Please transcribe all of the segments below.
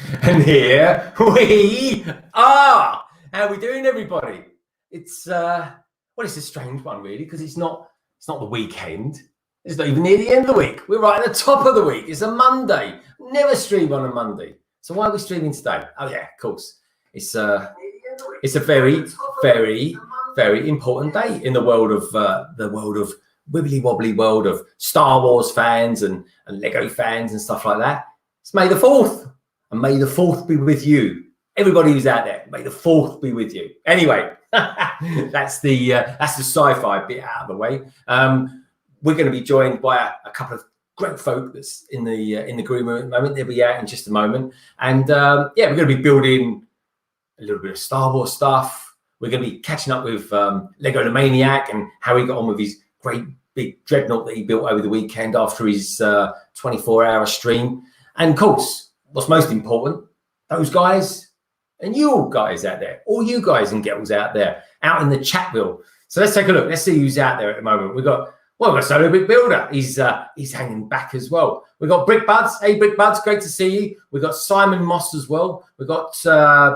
And here we are. How are we doing, everybody? It's it's a strange one, really, because it's not the weekend. It's not even near the end of the week. We're right at the top of the week. It's a Monday. Never stream on a Monday. So why are we streaming today? Oh yeah, of course. It's a very, very, very important day in the world of wibbly wobbly world of Star Wars fans and Lego fans and stuff like that. It's May the 4th, and May the 4th be with you. Everybody who's out there, May the 4th be with you. Anyway, that's the sci-fi bit out of the way. We're going to be joined by a couple of great folk that's in the green room at the moment. They'll be out in just a moment, and we're going to be building a little bit of Star Wars stuff. We're going to be catching up with Lego the Maniac and how he got on with his great big dreadnought that he built over the weekend after his 24-hour stream. And of course, what's most important, those guys and you all guys out there, all you guys and girls out there, out in the chat wheel. So let's take a look. Let's see who's out there at the moment. We've got Solo Brick Builder. He's hanging back as well. We've got Brick Buds. Hey, Brick Buds, great to see you. We've got Simon Moss as well. We've got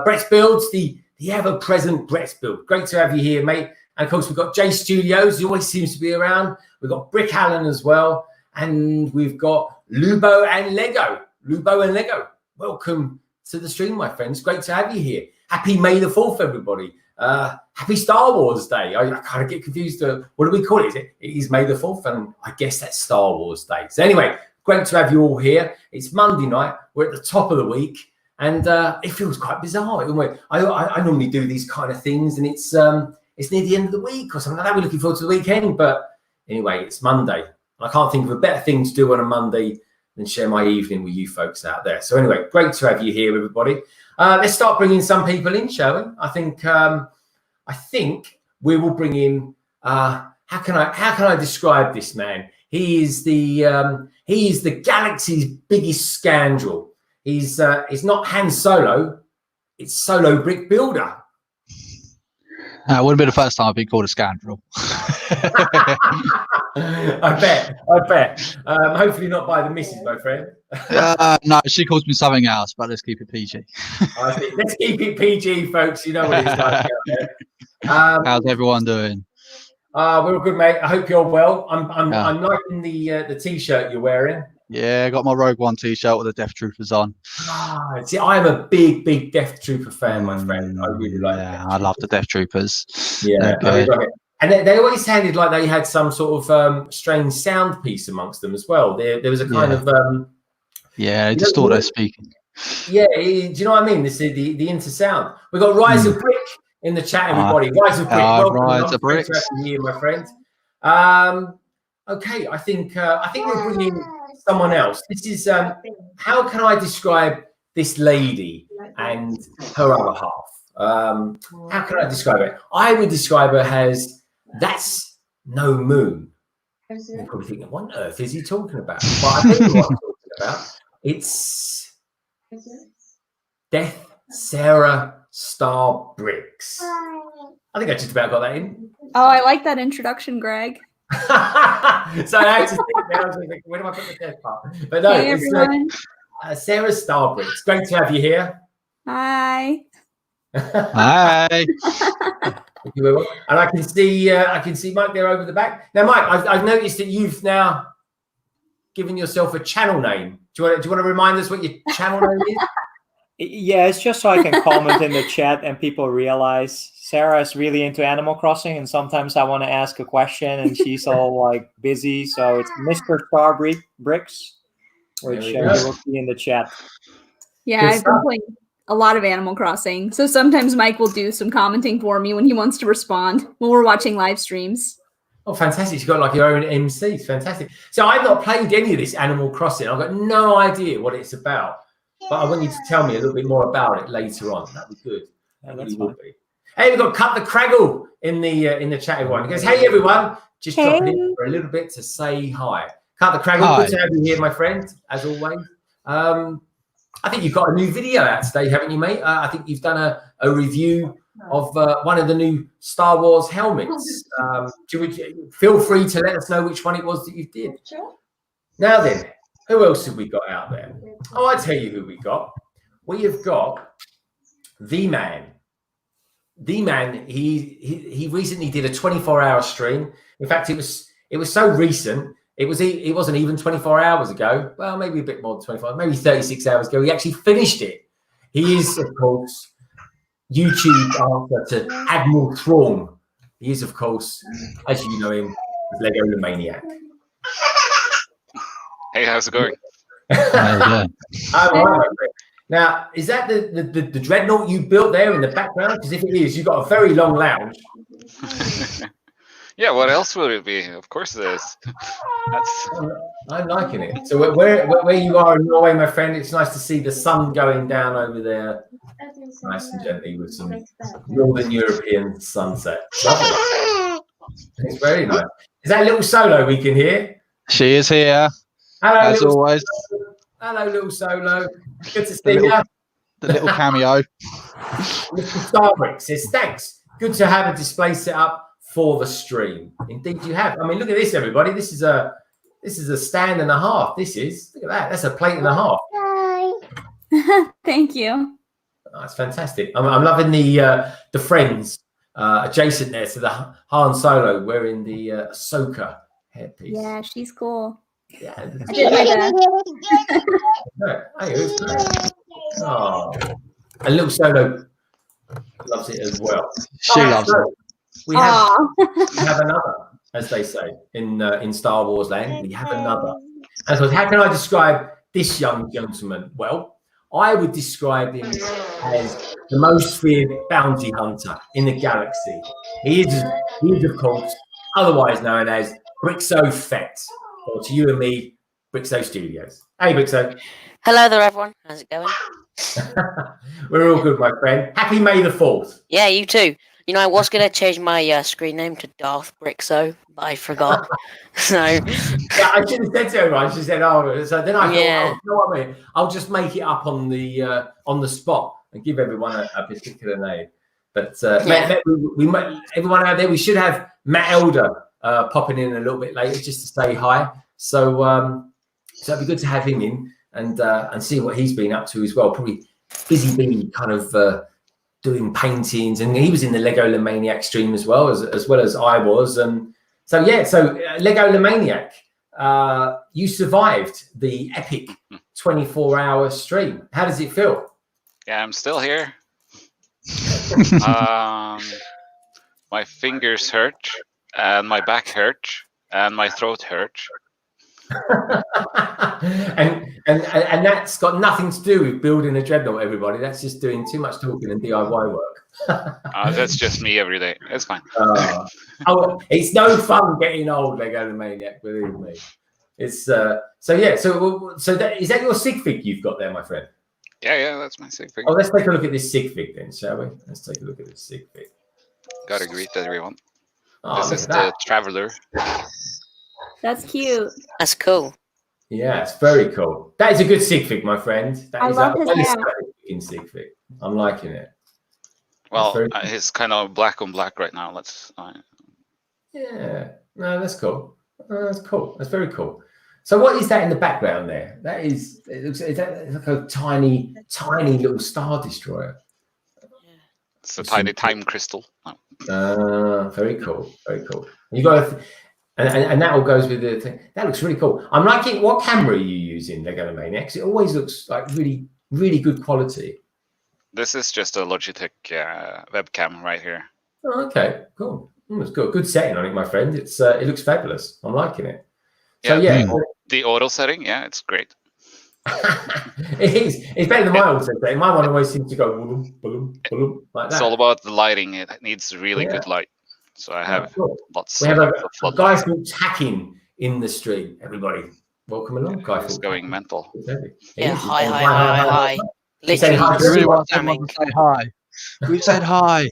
Brett's Builds, the ever-present Brett's Build. Great to have you here, mate. And of course, we've got Jay Studios. He always seems to be around. We've got Brick Allen as well. And we've got Lubo and Lego. Lubo and Lego. Welcome to the stream, my friends. Great to have you here. Happy May the 4th, everybody. Happy Star Wars Day. I kind of get confused. What do we call it? It is May the 4th, and I guess that's Star Wars Day. So anyway, great to have you all here. It's Monday night. We're at the top of the week, and it feels quite bizarre. I normally do these kind of things, and it's near the end of the week or something like that. We're looking forward to the weekend, but anyway, it's Monday. I can't think of a better thing to do on a Monday than share my evening with you folks out there. So anyway, great to have you here, everybody. Let's start bringing some people in, shall we? I think we will bring in. How can I describe this man? He is the galaxy's biggest scoundrel. He's not Han Solo. It's Solo Brick Builder. It wouldn't be the first time I've been called a scoundrel. I bet. Hopefully not by the missus, my friend. No, she calls me something else, but let's keep it PG. Let's keep it PG, folks. You know what it's like out there. How's everyone doing? We're all good, mate. I hope you're well. I'm liking the t-shirt you're wearing. Yeah, I got my Rogue One t-shirt with the Death Troopers on. See, I am a big Death Trooper fan, my friend. I really like it. Yeah, I love the Death Troopers. Yeah, okay. And they always sounded like they had some sort of strange sound piece amongst them as well. There was a kind of they distort their speaking. Yeah, do you know what I mean? This is the intersound. We've got Rise of Brick in the chat, everybody. Rise of Brick. Rise of Brick. Here, my friend. Okay, I think we'll bring in someone else. This is how can I describe this lady and her other half? How can I describe it? I would describe her as that's no moon. You're probably thinking, what on earth is he talking about? But I tell you what I'm talking about. It's Death Sarah Star Bricks. I think I just about got that in. Oh, I like that introduction, Greg. So I had to think now. I was thinking, where do I put the death part? But no, hey, everyone. It's Sarah Star Bricks. Great to have you here. Hi. Hi. And I can see Mike there over the back. Now, Mike, I've noticed that you've now given yourself a channel name. Do you want to remind us what your channel name is? Yeah, it's just so I can comment in the chat and people realize Sarah's really into Animal Crossing, and sometimes I want to ask a question and she's all like busy. So it's Mr. Star Bricks, which will be in the chat. Yeah, I've been playing a lot of Animal Crossing. So sometimes Mike will do some commenting for me when he wants to respond when we're watching live streams. Oh, fantastic. You've got like your own MC. Fantastic. So I've not played any of this Animal Crossing. I've got no idea what it's about. But I want you to tell me a little bit more about it later on. That'd be good. That really would be. Hey, we've got Cut the Craggle in the chat, everyone. He goes, hey, everyone. Just dropping in for a little bit to say hi. Cut the Craggle. Hi. Good to have you here, my friend, as always. I think you've got a new video out today, haven't you, mate? I think you've done a review of one of the new Star Wars helmets. Feel free to let us know which one it was that you did. Sure. Now then, who else have we got out there? Oh, I tell you who we got. we have got the man. The man. He recently did a 24-hour stream. In fact, it was so recent. It wasn't even 24 hours ago. Well, maybe a bit more than 25, maybe 36 hours ago. He actually finished it. He is, of course, YouTube answer to Admiral Thrawn. He is, of course, as you know him, Lego the Maniac. Hey, how's it going? Yeah. All right. Now, is that the dreadnought you built there in the background? Because if it is, you've got a very long lounge. Yeah, what else would it be? Of course it is. I'm liking it. So where you are in Norway, my friend, it's nice to see the sun going down over there, nice and gently with some Northern European sunset. Lovely. It's very nice. Is that little Solo we can hear? She is here, Hello, as little always. Hello, little Solo. Good to see you. The little cameo. Mr. Starbrick says, thanks. Good to have a display set up for the stream. Indeed, you have. I mean, look at this, everybody. This is a stand and a half. This is, look at that. That's a plate and a half. Thank you. Oh, that's fantastic. I'm loving the friends adjacent there to the Han Solo wearing the Ahsoka headpiece. Yeah, she's cool. Yeah. I did my best. Oh, and little Solo loves it as well. She loves it. We have another, as they say in Star Wars land. We have another. And so, how can I describe this young gentleman? Well, I would describe him as the most feared bounty hunter in the galaxy. He is of course, otherwise known as Brixo Fett, or to you and me, Brixo Studios. Hey, Brixo. Hello there, everyone. How's it going? We're all good, my friend. Happy May the 4th. Yeah, you too. You know, I was going to change my screen name to Darth Brixo, but I forgot. So Yeah, I should have said to everyone. She said, "Oh," so then I thought, Yeah. "Oh, you know what I mean? I'll just make it up on the spot and give everyone a particular name." But we might, everyone out there, we should have Matt Elder popping in a little bit later just to say hi. So it'd be good to have him in and see what he's been up to as well. Probably busy bee kind of doing paintings, and he was in the Lego the Maniac stream as well as I was. So Lego the Maniac, you survived the epic 24-hour stream. How does it feel? Yeah, I'm still here. My fingers hurt, and my back hurt, and my throat hurt. and that's got nothing to do with building a dreadnought, everybody. That's just doing too much talking and DIY work. That's just me every day. It's fine. It's no fun getting old, Lego the Maniac, believe me. It's so is that your sig fig you've got there, my friend? Yeah, that's my sig fig. Oh, let's take a look at this sig fig then, shall we? Let's take a look at this sig fig. Gotta greet everyone. Oh, This is the Traveler. That's cute. that's cool. Yeah, it's very cool. That is a good sig fig, my friend. That I is love a his hair. in sig fig. I'm liking it. Well, very- he's kind of black on black right now. Yeah, no, that's cool. That's cool. That's very cool. So, what is that in the background there? That is, it's like a tiny little star destroyer. It's a tiny time crystal. Oh. Very cool. Very cool. You got and that all goes with the thing. That looks really cool. I'm liking what camera are you using, Lego the Maniacs? It always looks like really, really good quality. This is just a Logitech webcam right here. Oh, okay, cool. It's got a good setting on it, my friend. It looks fabulous. I'm liking it. So The auto setting, yeah, it's great. it is. It's better than my auto setting. My one always seems to go boom, boom, boom, like that. It's all about the lighting. It needs really good light. So I have lots. We have a flood guy lighting. who's hacking in the stream. Everybody, welcome along, guy. It's going mental. Yeah, hi. He's saying hi. Literally, Really want spamming. someone to say hi. We said hi.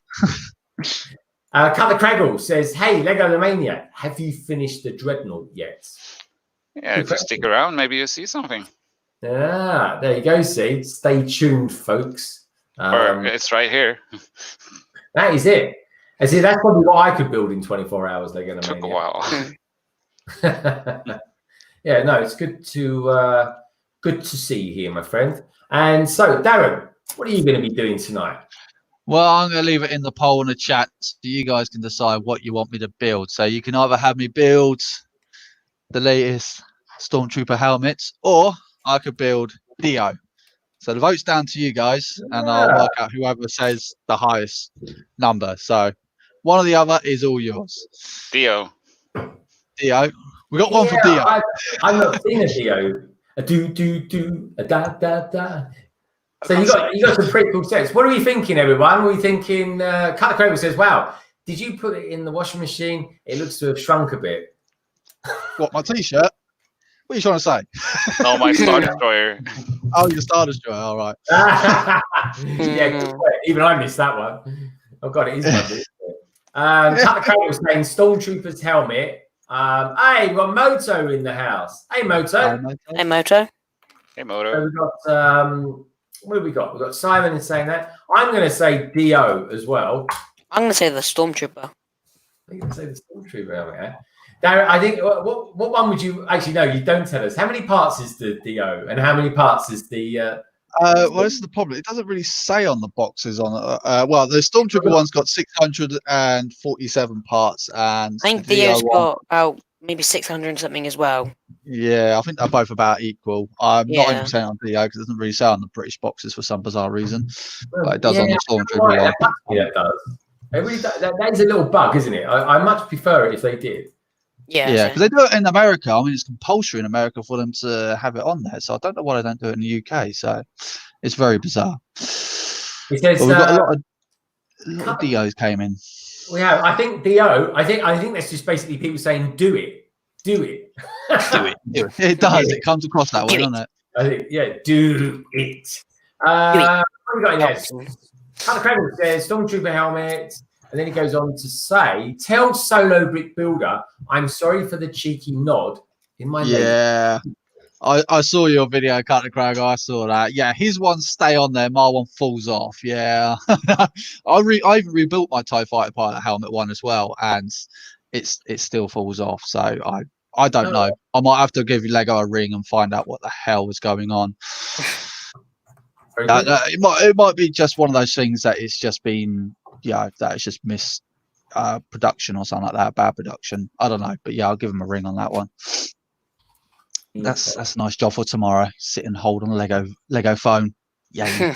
Cut the Craggle says, "Hey, Lego the Maniac, have you finished the Dreadnought yet?" Yeah, if you stick around, maybe you see something. Ah, there you go. See, stay tuned, folks. Or it's right here. That is it. I see. That's probably what I could build in 24 hours. They're going to Took a while. Yeah, no, it's good to Good to see you here, my friend. And so, Darren, what are you going to be doing tonight? Well, I'm going to leave it in the poll in the chat so you guys can decide what you want me to build. So you can either have me build the latest Stormtrooper helmets, or I could build Dio. So the vote's down to you guys, and I'll work out whoever says the highest number. So one or the other is all yours. Dio. Dio. We got one for Dio. I've not seen a Dio. A do, a da, da, da. So you got some pretty cool sets. What are we thinking, everyone? Are we thinking, Cut the Craven says, wow, did you put it in the washing machine? It looks to have shrunk a bit. What, my t-shirt? What are you trying to say? No, my Star Destroyer. Oh, your Star Destroyer. All right. Yeah, even I missed that one. Oh, God, it is my bit. Cut the Craven was saying Stormtrooper's helmet. Hey, we've got Moto in the house. Hey, Moto. Hey, Moto. Hey, Moto. So we've got, what have we got? We've got Simon is saying that. I'm going to say Dio as well. I'm going to say the Stormtrooper. I'm going to say the Stormtrooper helmet, eh? Darren, I think, what one would you, actually, no, you don't tell us. How many parts is the Dio and how many parts is the... well, this is the problem. It doesn't really say on the boxes on it. Well, the Stormtrooper one's got 647 parts, and I think Dio's got about maybe 600 something as well. Yeah, I think they're both about equal. I'm not Yeah. 100% on Dio because it doesn't really say on the British boxes for some bizarre reason, but it does on the Stormtrooper one. Yeah, it does. It really does. That is a little bug, isn't it? I much prefer it if they did. Yeah, because they do it in America. I mean, it's compulsory in America for them to have it on there. So I don't know why they don't do it in the UK. So it's very bizarre. It says, but we've got a lot of Dios came in. We have. I think Dio. I think that's just basically people saying, "Do it, do it, do it, do it." It does. It comes across that way, doesn't it? I think, yeah, do it. What have we got next? Cut the Craven says Stormtrooper helmet. And then he goes on to say, tell Solo Brick Builder, I'm sorry for the cheeky nod in my Yeah. I saw your video, Cut the Crag. I saw that. Yeah, his ones stay on there. My one falls off. Yeah. I even rebuilt my TIE Fighter pilot helmet one as well, and it still falls off. So I don't know. I might have to give Lego a ring and find out what the hell is going on. It might be just one of those things that it's just been... Yeah, that is just missed production or something like that, bad production. I don't know, but yeah, I'll give him a ring on that one. That's a nice job for tomorrow. Sit and hold on a Lego phone. Yeah.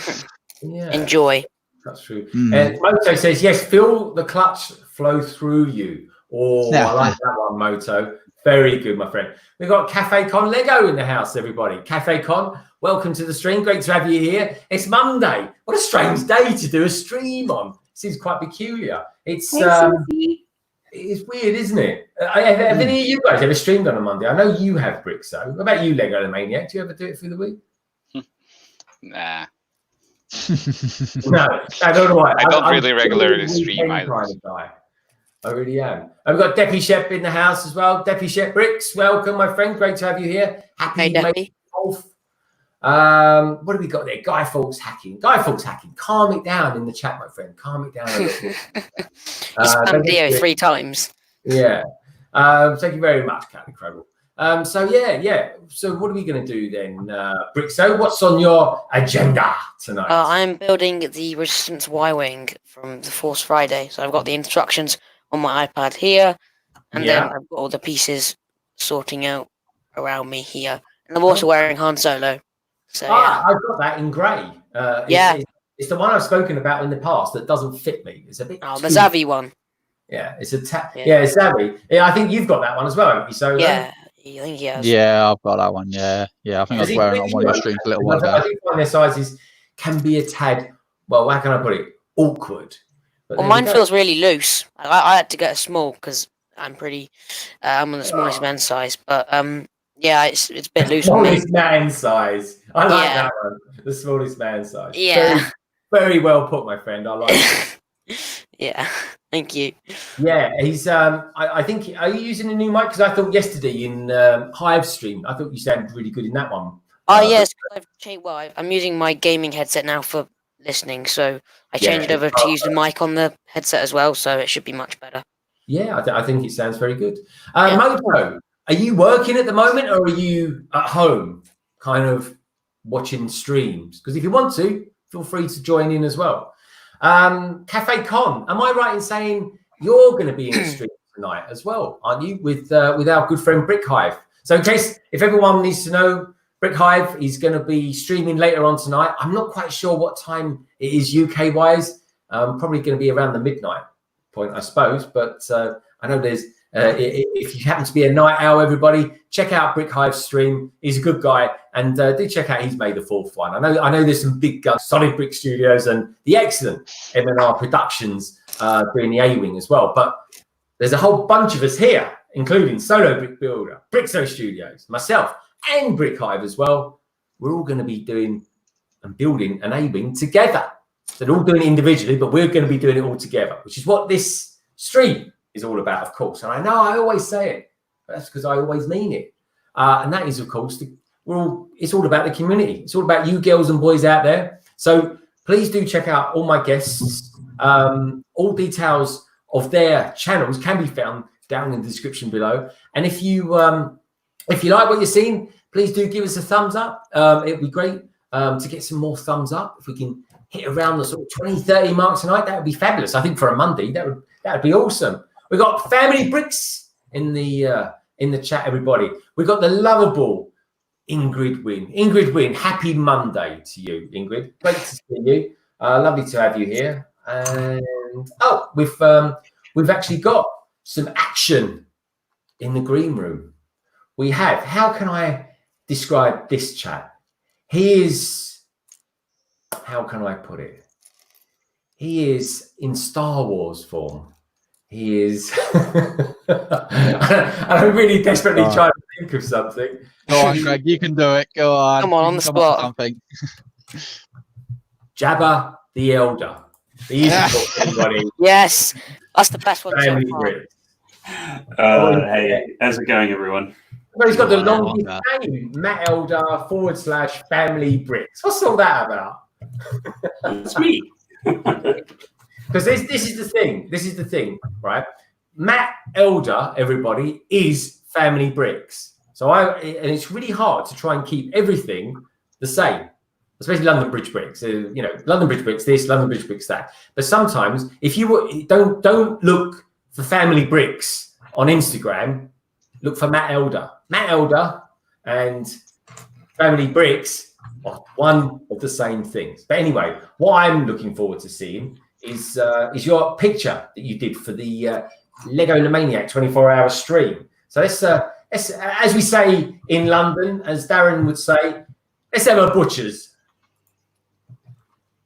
Enjoy. That's true. And Moto says, yes, feel the clutch flow through you. Oh, I like that one, Moto. Very good, my friend. We've got Cafe Con Lego in the house, everybody. Cafe Con, welcome to the stream. Great to have you here. It's Monday. What a strange day to do a stream on. Seems quite peculiar. It's weird, isn't it? Have any of you guys ever streamed on a Monday? I know you have, Brixo. What about you, Lego the Maniac? Do you ever do it through the week? Nah. No, I don't know why. I don't really regularly stream either. I really am. I've got Deppy Shep in the house as well. Deppy Shep Bricks, welcome, my friend. Great to have you here. Happy May 4th. What have we got there? Guy Fawkes hacking. Guy Fawkes hacking. Calm it down in the chat, my friend. Calm it down a little bit. You spammed Dio 3 times. Yeah. Thank you very much, Captain Crable. So yeah. So what are we going to do then, Brixo? What's on your agenda tonight? I'm building the Resistance Y-Wing from the Force Friday. So I've got the instructions on my iPad here. And then I've got all the pieces sorting out around me here. And I'm also wearing Han Solo. So, I've got that in grey. It's the one I've spoken about in the past that doesn't fit me. It's a bit. The Zavi one. Yeah, it's it's Zavi. Yeah, I think you've got that one as well, haven't you? So yeah, I think he has. Yeah, I've got that one. Yeah. I think I was wearing it on one of your streams a little while ago. I think their sizes can be a tad. Well, how can I put it? Awkward. Well, mine feels really loose. I had to get a small because I'm pretty. I'm on the smallest man size, but yeah, it's a bit loose on me. Smallest man size. I like that one. The smallest man size. Yeah. Very, very well put, my friend. I like it. Yeah. Thank you. Yeah, he's. I think. Are you using a new mic? Because I thought yesterday in Hive stream, I thought you sounded really good in that one. Oh yes, I've changed. Well, I'm using my gaming headset now for listening, so I changed it over to use the mic on the headset as well, so it should be much better. Yeah, I think it sounds very good. Moto, are you working at the moment or are you at home? kind of watching streams, because if you want to, feel free to join in as well. Cafe Con, am I right in saying you're going to be in the stream tonight as well, aren't you, with our good friend Brick Hive? So in case, if everyone needs to know, Brick Hive is going to be streaming later on tonight. I'm not quite sure what time it is UK wise. Probably going to be around the midnight point, I suppose. But I know there's, if you happen to be a night owl, everybody, check out Brick Hive's stream. He's a good guy. And do check out his May the 4th one. I know there's some big guns, Solid Brick Studios and the excellent M&R Productions doing the A-Wing as well. But there's a whole bunch of us here, including Solo Brick Builder, Brixo Studios, myself, and Brick Hive as well. We're all going to be doing and building an A-Wing together. So they're all doing it individually, but we're going to be doing it all together, which is what this stream is all about, of course. And I know I always say it, but that's because I always mean it. And that is, of course, it's all about the community. It's all about you girls and boys out there. So please do check out all my guests. All details of their channels can be found down in the description below. And if you like what you're seeing, please do give us a thumbs up. It'd be great to get some more thumbs up. If we can hit around the sort of 20, 30 mark tonight, that would be fabulous. I think for a Monday, that would be awesome. We've got Family Bricks in the chat, everybody. We've got the lovable Ingrid Wynn. Ingrid Wynn, happy Monday to you, Ingrid. Great to see you. Lovely to have you here. And we've actually got some action in the green room. We have. How can I describe this chat? He is. How can I put it? He is in Star Wars form. He is. I'm really desperately trying to think of something. Go on, Greg. You can do it. Go on. Come on the spot. Something. Jabba the Elder. The easy call, everybody. Yes, that's the best one. Family So Bricks. Hey, how's it going, everyone? Well, he's got the longest name, Matt Elder / Family Bricks. What's all that about? It's me. Because this is the thing. This is the thing, right? Matt Elder, everybody, is Family Bricks. And it's really hard to try and keep everything the same, especially London Bridge Bricks. London Bridge Bricks this, London Bridge Bricks that. But sometimes, if you don't look for Family Bricks on Instagram, look for Matt Elder. Matt Elder and Family Bricks are one of the same things. But anyway, what I'm looking forward to seeing is your picture that you did for the Lego Maniac 24-hour stream. So let's, as we say in London, as Darren would say, let's have a butcher's.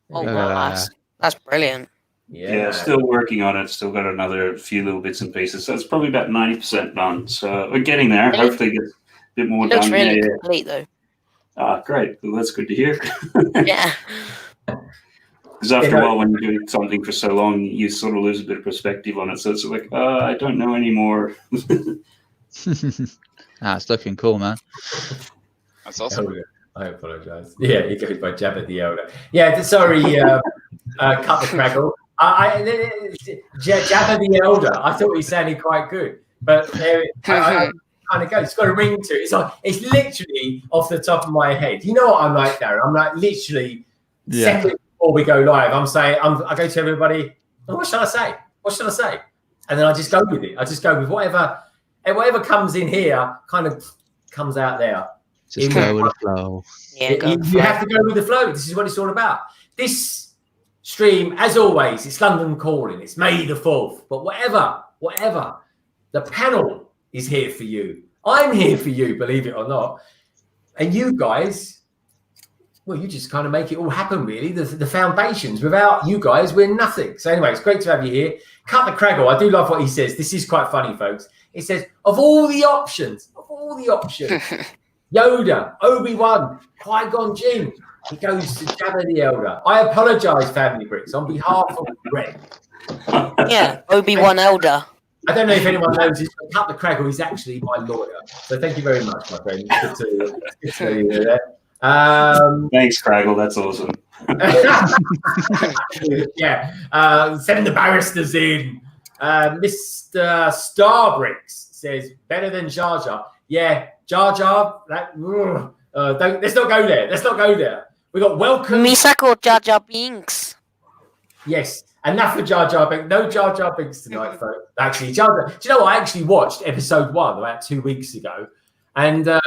Oh, wow, that's brilliant. Yeah, still working on it. Still got another few little bits and pieces. So it's probably about 90% done. So we're getting there. Hopefully get a bit more It looks done. really complete, though. Ah, great. Well, that's good to hear. Yeah. Because after a while, when you're doing something for so long, you sort of lose a bit of perspective on it. So it's like, I don't know anymore. It's looking cool, man. That's awesome. I apologize. Yeah, he goes by Jabba the Elder. Yeah, sorry, cut the craggle. Jabba the Elder. I thought he sounded quite good, but I kind of go. It's got a ring to it. It's literally off the top of my head. You know what I'm like, Darren? I'm like literally seconds before we go live. I go to everybody. What shall I say? What shall I say? And then I just go with it. I just go with whatever comes in here. Kind of comes out there. Just go with the flow. Yeah, you have to go with the flow. This is what it's all about. This stream, as always, it's London calling. It's May the 4th. But whatever, the panel is here for you. I'm here for you, believe it or not. And you guys, well, you just kind of make it all happen, really. The foundations. Without you guys, we're nothing. So anyway, it's great to have you here. Cut the craggle. I do love what he says. This is quite funny, folks. He says, of all the options, Yoda, Obi-Wan, Qui-Gon Jinn. He goes to Jabba the Elder. I apologise, Family Bricks, on behalf of Greg. Yeah, Obi-Wan Elder. I don't know if anyone knows this, but Cut the Craggle is actually my lawyer. So thank you very much, my friend. Good to see you there. Thanks, Craggle. That's awesome. Send the barristers in. Mr. Starbricks says, better than Jar Jar. Yeah, Jar Jar, Let's not go there. Let's not go there. We got welcome. Misako Jar Jar Binks. Yes, enough of Jar Jar Binks. No Jar Jar Binks tonight, folks. Actually, Jar Jar. Do you know what? I actually watched episode 1 about 2 weeks ago, and I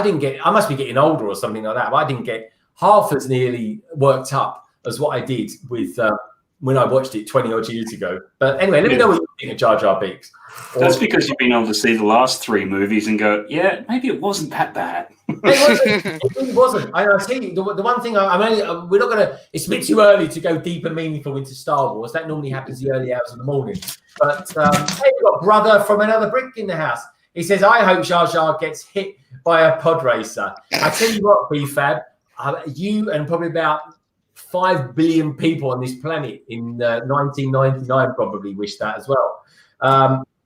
didn't get. I must be getting older or something like that. But I didn't get half as nearly worked up as what I did with when I watched it 20 odd years ago. But anyway, let me know what you think of Jar Jar Binks. That's because you've been able to see the last 3 movies and go, yeah, maybe it wasn't that bad. It really wasn't. I see the one thing we're not going to. It's a bit too early to go deep and meaningful into Star Wars. That normally happens the early hours of the morning. But hey, we've got brother from another brick in the house. He says, "I hope Jar Jar gets hit by a pod racer." I tell you what, BFAB, you and probably about 5 billion people on this planet in 1999 probably wish that as well.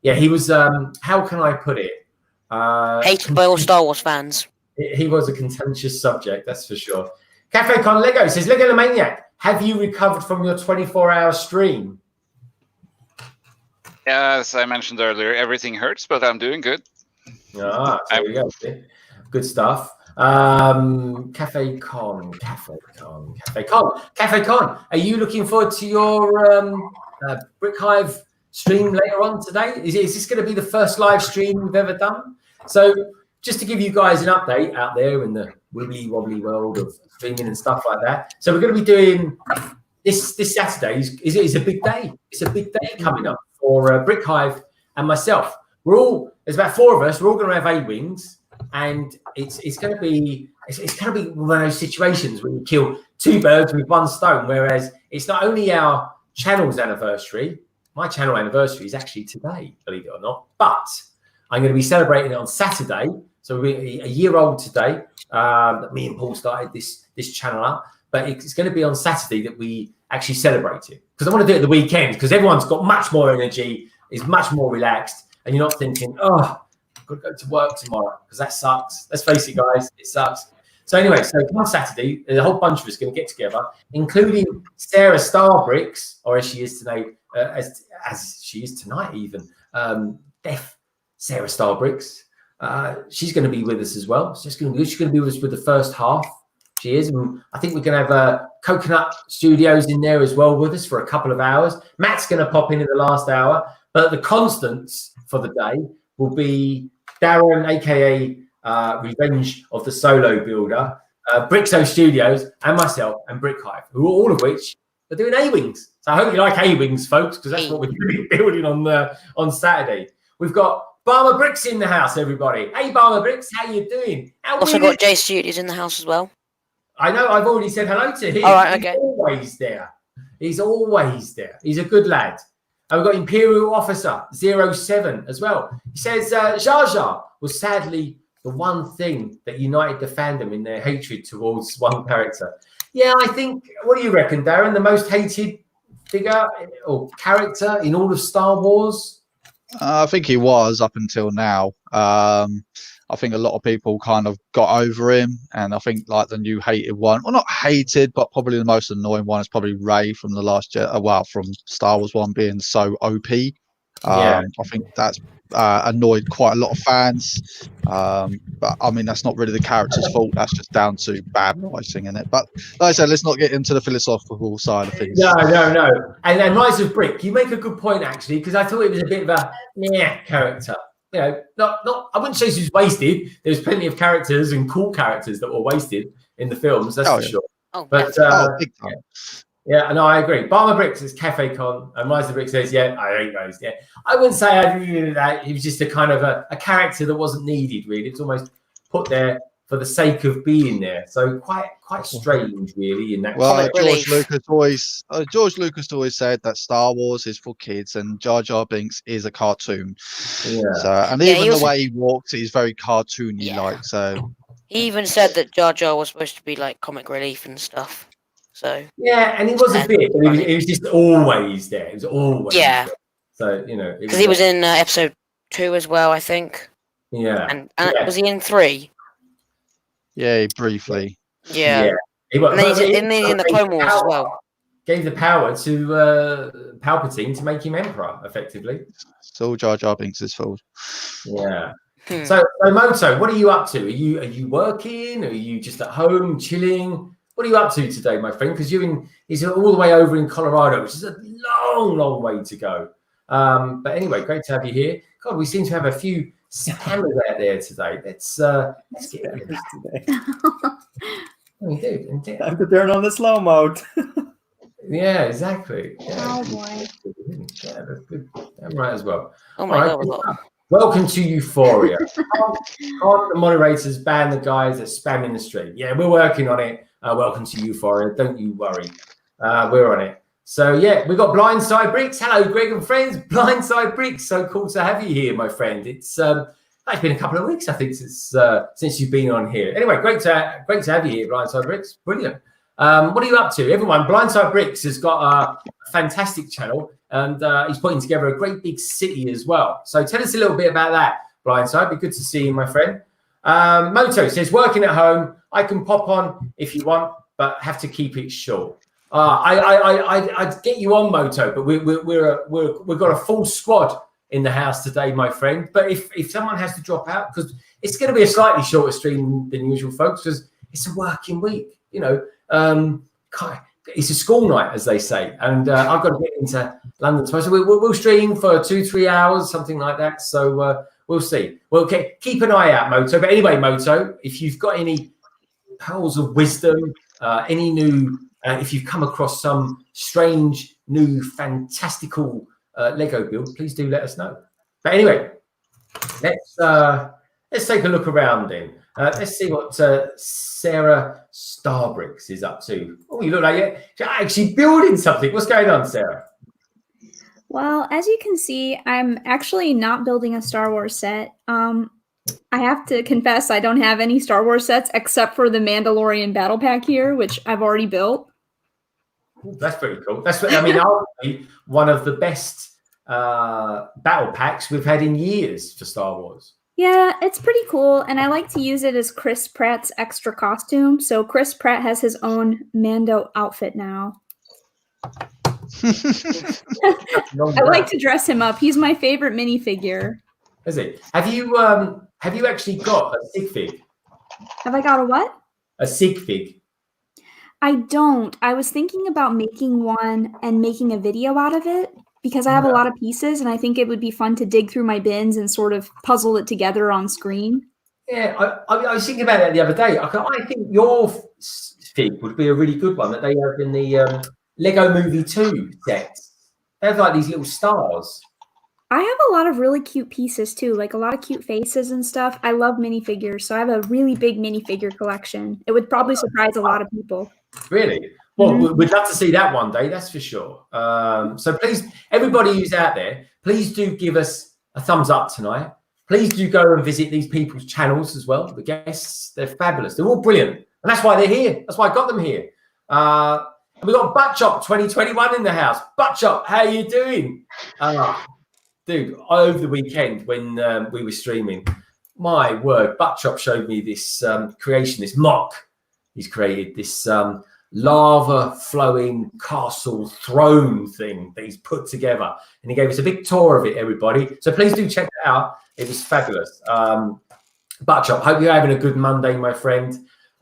Yeah, he was. How can I put it? Hated by all Star Wars fans. He was a contentious subject, that's for sure. Cafe Con Lego says, Lego the Maniac, have you recovered from your 24-hour stream? As I mentioned earlier, everything hurts, but I'm doing good. There we go. Good stuff. Cafe Con. Are you looking forward to your Brick Hive stream later on today? Is this going to be the first live stream we've ever done? So just to give you guys an update out there in the wibbly wobbly world of streaming and stuff like that. So we're going to be doing this Saturday is a big day. It's a big day coming up for Brick Hive and myself. There's about 4 of us. We're all going to have A-wings, and it's going to be one of those situations where you kill 2 birds with 1 stone. Whereas it's not only our channel's anniversary. My channel anniversary is actually today, believe it or not. But I'm going to be celebrating it on Saturday. So we're a year old today. Me and Paul started this channel up, but it's going to be on Saturday that we actually celebrate it. Because I want to do it at the weekend because everyone's got much more energy, is much more relaxed, and you're not thinking, oh, I've got to go to work tomorrow because that sucks. Let's face it, guys, it sucks. So anyway, so on Saturday, a whole bunch of us going to get together, including Sarah Starbricks, or as she is today, as she is tonight even, deaf Sarah Starbricks. She's going to be with us as well. She's going to be with us for the first half. She is. And I think we're going to have Coconut Studios in there as well with us for a couple of hours. Matt's going to pop in the last hour. But the constants for the day will be Darren, a.k.a. Revenge of the Solo Builder, Brixo Studios, and myself, and Brick Hive, all of which are doing A-Wings. So I hope you like A-Wings, folks, because that's what we're going to be building on Saturday. We've got Barmer Bricks in the house, everybody. Hey, Barmer Bricks, how you doing? Also got Jay Studios in the house as well. I know, I've already said hello to him. All right, okay. He's always there. He's always there. He's a good lad. And we've got Imperial Officer 07 as well. He says Jar Jar was sadly the one thing that united the fandom in their hatred towards one character. Yeah, I think, what do you reckon, Darren? The most hated figure or character in all of Star Wars? I think he was up until now. I think a lot of people kind of got over him, and I think like the new hated one, well, not hated, but probably the most annoying one is probably Rey from the last from Star Wars 1 being so OP. I think that's annoyed quite a lot of fans. But I mean, that's not really the character's fault. That's just down to bad writing in it. But like I said, let's not get into the philosophical side of things. No. And Rise of Brick, you make a good point actually, because I thought it was a bit of a character. You know, not. I wouldn't say she was wasted. There's plenty of characters and cool characters that were wasted in the films. That's for sure. But big time. Yeah, no, I agree. Barmer Bricks is Cafe Con, and Rise of Brick says, yeah, I hate those. Yeah, I wouldn't say I did that. He was just a kind of a character that wasn't needed. Really, it's almost put there for the sake of being there. So quite strange, really. In that. Well, George Lucas always said that Star Wars is for kids, and Jar Jar Binks is a cartoon. Yeah. So, and even the way he walks is very cartoony like. So he even said that Jar Jar was supposed to be like comic relief and stuff. So yeah, and he was a bit, but he was just always there. He was always there. So because he was in episode 2 as well, I think. Yeah, and was he in 3? Yeah, briefly. Yeah. And then he's in the Clone Wars as well. Gave the power to Palpatine to make him Emperor, effectively. It's all Jar Jar Binks' fault. Yeah. So Moto, what are you up to? Are you working? Are you just at home chilling? What are you up to today, my friend? Because he's all the way over in Colorado, which is a long way to go. But anyway, great to have you here. God, we seem to have a few spammers out there today. Let's get it today. We do, indeed. Time to turn on the slow mode. Yeah, exactly. Yeah. Oh boy. Yeah, that's good. I'm right as well. Oh my All god. right. Welcome to Euphoria. Can't the moderators ban the guys that spam in the stream? Yeah, we're working on it. Welcome to Euphoria. Don't you worry. We're on it. So yeah, we got Blindside Bricks. Hello, Greg and friends. Blindside Bricks. So cool to have you here, my friend. It's been a couple of weeks, I think, since you've been on here. Anyway, great to have you here, Blindside Bricks. Brilliant. What are you up to, everyone? Blindside Bricks has got a fantastic channel, and he's putting together a great big city as well. So tell us a little bit about that, Blindside. Be good to see you, my friend. Moto says, working at home. I can pop on if you want, but have to keep it short. I'd get you on, Moto, but we've got a full squad in the house today, my friend. But if someone has to drop out, because it's going to be a slightly shorter stream than usual, folks, because it's a working week, you know. It's a school night, as they say, and I've got to get into London tomorrow. So we'll stream for 2-3 hours, something like that. So we'll see. Well, okay, keep an eye out, Moto. But anyway, Moto, if you've got any pearls of wisdom, any new, if you've come across some strange, new, fantastical Lego build, please do let us know. But anyway, let's take a look around then. Let's see what Sarah Starbricks is up to. Oh, you look like you're actually building something. What's going on, Sarah? Well, as you can see, I'm actually not building a Star Wars set. I have to confess I don't have any Star Wars sets except for the Mandalorian battle pack here, which I've already built. Ooh, that's pretty cool. Arguably one of the best battle packs we've had in years for Star Wars. Yeah, it's pretty cool, and I like to use it as Chris Pratt's extra costume. So Chris Pratt has his own Mando outfit now. I like to dress him up. He's my favorite minifigure. Is it? Have you actually got a sig fig? Have I got a what? A sig fig. I don't. I was thinking about making one and making a video out of it because I have a lot of pieces and I think it would be fun to dig through my bins and sort of puzzle it together on screen. Yeah, I was thinking about it the other day. I think your fig would be a really good one that they have in the Lego Movie 2 set. They have like these little stars. I have a lot of really cute pieces too, like a lot of cute faces and stuff. I love minifigures, so I have a really big minifigure collection. It would probably surprise a lot of people. Really? Well, we'd love to see that one day, that's for sure. So please, everybody who's out there, please do give us a thumbs up tonight. Please do go and visit these people's channels as well. The guests, they're fabulous. They're all brilliant. And that's why they're here. That's why I got them here. We got Buttchop 2021 in the house. Buttchop, how are you doing? Dude, over the weekend when we were streaming, my word, Buttchop showed me this creation, this mock. He's created this lava flowing castle throne thing that he's put together. And he gave us a big tour of it, everybody. So please do check it out. It was fabulous. Buttchop, hope you're having a good Monday, my friend.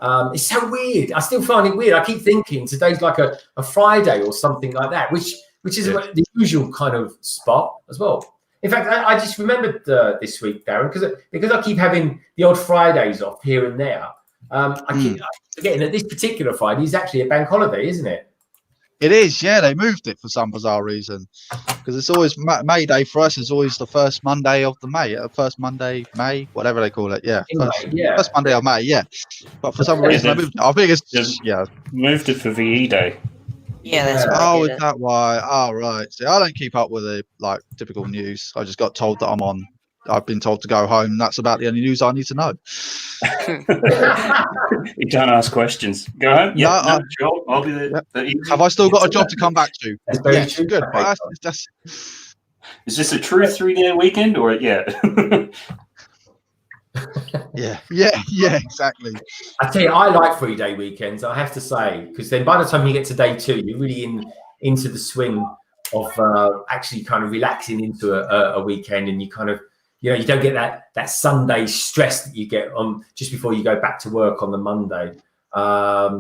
It's so weird. I still find it weird. I keep thinking today's like a Friday or something like that, which is the usual kind of spot as well. In fact, I just remembered this week, Darren, because I keep having the odd Fridays off here and there. I keep forgetting that this particular Friday is actually a bank holiday, isn't it? It is, yeah. They moved it for some bizarre reason because it's always May Day for us. Is always the first Monday of the May, first Monday May, whatever they call it. Yeah, first Monday of May. Yeah, but for some reason, they moved it. I think it's just moved it for VE Day. Yeah, that's right. Oh, is that why? Oh, right. See, I don't keep up with the typical news. I just got told that I've been told to go home. And that's about the only news I need to know. You don't ask questions. Go home. Yeah, no, I'll be there. Have I still got a job to come back to? Yes, good. Is this a true 3-day weekend or yeah? Yeah, exactly. I tell you, I like 3-day weekends, I have to say, because then by the time you get to day 2, you're really into the swing of actually kind of relaxing into a weekend, and you kind of you know, you don't get that Sunday stress that you get on just before you go back to work on the Monday. So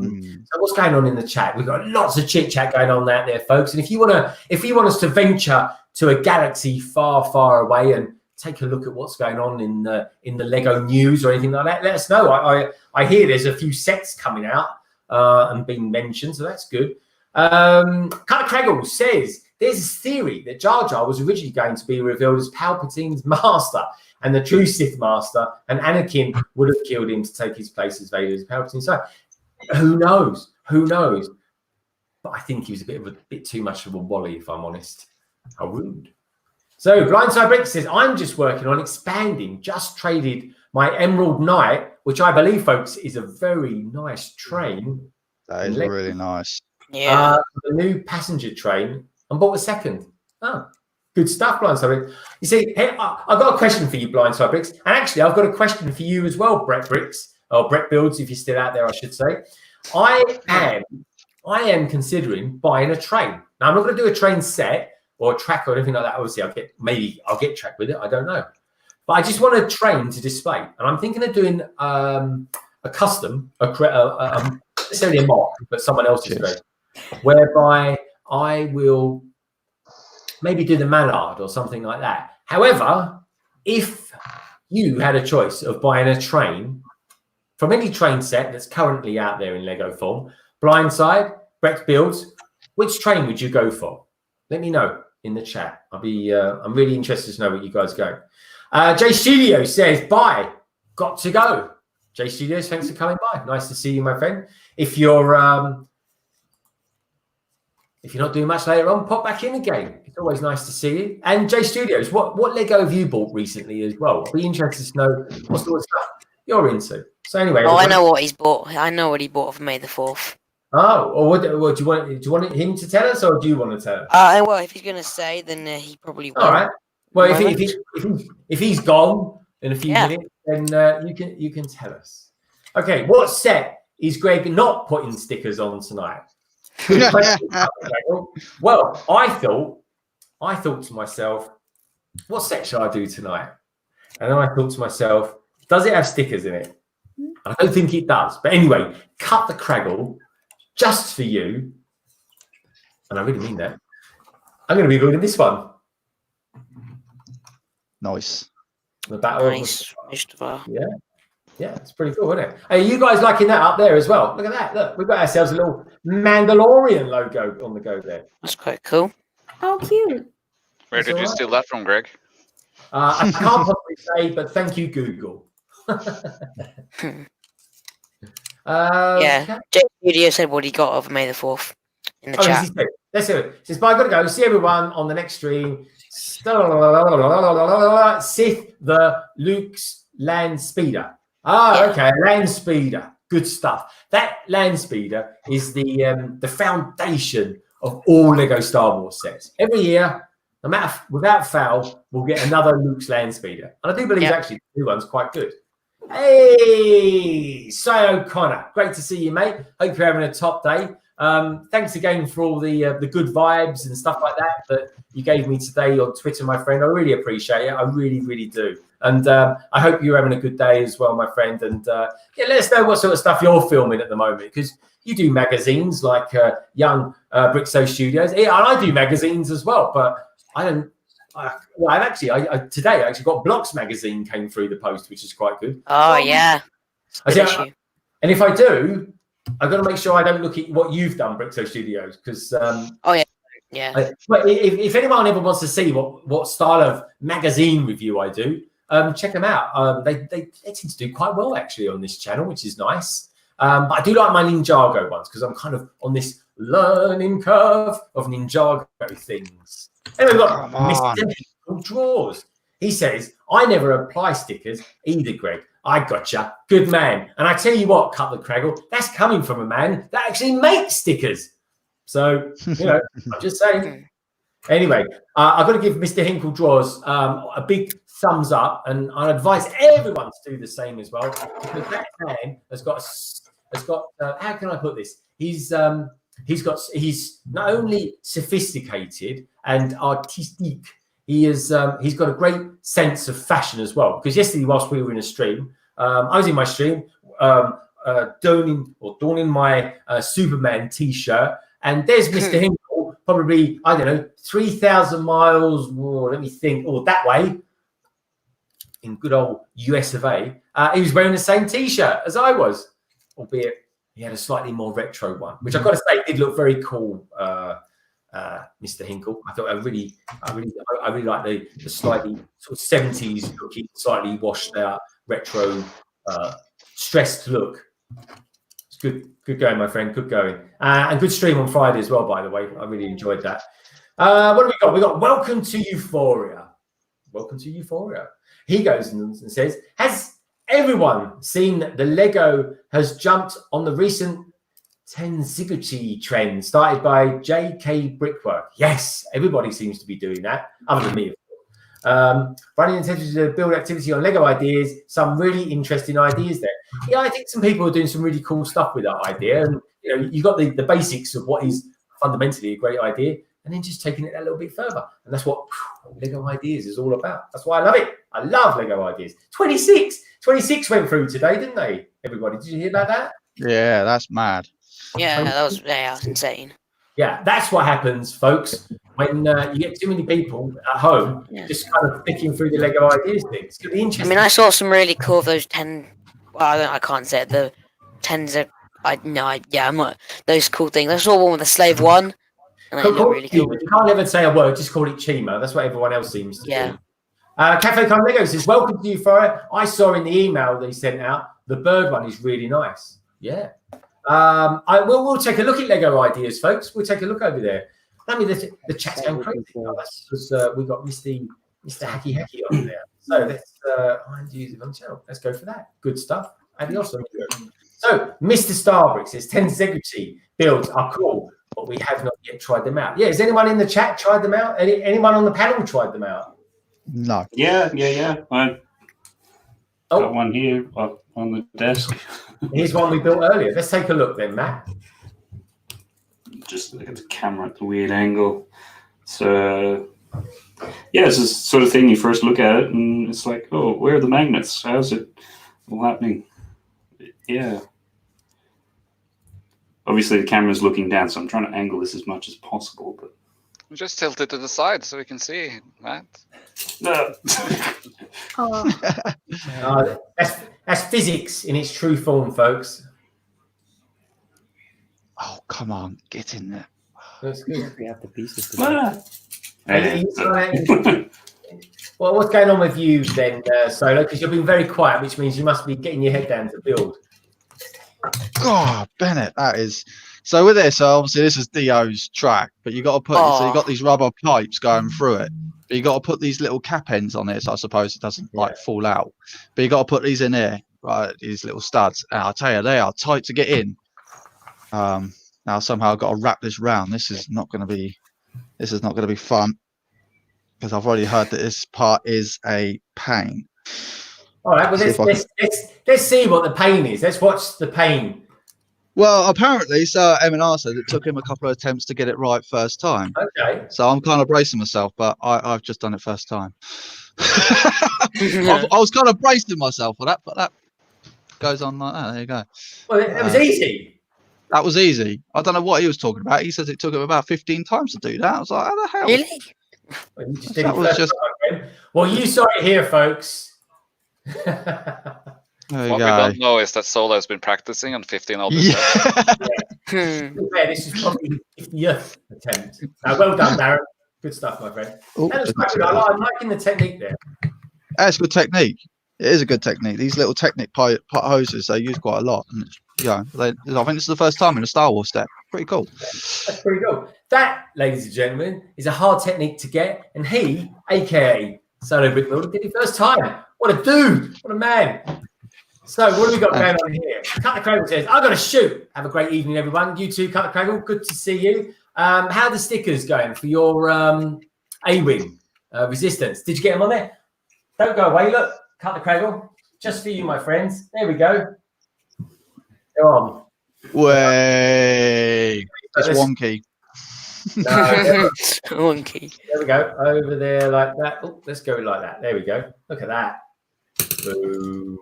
what's going on in the chat? We've got lots of chit chat going on out there, folks. And if you want us to venture to a galaxy far, far away and take a look at what's going on in the Lego news or anything like that, let us know. I hear there's a few sets coming out and being mentioned, so that's good. Cut Craggle says there's a theory that Jar Jar was originally going to be revealed as Palpatine's master and the true Sith master, and Anakin would have killed him to take his place as Vader's Palpatine. So who knows? Who knows? But I think he was a bit too much of a wally, if I'm honest. How rude. So Blindside Brick says, I'm just working on expanding. Just traded my Emerald Knight, which I believe, folks, is a very nice train. That is really nice. Yeah. The new passenger train, and bought a second. Oh, good stuff, Blindside Bricks. You see, hey, I've got a question for you, Blindside Bricks. And actually, I've got a question for you as well, Brett Bricks, or Brett Builds, if you're still out there, I should say. I am considering buying a train. Now, I'm not going to do a train set or a track or anything like that. Obviously, I'll get track with it. I don't know. But I just want a train to display. And I'm thinking of doing a custom, necessarily a mock, but someone else's train, whereby I will maybe do the Mallard or something like that. However, if you had a choice of buying a train from any train set that's currently out there in Lego form, Blindside, Brett Builds, which train would you go for? Let me know in the chat. I'm really interested to know what you guys go. J Studio says, bye, got to go. J Studios, thanks for coming by. Nice to see you, my friend. If you're not doing much later on, pop back in again. It's always nice to see you. And J Studios, what Lego have you bought recently as well? I'll be interested to know what sort of stuff you're into. So anyway, I know what he's bought. I know what he bought for May the 4th. Oh, or what do you want him to tell us, or do you want to tell us? Well, if he's going to say, then he probably will. All right. Well, if he's gone in a few minutes, then you can tell us. Okay, what set is Greg not putting stickers on tonight? Good question. Well, I thought to myself, what set shall I do tonight? And then I thought to myself, does it have stickers in it? I don't think it does. But anyway, Cut the Craggle, just for you, and I really mean that, I'm going to be building this one. Nice. The Battle Nice. Yeah, it's pretty cool, isn't it? Are you guys liking that up there as well? Look at that. Look, we've got ourselves a little Mandalorian logo on the go there. That's quite cool. Oh, cute. Where did you steal that from, Greg? I can't possibly say, but thank you, Google. Yeah. J Studio said what he got over May the 4th in the chat. Let's do it. Says, but I gotta go. See everyone on the next stream. Sith the Luke's land speeder. Okay, land speeder. Good stuff. That land speeder is the foundation of all Lego Star Wars sets. Every year, no matter without fail, we'll get another Luke's land speeder, and I do believe actually the new one's quite good. Hey, Cy O'Connor, great to see you, mate. Hope you're having a top day. Thanks again for all the good vibes and stuff like that you gave me today on Twitter, my friend. I really appreciate it. I really, really do. And I hope you're having a good day as well, my friend. And let us know what sort of stuff you're filming at the moment, because you do magazines like Young Brixo Studios. Yeah, and I do magazines as well, but I don't. Today I actually got Blocks magazine came through the post, which is quite good. Oh yeah. And if I do, I've got to make sure I don't look at what you've done, Brixo Studios, because yeah. But if anyone ever wants to see what style of magazine review I do, check them out. They tend to do quite well actually on this channel, which is nice. But I do like my Ninjago ones because I'm kind of on this learning curve of Ninjago things. Anyway, we've got Mr. Draws. He says, I never apply stickers either, Greg. I gotcha. Good man. And I tell you what, Cut the Craggle, that's coming from a man that actually makes stickers. So, I'm just saying. Anyway, I've got to give Mr. Hinkle Draws a big thumbs up, and I advise everyone to do the same as well, because that man has got how can I put this? He's not only sophisticated and artistic He's got a great sense of fashion as well. Because yesterday, whilst we were in a stream, I was in my stream donning my Superman T-shirt, and there's Mr. Hinkle, probably, I don't know, 3,000 miles, let me think, or that way, in good old US of A. He was wearing the same T-shirt as I was, albeit he had a slightly more retro one, which I've got to say did look very cool. Mr. Hinkle, I thought I really like the slightly sort of 70s looking, slightly washed out retro stressed look. It's good going, my friend. Good going, and good stream on Friday as well. By the way, I really enjoyed that. What do we got? We got Welcome to Euphoria. Welcome to Euphoria. He goes and says, has everyone seen that the Lego has jumped on the recent Tenziguchi trend started by JK Brickwork? Yes, everybody seems to be doing that, other than me. Running intentions to build activity on Lego ideas, some really interesting ideas there. Yeah, I think some people are doing some really cool stuff with that idea. And you've got the basics of what is fundamentally a great idea, and then just taking it a little bit further. And that's what Lego Ideas is all about. That's why I love it. I love Lego Ideas. 26 went through today, didn't they? Everybody, did you hear about that? Yeah, that's mad. Yeah, that was insane. Yeah, that's what happens, folks, when you get too many people at home just kind of picking through the Lego Ideas thing. It's going to be interesting. I mean, I saw some really cool of those 10. Well, I can't say it. The 10s are. I'm not. Those cool things. I saw one with a slave one. And they look really cool. You can't ever say a word, just call it Chima. That's what everyone else seems to do. Cafe Con Lego says, welcome to Euphoria. I saw in the email that he sent out, the bird one is really nice. Yeah. We'll take a look at Lego Ideas, folks. We'll take a look over there. I mean, the chat's going crazy. That's because we've got Mr. Hacky on there. So let's use it on the channel. Let's go for that. Good stuff. Adios. So Mr. Starbrick says, Tenziguchi builds are cool, but we have not yet tried them out. Yeah, has anyone in the chat tried them out? Anyone on the panel tried them out? No. Yeah. I got one here on the desk. Here's one we built earlier. Let's take a look then, Matt. Just look at the camera at the weird angle. So, it's this sort of thing. You first look at it, and it's like, oh, where are the magnets? How's it all happening? Yeah. Obviously, the camera's looking down, so I'm trying to angle this as much as possible. But Just tilt it to the side so we can see, Matt. no. That's physics in its true form, folks. Oh, come on, get in there. That's good. We have the pieces. Well, what's going on with you then, Solo? Because you've been very quiet, which means you must be getting your head down to build. God, Bennett, that is. So with this, obviously this is Dio's track, but you got to put. So you got these rubber pipes going through it. But you got to put these little cap ends on it, so I suppose it doesn't fall out. But you got to put these in here, right? These little studs. And I'll tell you, they are tight to get in. Now somehow I've got to wrap this round. This is not going to be fun, because I've already heard that this part is a pain. All right, well let's see what the pain is. Let's watch the pain. Well, apparently, so M&R said it took him a couple of attempts to get it right first time. Okay. So I'm kind of bracing myself, but I've just done it first time. I was kind of bracing myself for that, but that goes on like that. There you go. Well, it was easy. That was easy. I don't know what he was talking about. He says it took him about 15 times to do that. I was like, how the hell? Really? Well, you just did it first time, well, you saw it here, folks. There What we don't know is that Solo has been practicing on 15 other steps. This is probably the 50th attempt. Well done, Darren. Good stuff, my friend. Oh, That was quite good. I'm liking the technique there. that's good technique. It is a good technique. These little Technic hoses they use quite a lot. And, I think this is the first time in a Star Wars step. Pretty cool. That's pretty cool. That, ladies and gentlemen, is a hard technique to get, and he, aka Solo Brick Builder, did it first time. What a dude! What a man! So, what have we got going on here? Cut the Cradle says, I've got to shoot. Have a great evening, everyone. You too, Cut the Cradle. Good to see you. How are the stickers going for your A-Wing resistance? Did you get them on there? Don't go away. Look, Cut the Cradle. Just for you, my friends. There we go. They're on. Way. That's wonky. No, Wonky. there we go. Over there like that. Oh, let's go like that. There we go. Look at that. Boom.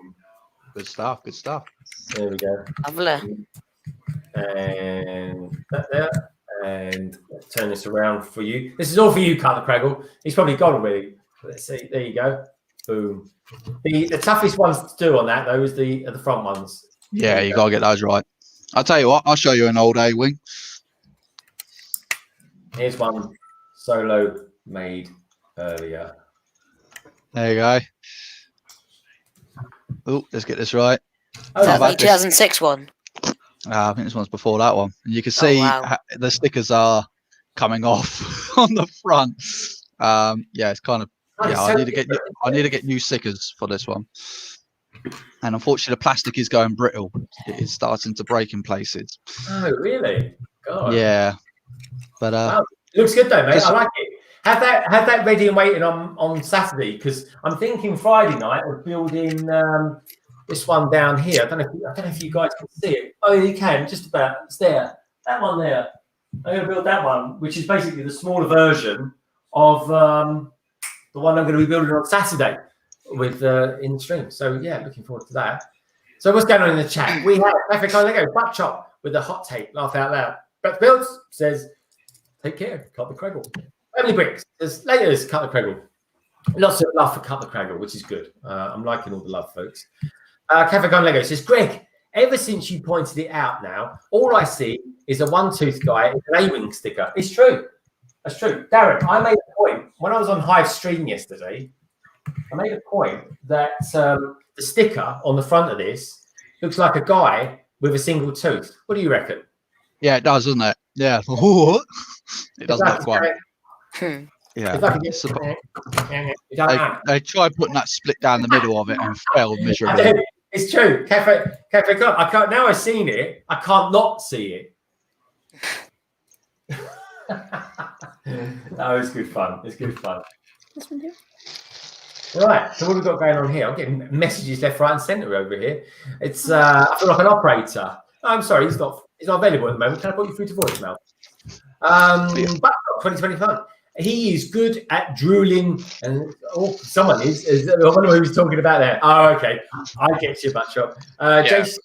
Good stuff. Good stuff. There we go. Lovely. And that there. And let's turn this around for you. This is all for you, Cut the Craggle. He's probably gone already. Let's see. There you go. Boom. The toughest ones to do on that though is the front ones. Yeah, you gotta get those right. I'll tell you what. I'll show you an old A-wing. Here's one Solo made earlier. There you go. Oh, let's get this right. Oh, Is that about the 2006 one? I think this one's before that one. And you can see wow. the stickers are coming off on the front. Yeah, it's kind of. Yeah, I need to get new stickers for this one. And unfortunately, the plastic is going brittle. It is starting to break in places. Oh, really? God. Yeah, but Wow. It looks good though, mate. I like it. Have that ready and waiting on Saturday because I'm thinking Friday night of building this one down here. I don't know if you guys can see it. Oh, you can. Just about. It's there. That one there. I'm going to build that one, which is basically the smaller version of the one I'm going to be building on Saturday with in the stream. So yeah, looking forward to that. So what's going on in the chat? We have Africa Lego butt chop with a hot take. Laugh out loud. Brett Builds says, "Take care, Cut the Craggle." Emily Bricks says, "Laters, Cut the Craggle." Lots of love for Cut the Craggle, which is good. I'm liking all the love, folks. Cafe Gun Lego says, "Greg, ever since you pointed it out now, all I see is a one-tooth guy with an A-wing sticker." It's true. That's true. Darren, I made a point when I was on Hive stream yesterday. I made a point that the sticker on the front of this looks like a guy with a single tooth. What do you reckon? Yeah, it does, doesn't it? Yeah. It does look quite. Yeah. They tried putting that split down the middle of it and failed miserably. It's true. Cafe Club. I can't. Now I've seen it. I can't not see it. That was good fun. It's good fun. This one too. Right. So what have we got going on here? I'm getting messages left, right, and centre over here. It's I feel like an operator. Oh, I'm sorry, he's not available at the moment. Can I put you through to voicemail? But 2025. He is good at drooling, and someone is. I wonder who he's talking about there. Oh, okay. I get you, butt shop. Jason,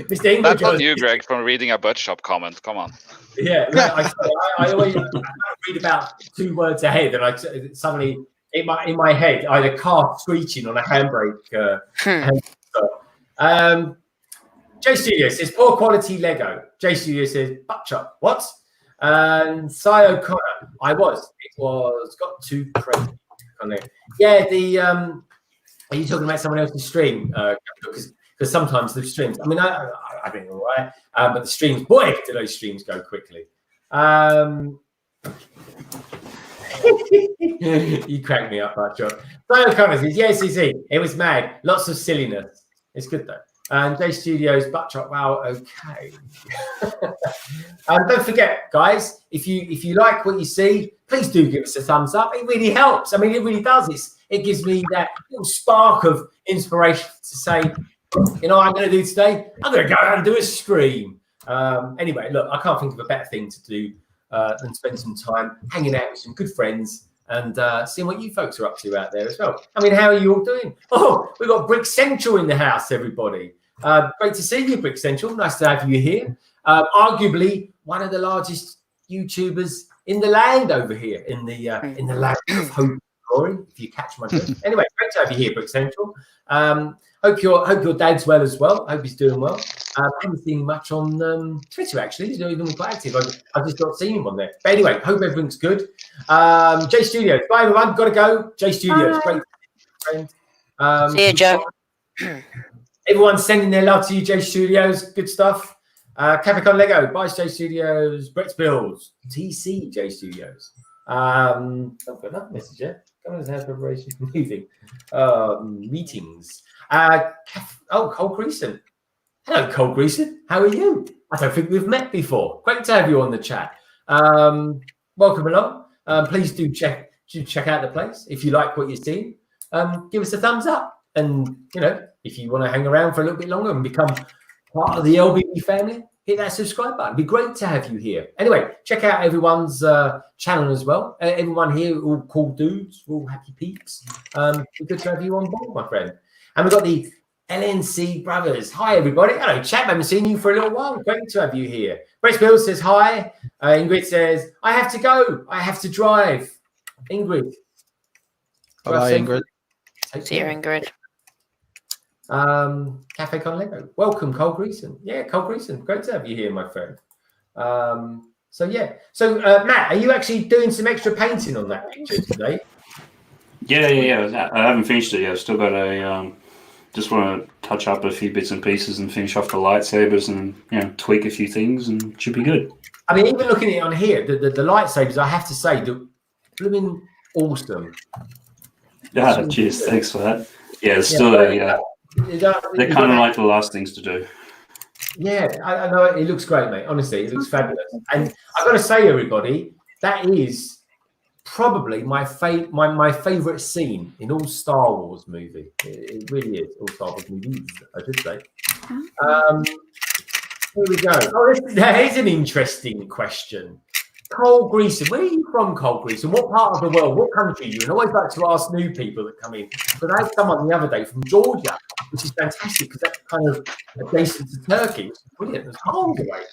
Mr. English. That's not you, Greg, from reading a butt shop comment. Come on. Yeah, I always read about 2 words ahead, and I suddenly in my head I had a car screeching on a handbrake. J Studio says poor quality Lego. J Studio says butt chop. What? And Cy O'Connor, it was got too crazy on there. Yeah, are you talking about someone else's stream? Because sometimes the streams, I mean, I don't know why, but the streams, boy, do those streams go quickly. You cracked me up, that job. Cy O'Connor says, yes, it was mad. Lots of silliness. It's good though. And J Studios butt chop. Wow, okay. Don't forget, guys, if you like what you see, please do give us a thumbs up. It really helps. I mean, it really does. It gives me that little spark of inspiration to say, you know what I'm going to do today? I'm going to go out and do a stream. Anyway, look, I can't think of a better thing to do than spend some time hanging out with some good friends and seeing what you folks are up to out there as well. I mean, how are you all doing? Oh, we've got Brick Central in the house, everybody. Great to see you, Brick Central. Nice to have you here. Arguably one of the largest YouTubers in the land over here, in the land of hope and glory, if you catch my drift. Anyway, great to have you here, Brick Central. Hope your dad's well as well. Hope he's doing well. I haven't seen much on Twitter actually. He's not even quite active. I've just not seen him on there. But anyway, hope everything's good. J Studios. Bye everyone. Gotta go. J Studios. Great friend. See you, Joe. Everyone's sending their love to you, J Studios. Good stuff. Capicon Lego, Bice J Studios, Brett's Builds, TC J Studios. I've got another message here. Come on, have preparation for moving. Meetings. Cole Greason. Hello, Cole Greason. How are you? I don't think we've met before. Great to have you on the chat. Welcome along. Please do check out the place. If you like what you're seeing, give us a thumbs up. And, you know, if you want to hang around for a little bit longer and become part of the LBB family, hit that subscribe button. It'd be great to have you here. Anyway, check out everyone's channel as well. Everyone here, all cool dudes, all happy peeps. It's good to have you on board, my friend. And we've got the LNC brothers. Hi, everybody. Hello, chap. I haven't seen you for a little while. Great to have you here. Brett Bill says hi. Ingrid says, I have to go. I have to drive. Ingrid. Bye, Ingrid. See you, Ingrid. Cafe Con Lego. Welcome, Cole Greason. Yeah, Cole Greason. Great to have you here, my friend. So Matt, are you actually doing some extra painting on that picture today? Yeah. I haven't finished it yet. I've still got a just want to touch up a few bits and pieces and finish off the lightsabers and tweak a few things, and it should be good. I mean, even looking at it on here, the lightsabers, I have to say, they're blooming awesome. Yeah, cheers. Thanks for that. Yeah, it's still they're kind of like the last things to do. Yeah, I know it looks great, mate. Honestly, it looks fabulous. And I've got to say, everybody, that is probably my favorite scene in all Star Wars movie. It really is all Star Wars movies, I should say. Here we go. Oh, that is an interesting question. Cole Greason, where are you from, Cole Greason? What part of the world? What country are you in? I always like to ask new people that come in. But I had someone the other day from Georgia, which is fantastic because that's kind of adjacent to Turkey, which is brilliant. It's miles away.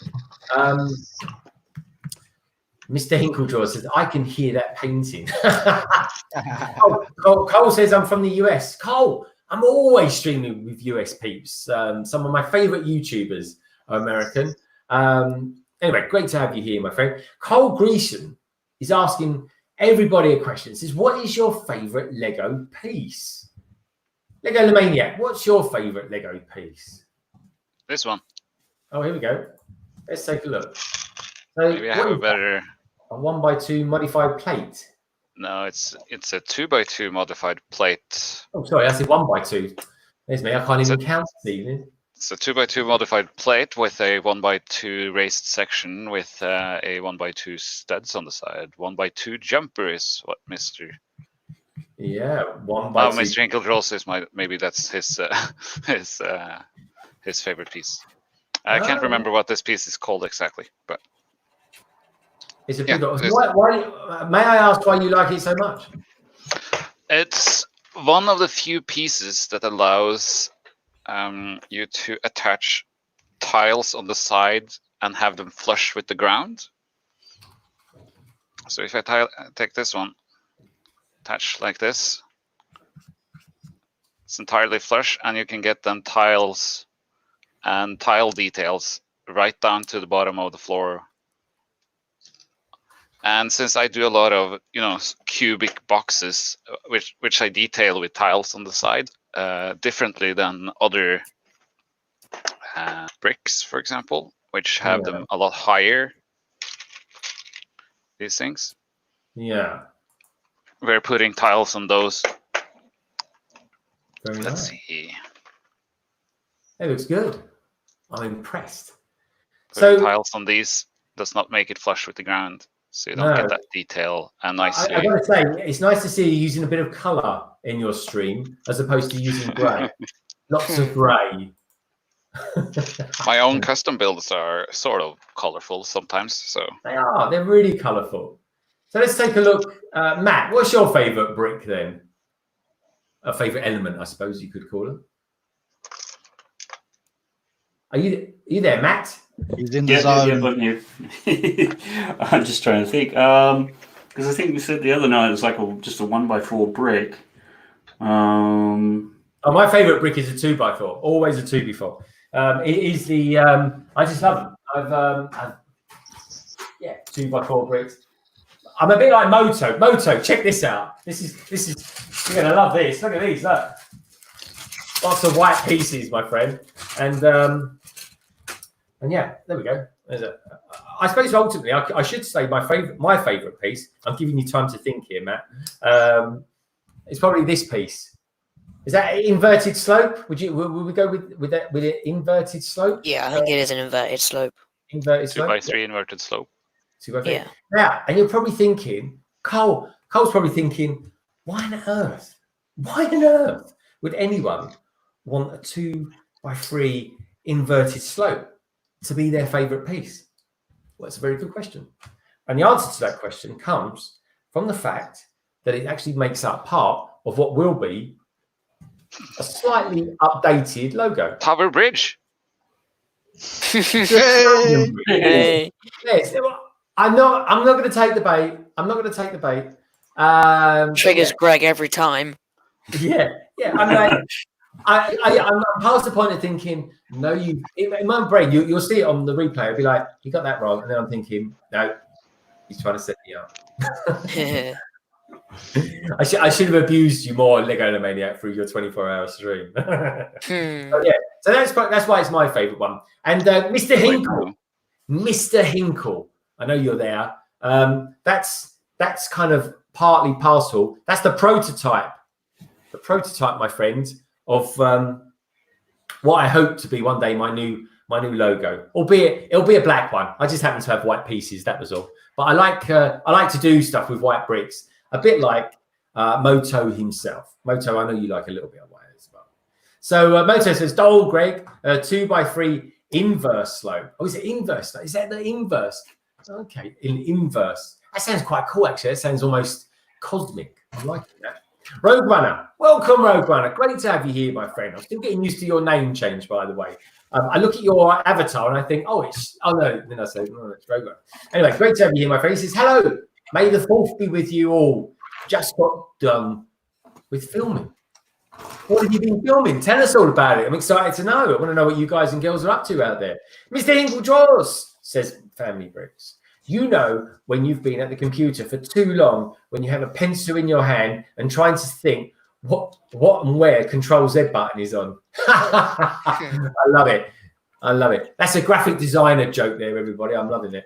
Mr. Hinklejaw says, I can hear that painting. Cole says, I'm from the US. Cole, I'm always streaming with US peeps. Some of my favorite YouTubers are American. Anyway, great to have you here, my friend. Cole Greason is asking everybody a question. He says, what is your favorite Lego piece? Lego Lemaniac, what's your favorite Lego piece? This one. Oh, here we go. Let's take a look. So, maybe I have a better... A 1x2 modified plate. No, it's a 2x2 modified plate. Oh, sorry, that's a 1x2. There's me. I can't even count this evening. It's a 2x2 modified plate with a 1x2 raised section with a 1x2 studs on the side. 1x2 jumper is what Mr. Yeah, 1x2. Oh, Mr. Hinklejaw says maybe that's his his favorite piece. I can't remember what this piece is called exactly, but. It's a big why, may I ask why you like it so much? It's one of the few pieces that allows you to attach tiles on the side and have them flush with the ground. So if I take this one, attach like this, it's entirely flush, and you can get then tiles and tile details right down to the bottom of the floor. And since I do a lot of cubic boxes, which I detail with tiles on the side, differently than other bricks, for example, which have them a lot higher. These things. Yeah. We're putting tiles on those. Very Let's nice. see. It looks good. I'm impressed. Putting tiles on these does not make it flush with the ground. So you don't get that detail. And I gotta say, it's nice to see you using a bit of colour in your stream as opposed to using grey. Lots of grey. My own custom builds are sort of colourful sometimes. So they are. They're really colourful. So let's take a look. Matt, what's your favourite brick then? A favourite element, I suppose you could call it. Are you there, Matt? He's in the zone. Yeah, I'm just trying to think. Because I think we said the other night it was like just a 1x4 brick. Oh, my favourite brick is a 2x4. Always a 2x4. It is the. I just love them. I've 2x4 bricks. I'm a bit like Moto. Moto, check this out. This is. You're gonna love this. Look at these. Look. Lots of white pieces, my friend. And yeah, there we go. I suppose ultimately, I should say my favorite piece. I'm giving you time to think here, Matt. It's probably this piece. Is that inverted slope? Would we go with that with it inverted slope? Yeah, I think it is an inverted slope. Inverted slope. 2x3 inverted slope. 2x3. Yeah. Now, and you're probably thinking, Cole's probably thinking, why on earth would anyone want a 2x3 inverted slope? to be their favourite piece? Well, it's a very good question. And the answer to that question comes from the fact that it actually makes up part of what will be a slightly updated logo. Tower Bridge. Hey. Yes, I'm not going to take the bait. I'm not going to take the bait. Triggers Greg every time. Yeah. I'm like, I'm past the point of thinking, no, in my brain, you'll see it on the replay. It'll be like, you got that wrong. And then I'm thinking, no, he's trying to set me up. I should have abused you more, Lego Maniac, through your 24-hour stream. But yeah, so that's why it's my favourite one. And Mr. Hinkle, I know you're there. That's kind of partly parcel. That's the prototype, my friend, of what I hope to be one day my new logo. Albeit it'll be a black one. I just happen to have white pieces. That was all. But I like to do stuff with white bricks. A bit like Moto himself. Moto, I know you like a little bit of white as well. So Moto says, Dole, Greg, 2x3 inverse slope. Oh, is it inverse? Is that the inverse? Okay, in inverse. That sounds quite cool, actually. It sounds almost cosmic. I'm liking that. Rogue Runner. Welcome, Rogue Runner. Great to have you here, my friend. I'm still getting used to your name change, by the way. I look at your avatar and I think, no. Then I say, no, it's Rogue Runner. Anyway, great to have you here, my friend. He says, hello. May the 4th be with you all. Just got done with filming. What have you been filming? Tell us all about it. I'm excited to know. I want to know what you guys and girls are up to out there. Mr. Hinkle Draws says, Family Bricks. You know when you've been at the computer for too long, when you have a pencil in your hand and trying to think what and where Control Z button is on. I love it. That's a graphic designer joke there, everybody. I'm loving it.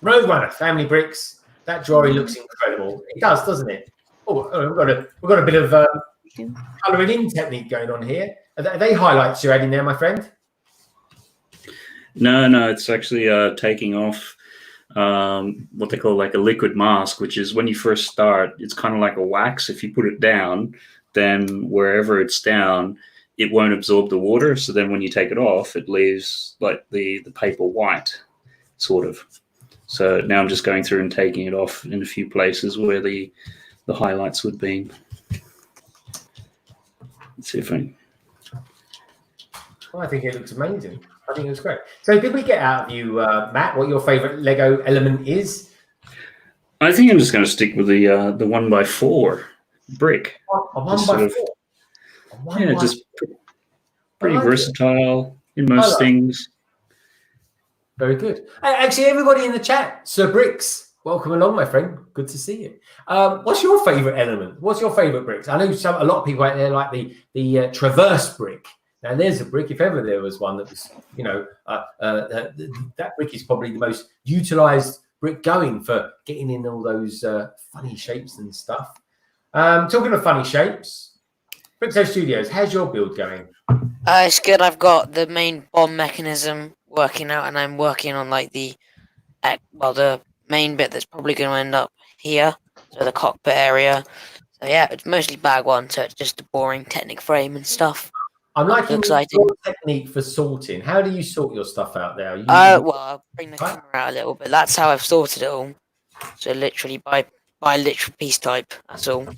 Rogue Runner, Family Bricks. That drawing looks incredible. It does, doesn't it? Oh, we've got a bit of colouring in technique going on here. Are they highlights you're adding there, my friend? No, it's actually taking off what they call like a liquid mask, which is when you first start, it's kind of like a wax. If you put it down, then wherever it's down, it won't absorb the water. So then when you take it off, it leaves like the paper white, sort of. So now I'm just going through and taking it off in a few places where the highlights would be. Let's see if I think it looks amazing. I think it was great. So did we get out of you, Matt, what your favourite Lego element is? I think I'm just going to stick with the 1x4 brick. A 1x4? Yeah, just pretty versatile in most things. Very good. Actually, everybody in the chat, Sir Bricks, welcome along, my friend. Good to see you. What's your favourite element? What's your favourite bricks? I know a lot of people out there like the Traverse brick. Now, there's a brick, if ever there was one that was, that brick is probably the most utilised brick going for getting in all those funny shapes and stuff. Talking of funny shapes, Brixo Studios, how's your build going? It's good. I've got the main bomb mechanism working out, and I'm working on like the main bit that's probably going to end up here, so the cockpit area. So yeah, it's mostly bag one, so it's just a boring Technic frame and stuff. I'm liking your technique for sorting. How do you sort your stuff out there? Well, I'll bring the camera out a little bit. That's how I've sorted it all. So literally by literal piece type. That's all.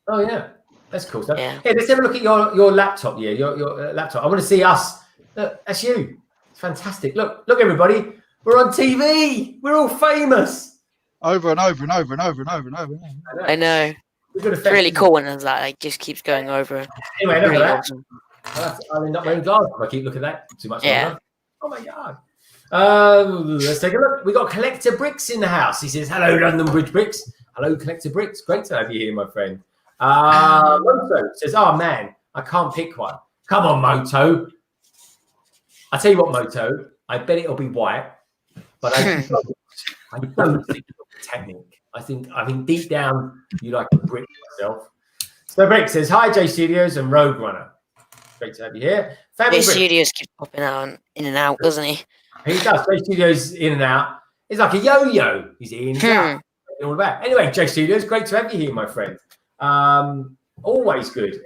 Oh yeah, that's cool stuff. Yeah. Hey, let's have a look at your laptop. Yeah, your laptop. I want to see us. Look, that's you. It's fantastic. Look, everybody. We're on TV. We're all famous. Over and over and over and over and over and over. I know. It's really cool when there's that. It just keeps going over. Anyway, look at that. Awesome. I'm not wearing glasses. I keep looking at that too much. Yeah. Oh my god. Let's take a look. We got Collector Bricks in the house. He says, "Hello, London Bridge Bricks. Hello, Collector Bricks. Great to have you here, my friend." Moto says, "Oh man, I can't pick one. Come on, Moto. I tell you what, Moto. I bet it'll be white, but I don't think it'll be Technic. I think deep down you like a brick yourself." So Brick says, "Hi, J Studios and Rogue Runner. Great to have you here." J Studios keeps popping out in and out, doesn't he? He does. J Studios in and out. It's like a yo-yo. He's in and out. All about. Anyway, J Studios, great to have you here, my friend. Always good.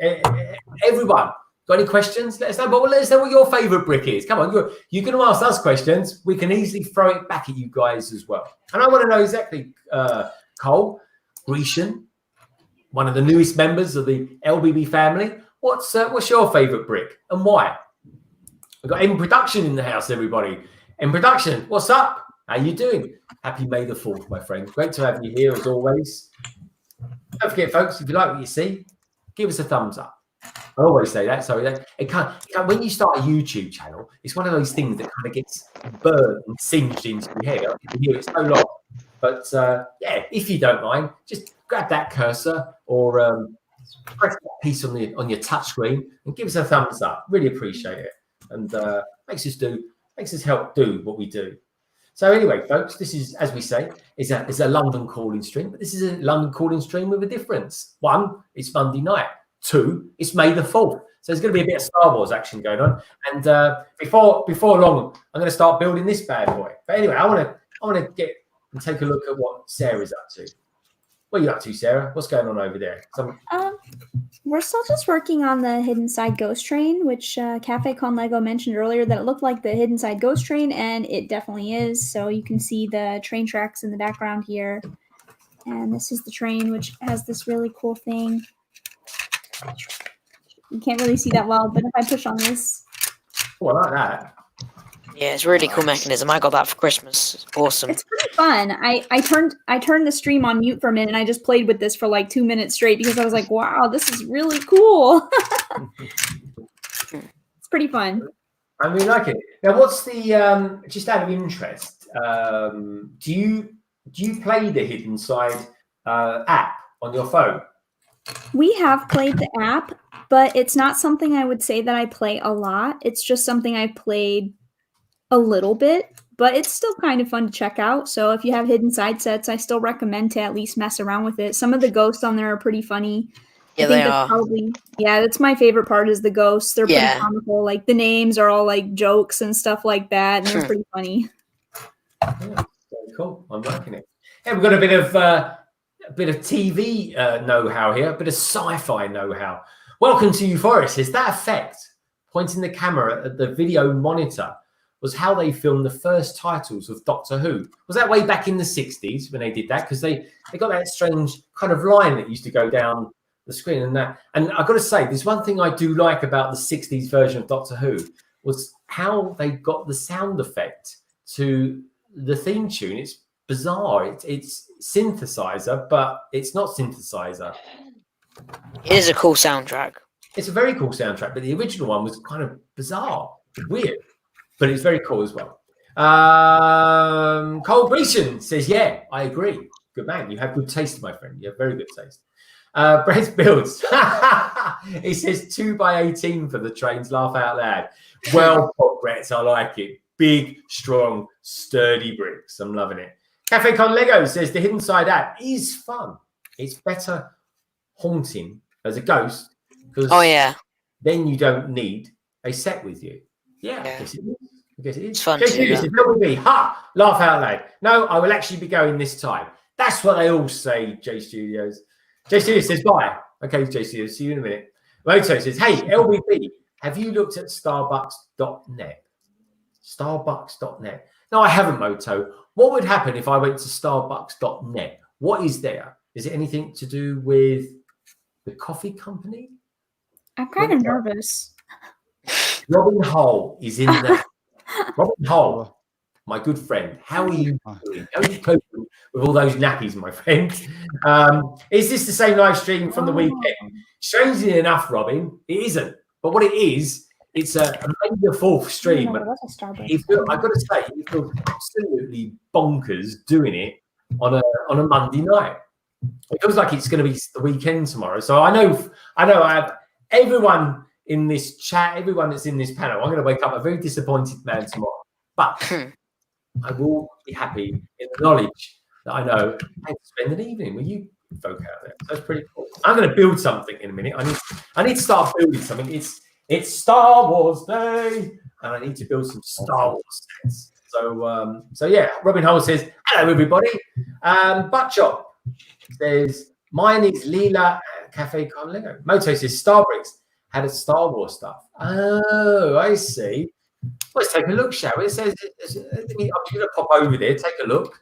Everyone, Got any questions? Let us know. But let us know what your favourite brick is. Come on, you're going to ask us questions. We can easily throw it back at you guys as well. And I want to know exactly, Cole, Grecian, one of the newest members of the LBB family. What's your favourite brick and why? We've got M Production in the house, everybody. M Production, what's up? How you doing? Happy May the 4th, my friend. Great to have you here as always. Don't forget, folks, if you like what you see, give us a thumbs up. I always say that. So when you start a YouTube channel, it's one of those things that kind of gets burned and singed into your head. You hear it so long. But yeah, if you don't mind, just grab that cursor or press that piece on your touch screen and give us a thumbs up. Really appreciate it, and makes us help do what we do. So anyway, folks, this is, as we say, is a London calling stream, but this is a London calling stream with a difference. One, it's Monday night. Two, it's May the 4th. So there's going to be a bit of Star Wars action going on. And before long, I'm going to start building this bad boy. But anyway, I want to get and take a look at what Sarah's up to. What are you up to, Sarah? What's going on over there? We're still just working on the Hidden Side Ghost Train, which Cafe Con Lego mentioned earlier that it looked like the Hidden Side Ghost Train, and it definitely is. So you can see the train tracks in the background here. And this is the train, which has this really cool thing. You can't really see that well, but if I push on this. Oh, I like that. Yeah, it's a really cool mechanism. I got that for Christmas. It's awesome. It's pretty fun. I turned the stream on mute for a minute and I just played with this for like 2 minutes straight because I was like, wow, this is really cool. It's pretty fun. I really like it. Now, what's the just out of interest? Do you play the Hidden Side app on your phone? We have played the app, but it's not something I would say that I play a lot. It's just something I played a little bit, but it's still kind of fun to check out. So if you have Hidden Side sets, I still recommend to at least mess around with it. Some of the ghosts on there are pretty funny. Yeah, they are. That's my favorite part is the ghosts. They're pretty comical. Like the names are all like jokes and stuff like that, and they're pretty funny. Yeah, very cool. I'm liking it. Yeah, we've got a bit of TV know-how here, a bit of sci-fi know-how. Welcome to Euphorius. Is that effect, pointing the camera at the video monitor, was how they filmed the first titles of Doctor Who? Was that way back in the 60s when they did that? Because they got that strange kind of line that used to go down the screen and that. And I've got to say, there's one thing I do like about the 60s version of Doctor Who was how they got the sound effect to the theme tune. It's bizarre. It's synthesizer, but it's not synthesizer. It is a cool soundtrack. It's a very cool soundtrack, but the original one was kind of bizarre, weird, but it's very cool as well. Cole Grecian says, yeah, I agree. Good man. You have good taste, my friend. You have very good taste. Brett Builds. He says 2x18 for the trains. Laugh out loud. Well put, Brett. I like it. Big, strong, sturdy bricks. I'm loving it. Cafe Con Lego says the Hidden Side app is fun. It's better haunting as a ghost because then you don't need a set with you. Yeah. I guess it is. It's fun too. Ha! Laugh out loud. No, I will actually be going this time. That's what they all say, J Studios. J Studios says bye. Okay, J Studios, see you in a minute. Moto says, hey, LBB, have you looked at Starbucks.net? Starbucks.net. No, I haven't, Moto. What would happen if I went to Starbucks.net? What is there? Is it anything to do with the coffee company? I'm kind of nervous. Robin Hull is in there. Robin Hull, my good friend. How are you doing? How are you coping with all those nappies, my friend? Is this the same live stream from the weekend? Strangely enough, Robin, it isn't. But what it is, it's a May the 4th stream. I've got to say, you feel absolutely bonkers doing it on a Monday night. It feels like it's going to be the weekend tomorrow. So I know I have everyone in this chat, everyone that's in this panel, I'm going to wake up a very disappointed man tomorrow. But I will be happy in the knowledge that I know I can spend an evening with you folk out there. So that's pretty cool. I'm going to build something in a minute. I need to start building something. It's Star Wars Day, and I need to build some Star Wars sets. So yeah, Robin Hull says, hello, everybody. Buttchop says, mine is Leela Cafe Con Lego. Moto says, Starbricks. had a Star Wars stuff. Oh, I see. Let's take a look, shall we? I'm just going to pop over there, take a look.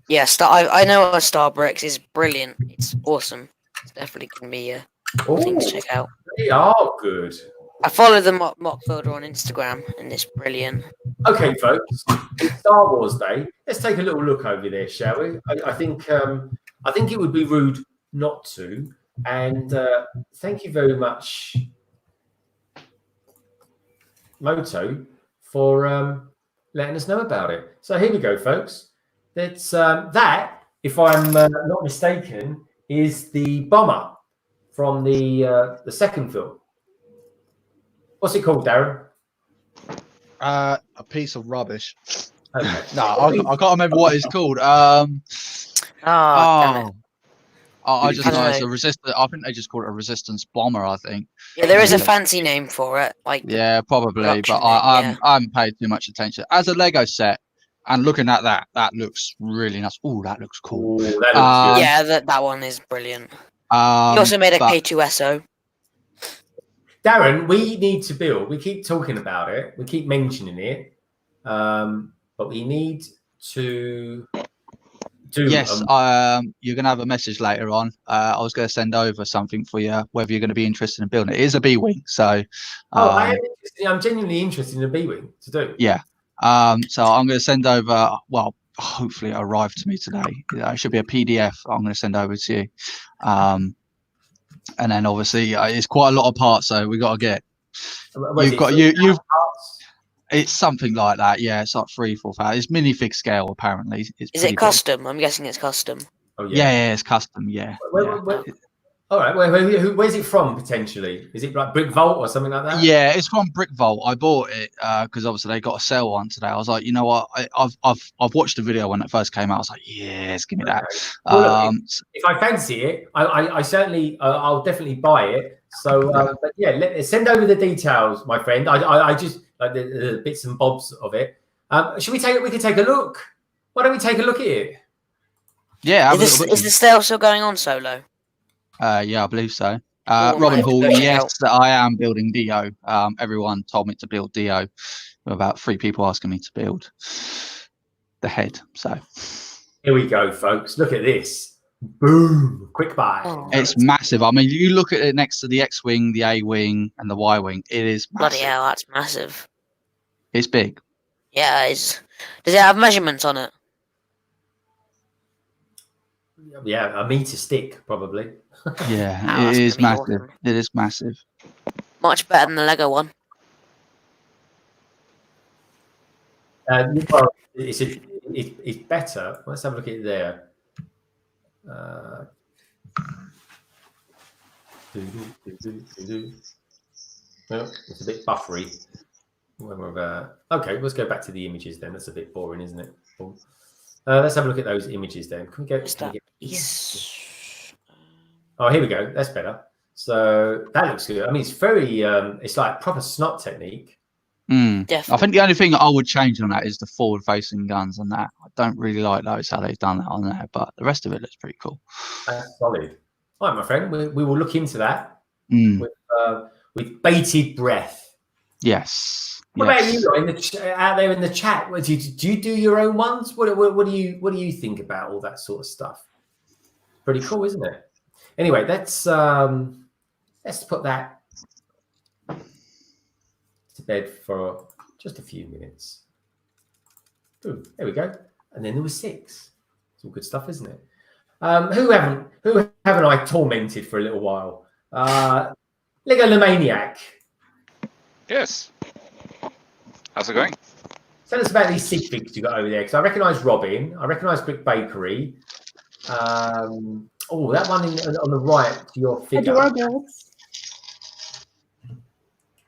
Yeah, I know our Star Bricks is brilliant. It's awesome. It's definitely going to be a thing to Oh, check out. they are good. I follow the mock builder on Instagram, and it's brilliant. Okay, folks, it's Star Wars Day. Let's take a little look over there, shall we? I think it would be rude not to. And thank you very much, Moto, for letting us know about it. So here we go, folks. That's that, if I'm not mistaken, is the bomber from the second film. What's it called, Darren? A piece of rubbish. Okay. No, I can't remember what it's called. Damn it. I just I know don't it's know. a resistance. I think they just call it a resistance bomber. I think. Yeah, there is a fancy name for it. Like Yeah, probably, but production I name, haven't paid too much attention. As a Lego set, and looking at that looks really nice. Oh, that looks cool. Ooh, that looks good. yeah, that one is brilliant. He He also made a K2SO. Darren, we need to build. We keep talking about it. We keep mentioning it. But we need to do. Yes, you're going to have a message later on. I was going to send over something for you, whether you're going to be interested in building it. It is a B-wing, so. I am interested. I'm genuinely interested in a B-wing to do. Yeah. So I'm going to send over. Well, hopefully it arrive to me today. It should be a PDF. I'm going to send over to you. And then obviously it's quite a lot of parts, so we got to get. You've. It's something like that, yeah. It's like 3-4,000. It's minifig scale, apparently. Is it custom? I'm guessing it's custom. Oh yeah, it's custom. Yeah. All right. Where's it from potentially? Is it like Brick Vault or something like that? Yeah, it's from Brick Vault. I bought it because obviously they got a sale on today. I was like, you know what? I've watched the video when it first came out. I was like, yes, give me that. Well, look, if I fancy it, I certainly I'll definitely buy it. So, but yeah, send over the details, my friend. I just like the bits and bobs of it. Should we take it? We can take a look. Why don't we take a look at it? Yeah. Is the sale still going on, Solo? Yeah, I believe so. Robin Hall, yes, I am building Dio. Everyone told me to build Dio. About 3 people asking me to build the head. So here we go, folks. Look at this. Boom! Quick buy. Oh. It's massive. I mean, you look at it next to the X-wing, the A-wing, and the Y-wing. It is massive. Bloody hell, that's massive. It's big. Yeah, it is. Does it have measurements on it? Yeah, a meter stick, probably. Yeah, it is massive. Awesome. It is massive. Much better than the Lego one. Well, it's better. Let's have a look at it there. No, it's a bit buffery. Okay, let's go back to the images then. That's a bit boring, isn't it? Let's have a look at those images then. Can we go? Oh, here we go. That's better. So that looks good. I mean, it's very, it's like proper snot technique. Definitely. I think the only thing I would change on that is the forward-facing guns on that. I don't really like those, how they've done that on there, but the rest of it looks pretty cool. That's solid. All right, my friend. We will look into that with bated breath. Yes. What about you out there in the chat? Do you do your own ones? What do you think about all that sort of stuff? Pretty cool, isn't it? Anyway, let's put that to bed for just a few minutes. Ooh, there we go. And then there was 6. It's all good stuff, isn't it? Who haven't I tormented for a little while? Lego the Maniac. Yes. How's it going? Tell us about these sig figs you got over there, because I recognise Robin. I recognise Brick Bakery. That one on the right to your figure. Adorables.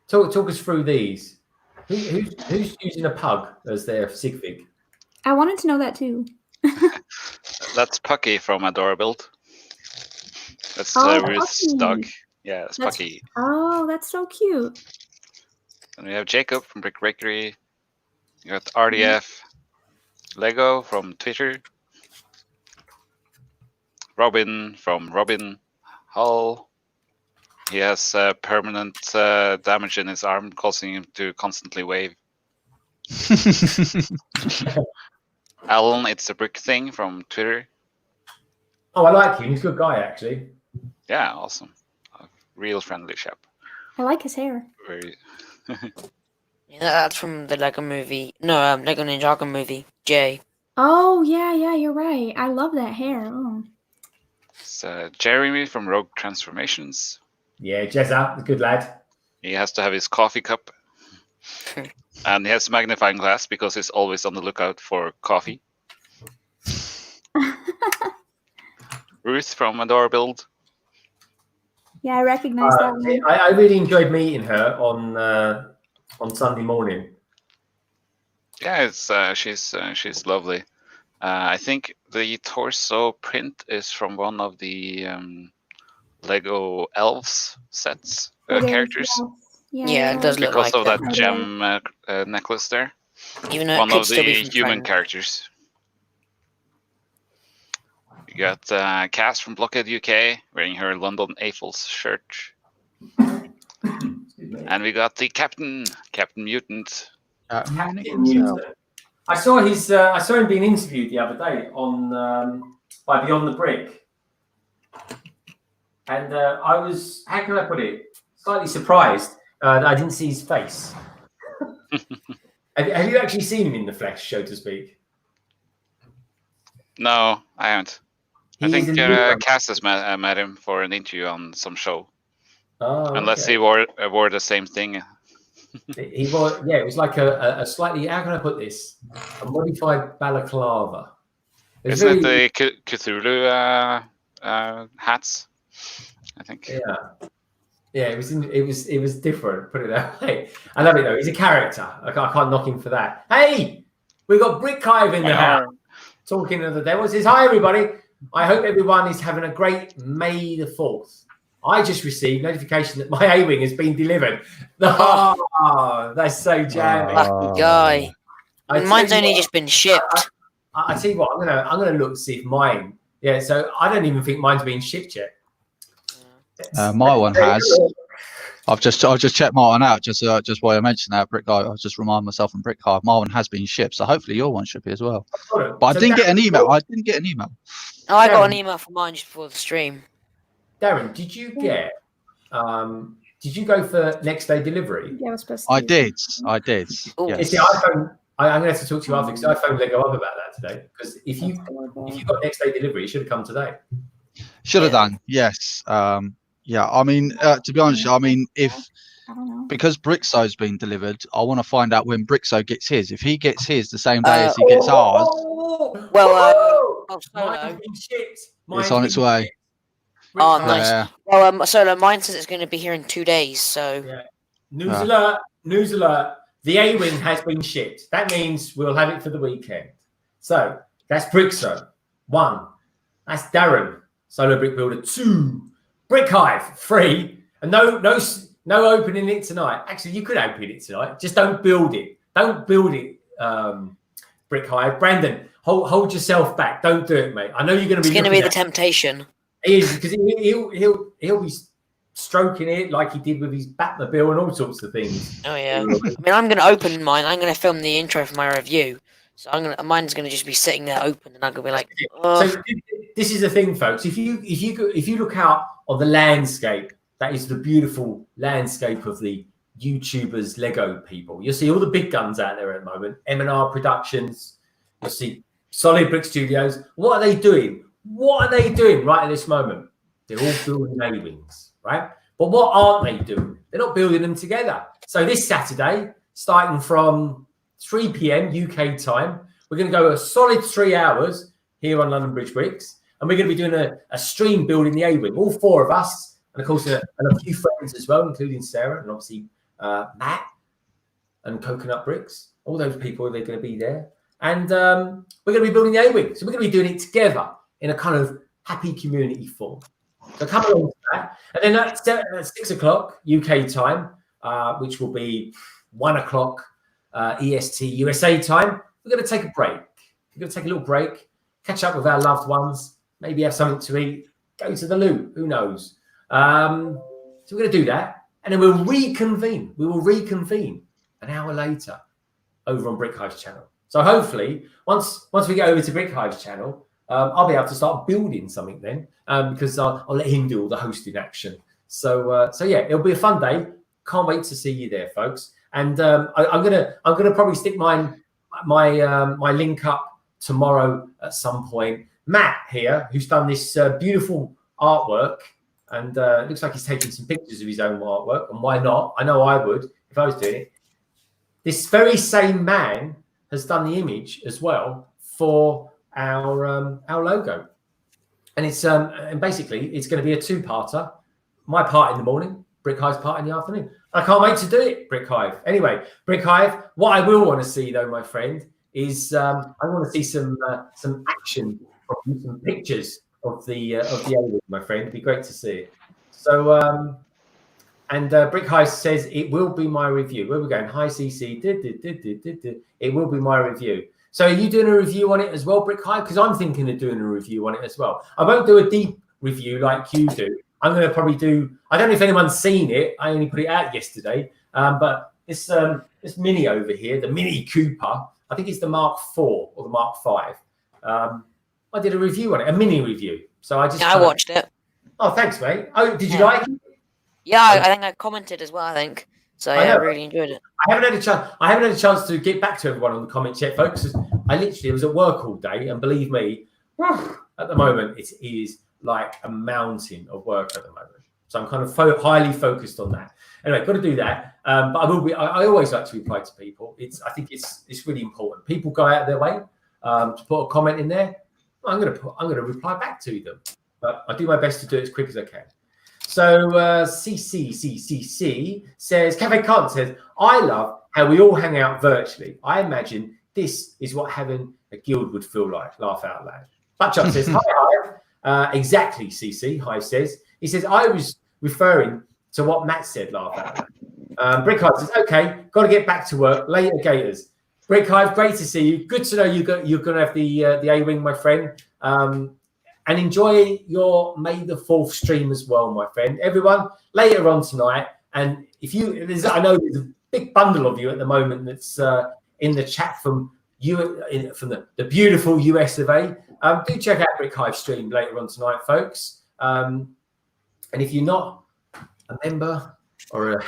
Talk us through these. Who's using a pug as their sig fig? I wanted to know that too. That's Pucky from Adorabuild. That's Ruth's dog. Yeah, that's Pucky. Oh, that's so cute. And we have Jacob from Brick Bakery. You got RDF, Lego from Twitter, Robin from Robin Hull, He has permanent damage in his arm, causing him to constantly wave. Alan, it's a brick thing from Twitter. Oh, I like him. He's a good guy, actually. Yeah, awesome. A real friendly chap. I like his hair. Very. Yeah, that's from the Lego movie. No, Lego Ninjago movie. Jay. Oh, yeah, you're right. I love that hair. Oh. It's Jeremy from Rogue Transformations. Yeah, Jezza, good lad. He has to have his coffee cup. And he has a magnifying glass because he's always on the lookout for coffee. Ruth from Adore Build. Yeah, I recognize that one. I really enjoyed meeting her on Sunday morning. Yeah, it's she's lovely. I think the torso print is from one of the Lego Elves sets It is, characters. Yeah, it does look Because like of that that. gem necklace there. Even though One it could of still the be from human Friends. characters. You got Cass from Blockhead UK wearing her London Eiffels shirt. And we got the Captain Mutant. Captain Newton. I saw him being interviewed the other day on by Beyond the Brick, and I was, how can I put it, slightly surprised that I didn't see his face. Have you actually seen him in the flesh, so to speak? No, I haven't. I He's think in the new one. Cass has met him for an interview on some show. Oh, Unless okay. he wore the same thing. He was, yeah, it was like a slightly, how can I put this, a modified balaclava. It was Isn't very- it the Cthulhu hats? I think. Yeah, it was different. Put it that way. I love it though. He's a character. I can't knock him for that. Hey, we got Brick Hive in the house. Talking to the devil. Says hi everybody. I hope everyone is having a great May the 4th. I just received notification that my A-wing has been delivered. Oh, that's so jammy. Lucky guy. I tell Mine's you only what, just been shipped. I tell you what, I'm gonna look to see if mine. Yeah, so I don't even think mine's been shipped yet. My one has. I've just checked my one out just while I mentioned that Brick Hive. I just remind myself from Brick Hive. My one has been shipped, so hopefully your one should be as well. But I didn't get an email. Oh, I got an email from mine just before the stream. Darren, did you get? Did you go for next day delivery? Yeah, I was supposed to. I do did. that. I did. Oh. Yes. It's the iPhone. I'm going to have to talk to you after because I phoned Lego up about that today. Because if you got next day delivery, it should have come today. Should have done. Yes. Yeah. I mean, to be honest, I mean, I don't know. because Brixo's been delivered, I want to find out when Brixo gets his. If he gets his the same day as he gets ours, Well, Mine's Solo. been shipped. it's on its way. Oh, nice. Yeah. Well, Solo, mine says it's going to be here in 2 days, so... Yeah. News alert! News alert! The A-wing has been shipped. That means we'll have it for the weekend. So that's Brixo. 1. That's Darren. Solo Brick Builder. 2. Brick Hive. 3. And no opening it tonight. Actually, you could open it tonight. Just don't build it. Don't build it. Brick Hive. Brandon, hold yourself back. Don't do it, mate. I know you're going to be. It's going to be the temptation. He is, because he'll be stroking it like he did with his Batmobile and all sorts of things. Oh, yeah. I mean, I'm going to open mine. I'm going to film the intro for my review. So mine's going to just be sitting there open, and I'm going to be like, oh. So this is the thing, folks. If you look out on the landscape, that is the beautiful landscape of the YouTubers, Lego people. You'll see all the big guns out there at the moment. M&R Productions. You'll see Solid Brick Studios. What are they doing? What are they doing right at this moment? They're all building A-wings, right? But what aren't they doing? They're not building them together. So this Saturday, starting from 3 p.m. UK time, we're going to go a solid 3 hours here on London Bridge Bricks, and we're going to be doing a stream building the A-wing. All 4 of us, and of course, and a few friends as well, including Sarah and obviously Matt and Coconut Bricks. All those people, they're going to be there. And we're going to be building the A-wing. So we're going to be doing it together in a kind of happy community form. So come along to that. And then at 6 o'clock UK time, which will be 1 o'clock EST USA time, we're going to take a break. We're going to take a little break, catch up with our loved ones, maybe have something to eat, go to the loo, who knows. So we're going to do that, and then we'll reconvene. We will reconvene an hour later over on Brick Hive's channel. So hopefully, once we get over to Brick Hive's channel, I'll be able to start building something then, because I'll let him do all the hosting action. So yeah, it'll be a fun day. Can't wait to see you there, folks. And I'm gonna probably stick my link up tomorrow at some point. Matt here, who's done this beautiful artwork, and it looks like he's taking some pictures of his own artwork. And why not? I know I would if I was doing it. This very same man has done the image as well for our logo, and it's and basically it's going to be a two-parter. My part in the morning, Brick Hive's part in the afternoon. I can't wait to do it, Brick Hive. Anyway, Brick Hive, what I will want to see though, my friend, is I want to see some action, some pictures of the alien, my friend. It'd be great to see it. So and Brick Hive says it will be my review. Where are we going? Hi CC. It will be my review. So are you doing a review on it as well, Brick Hive? Because I'm thinking of doing a review on it as well. I won't do a deep review like you do. I'm going to probably do. I don't know if anyone's seen it. I only put it out yesterday. But this Mini over here, the Mini Cooper. I think it's the Mark IV or the Mark V. I did a review on it, a mini review. So I watched it. Oh, thanks, mate. Oh, did you like it? Yeah, I think I commented as well. I think so. Yeah, I really enjoyed it. I haven't had a chance to get back to everyone on the comments yet, folks. I literally was at work all day, and believe me, at the moment it is like a mountain of work at the moment. So I'm kind of highly focused on that. Anyway, got to do that. But I will be. I always like to reply to people. I think it's really important. People go out of their way to put a comment in there. I'm going to reply back to them. But I do my best to do it as quick as I can. So CC says, Cafe Kant says, I love how we all hang out virtually. I imagine this is what having a guild would feel like. Laugh out loud. Butchup says, hi, Hive. Exactly, CC, Hive says. He says, I was referring to what Matt said, laugh out loud. Brick Hive says, okay, got to get back to work. Later, Gators. Brick Hive, great to see you. Good to know you're going to have the A-Wing, my friend. And enjoy your May the 4th stream as well, my friend. Everyone, later on tonight, and I know there's a big bundle of you at the moment that's in the chat from the beautiful US of A. Do check out Brick Hive stream later on tonight, folks. And if you're not a member or a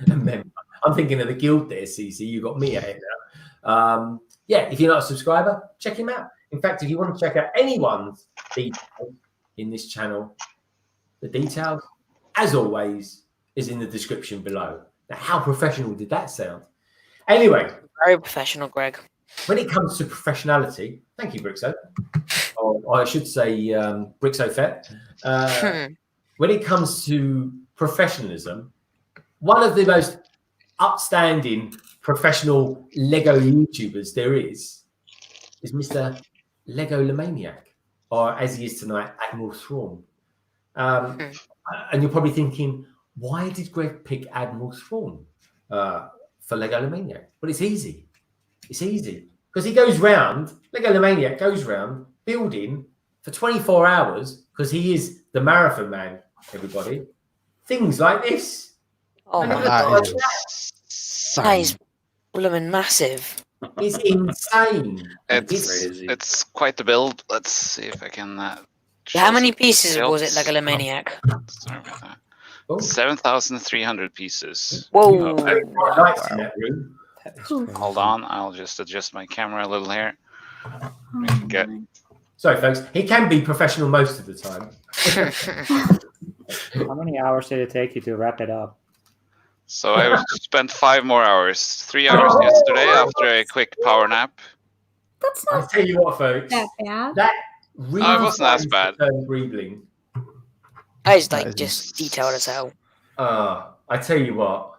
member, I'm thinking of the guild there, CC. You got me at it now. Yeah, if you're not a subscriber, check him out. In fact, if you want to check out anyone's details in this channel, the details, as always, is in the description below. Now, how professional did that sound? Anyway. Very professional, Greg. When it comes to professionality, thank you, Brixo. Or I should say Brixofet. When it comes to professionalism, one of the most upstanding professional Lego YouTubers there is Mr. Lego Lemaniac, or as he is tonight, Admiral Thrawn. And you're probably thinking, why did Greg pick Admiral Thrawn for Lego Lemaniac? Well, it's easy. It's easy because he goes round, Lego Lemaniac goes round building for 24 hours because he is the marathon man, everybody. Things like this. Oh my God. That is blooming massive. It's insane. It's quite the build. Let's see if I can. How many pieces was it, Lego Maniac? Sorry about that. 7,300 pieces. Whoa! Hold on, I'll just adjust my camera a little here. Sorry, folks. He can be professional most of the time. How many hours did it take you to wrap it up? So I spent 5 more hours. 3 hours yesterday after a quick power nap. That's not I tell you what, folks. that bad. That really it wasn't as bad. Breebling. I was like just detailed as hell. I tell you what.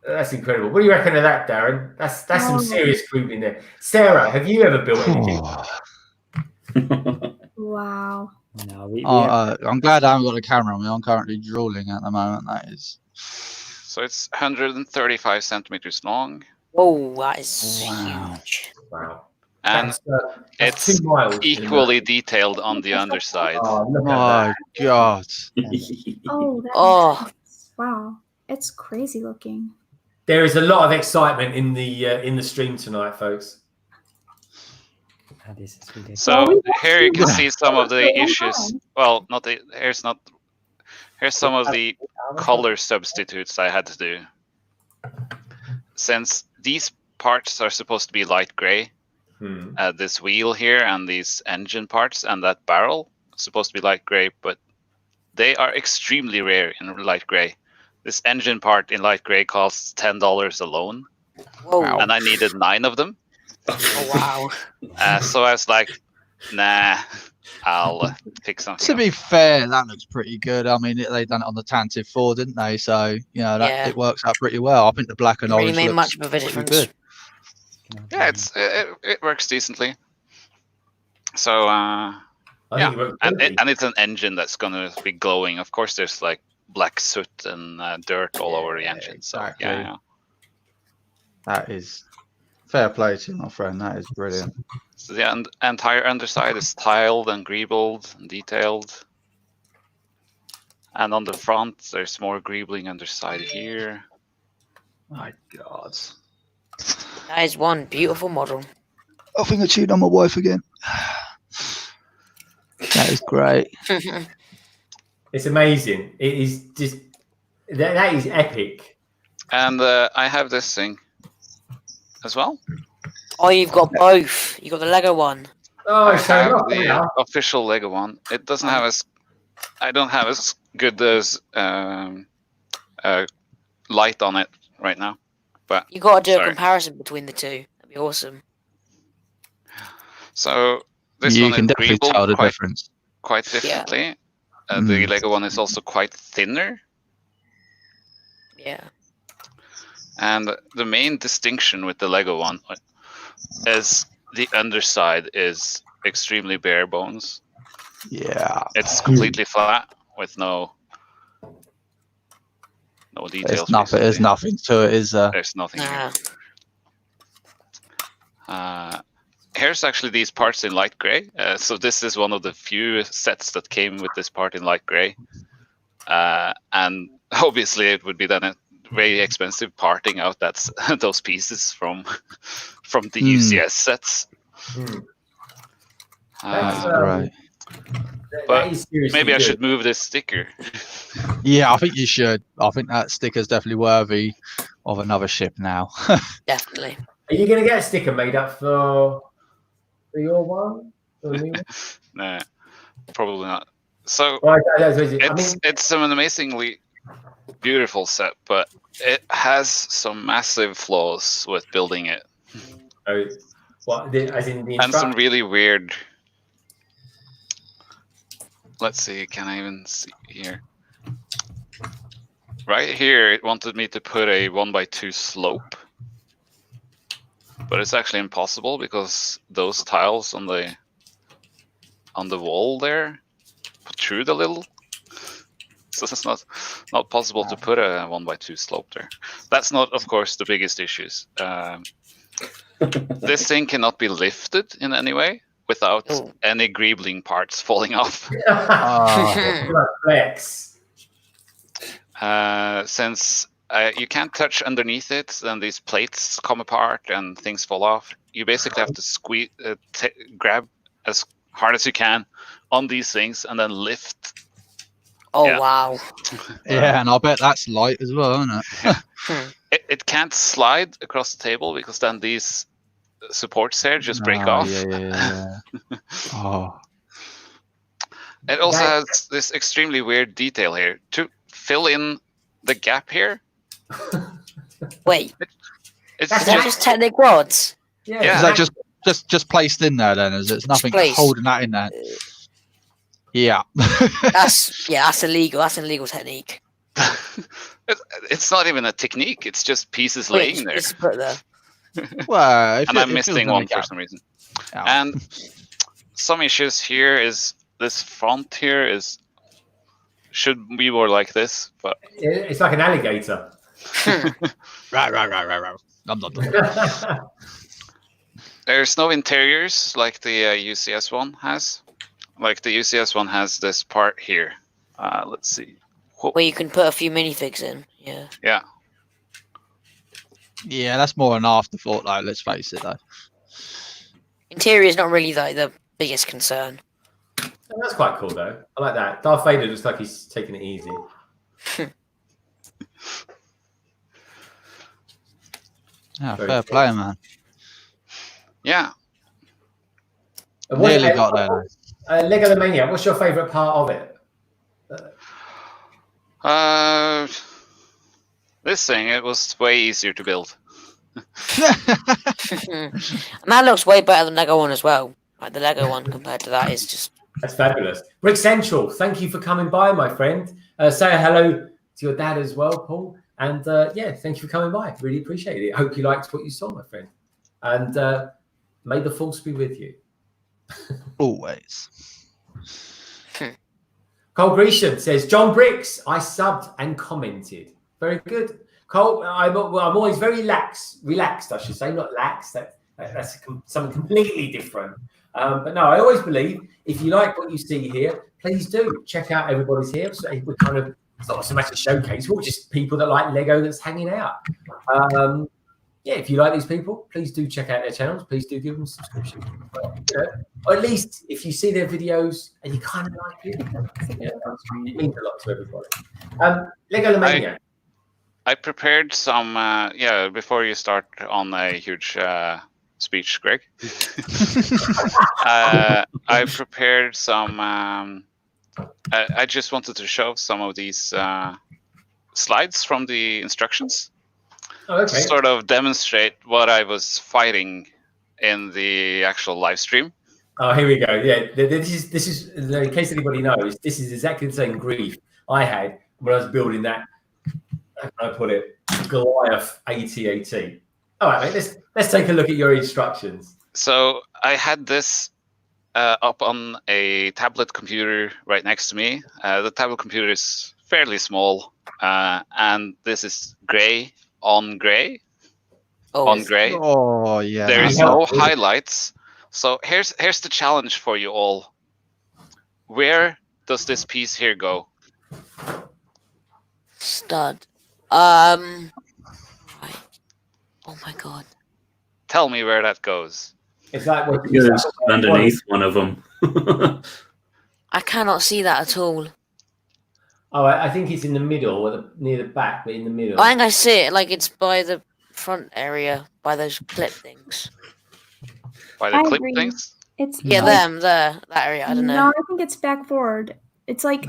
That's incredible. What do you reckon of that, Darren? That's some serious breebling there. Sarah, have you ever built anything? Wow. No, I'm glad I haven't got a camera on me. I'm currently drooling at the moment. That is. So it's 135 centimeters long. Oh, that is huge. Wow. And that's it's 2 miles. equally detailed on the underside. Oh, look at My that. God. Oh, that Oh. makes sense. Wow. It's crazy looking. There is a lot of excitement in the stream tonight, folks. This is ridiculous. So Well, we here you can watched see some of for a the long issues. time. Well, not the here's some of the color substitutes I had to do. Since these parts are supposed to be light gray, this wheel here and these engine parts and that barrel are supposed to be light gray, but they are extremely rare in light gray. This engine part in light gray costs $10 alone. Whoa. And I needed 9 of them. Oh, wow. So I was like, nah, I'll pick something To up. be fair, that looks pretty good. I mean, they done it on the Tantive 4, didn't they? So, you know, that Yeah. it works out pretty well. I think the black and It really orange made looks much of a pretty difference. good. Yeah, it works decently. So I think it worked brilliantly. and it's an engine that's gonna be glowing. Of course, there's like black soot and dirt all over the engine. So exactly. yeah. That is fair play to you, my friend. That is brilliant. So the entire underside is tiled and greebled and detailed. And on the front, there's more greebling underside here. My God. That is one beautiful model. I think I cheated on my wife again. That is great. It's amazing. It is just that is epic. And I have this thing as well. Oh, you've got both. You got the Lego one. Oh, I so have look the now. official Lego one. It doesn't have I don't have as good as light on it right now. But You got to do sorry. a comparison between the two. That'd be awesome. So this You one can is definitely greebled tell the difference. quite differently. The Lego one is also quite thinner. Yeah. And the main distinction with the Lego one is the underside is extremely bare bones. Yeah. It's completely flat with no details. There's nothing to it, is there? There's nothing here. Nah. Here's actually these parts in light gray. So this is one of the few sets that came with this part in light gray. And obviously it would be then a very expensive parting out those pieces from the UCS sets. That's, Right. But that is seriously maybe I good. should move this sticker. Yeah, I think you should. I think that sticker's definitely worthy of another ship now. Definitely. Are you going to get a sticker made up for your one? For the new one? Nah, probably not. So Well, I mean, it's an amazingly beautiful set, but it has some massive flaws with building it, as in the and some instruction? really weird. Let's see, can I even see here? Right here, it wanted me to put a 1x2 slope, but it's actually impossible because those tiles on the wall there protrude a little. So it's not possible to put a 1x2 slope there. That's not, of course, the biggest issues. This thing cannot be lifted in any way without any greebling parts falling off. Flex. Since you can't touch underneath it, then these plates come apart and things fall off. You basically have to squeeze, grab as hard as you can on these things and then lift. Oh, Yeah. wow. Yeah, and I bet that's light as well, isn't it? It can't slide across the table because then these supports here just break off. Yeah. Oh. It also has this extremely weird detail here to fill in the gap here. Wait, It's is that just Technic rods? Yeah. Is that just placed in there then? Is it nothing placed. holding that in there? Yeah. That's illegal. That's an illegal technique. it's not even a technique. It's just pieces laying there. Just put there. Well, if And it- I'm it missing feels one like for that. some reason. Yeah. And some issues here is this front here should be more like this, but It's like an alligator. Right. Nom, nom, nom. There's no interiors like the UCS one has. Like the UCS one has this part here. Let's see. Where you can put a few minifigs in. Yeah. Yeah. Yeah, that's more an afterthought, though. Let's face it, though. Interior is not really the biggest concern. Oh, that's quite cool, though. I like that. Darth Vader looks like he's taking it easy. Yeah, Very fair cool. play, man. Yeah. And what- Nearly got there, though. Lego the Maniac, what's your favourite part of it? This thing, it was way easier to build. And that looks way better than Lego one as well. Like the Lego one compared to that is just. That's fabulous. Brick Central, thank you for coming by, my friend. Say hello to your dad as well, Paul. And yeah, thank you for coming by. Really appreciate it. I hope you liked what you saw, my friend. And may the force be with you. Always. Cole Grecian says, John Bricks, I subbed and commented. Very good. Cole, I'm always very relaxed, I should say, not lax. That's something completely different. But no, I always believe if you like what you see here, please do check out everybody's here. So we're kind of, it's not so much a showcase, we're just people that like Lego that's hanging out. Yeah, if you like these people, please do check out their channels. Please do give them a subscription. Or at least if you see their videos and you kind of like it, it means a lot to everybody. Lego Mania. I prepared some, before you start on a huge speech, Greg. I prepared some, I just wanted to show some of these slides from the instructions. Oh, okay. To sort of demonstrate what I was fighting in the actual live stream. Oh, here we go. Yeah, this is in case anybody knows, this is exactly the same grief I had when I was building that. How can I put it? Goliath AT-AT. All right, mate. Let's take a look at your instructions. So I had this up on a tablet computer right next to me. The tablet computer is fairly small, and this is gray on gray. Oh, On gray. Oh, yeah. There is Yeah. no highlights. So here's the challenge for you all. Where does this piece here go? stud. Right. Oh my god. Tell me where that goes. It's like what It goes underneath one of them. I cannot see that at all. Oh, I think it's in the middle, or near the back, but in the middle. I think I see it. Like it's by the front area, by those clip things. By the I clip agree. things? It's Yeah, like- them there, that area. I don't know. No, I think it's back forward. It's like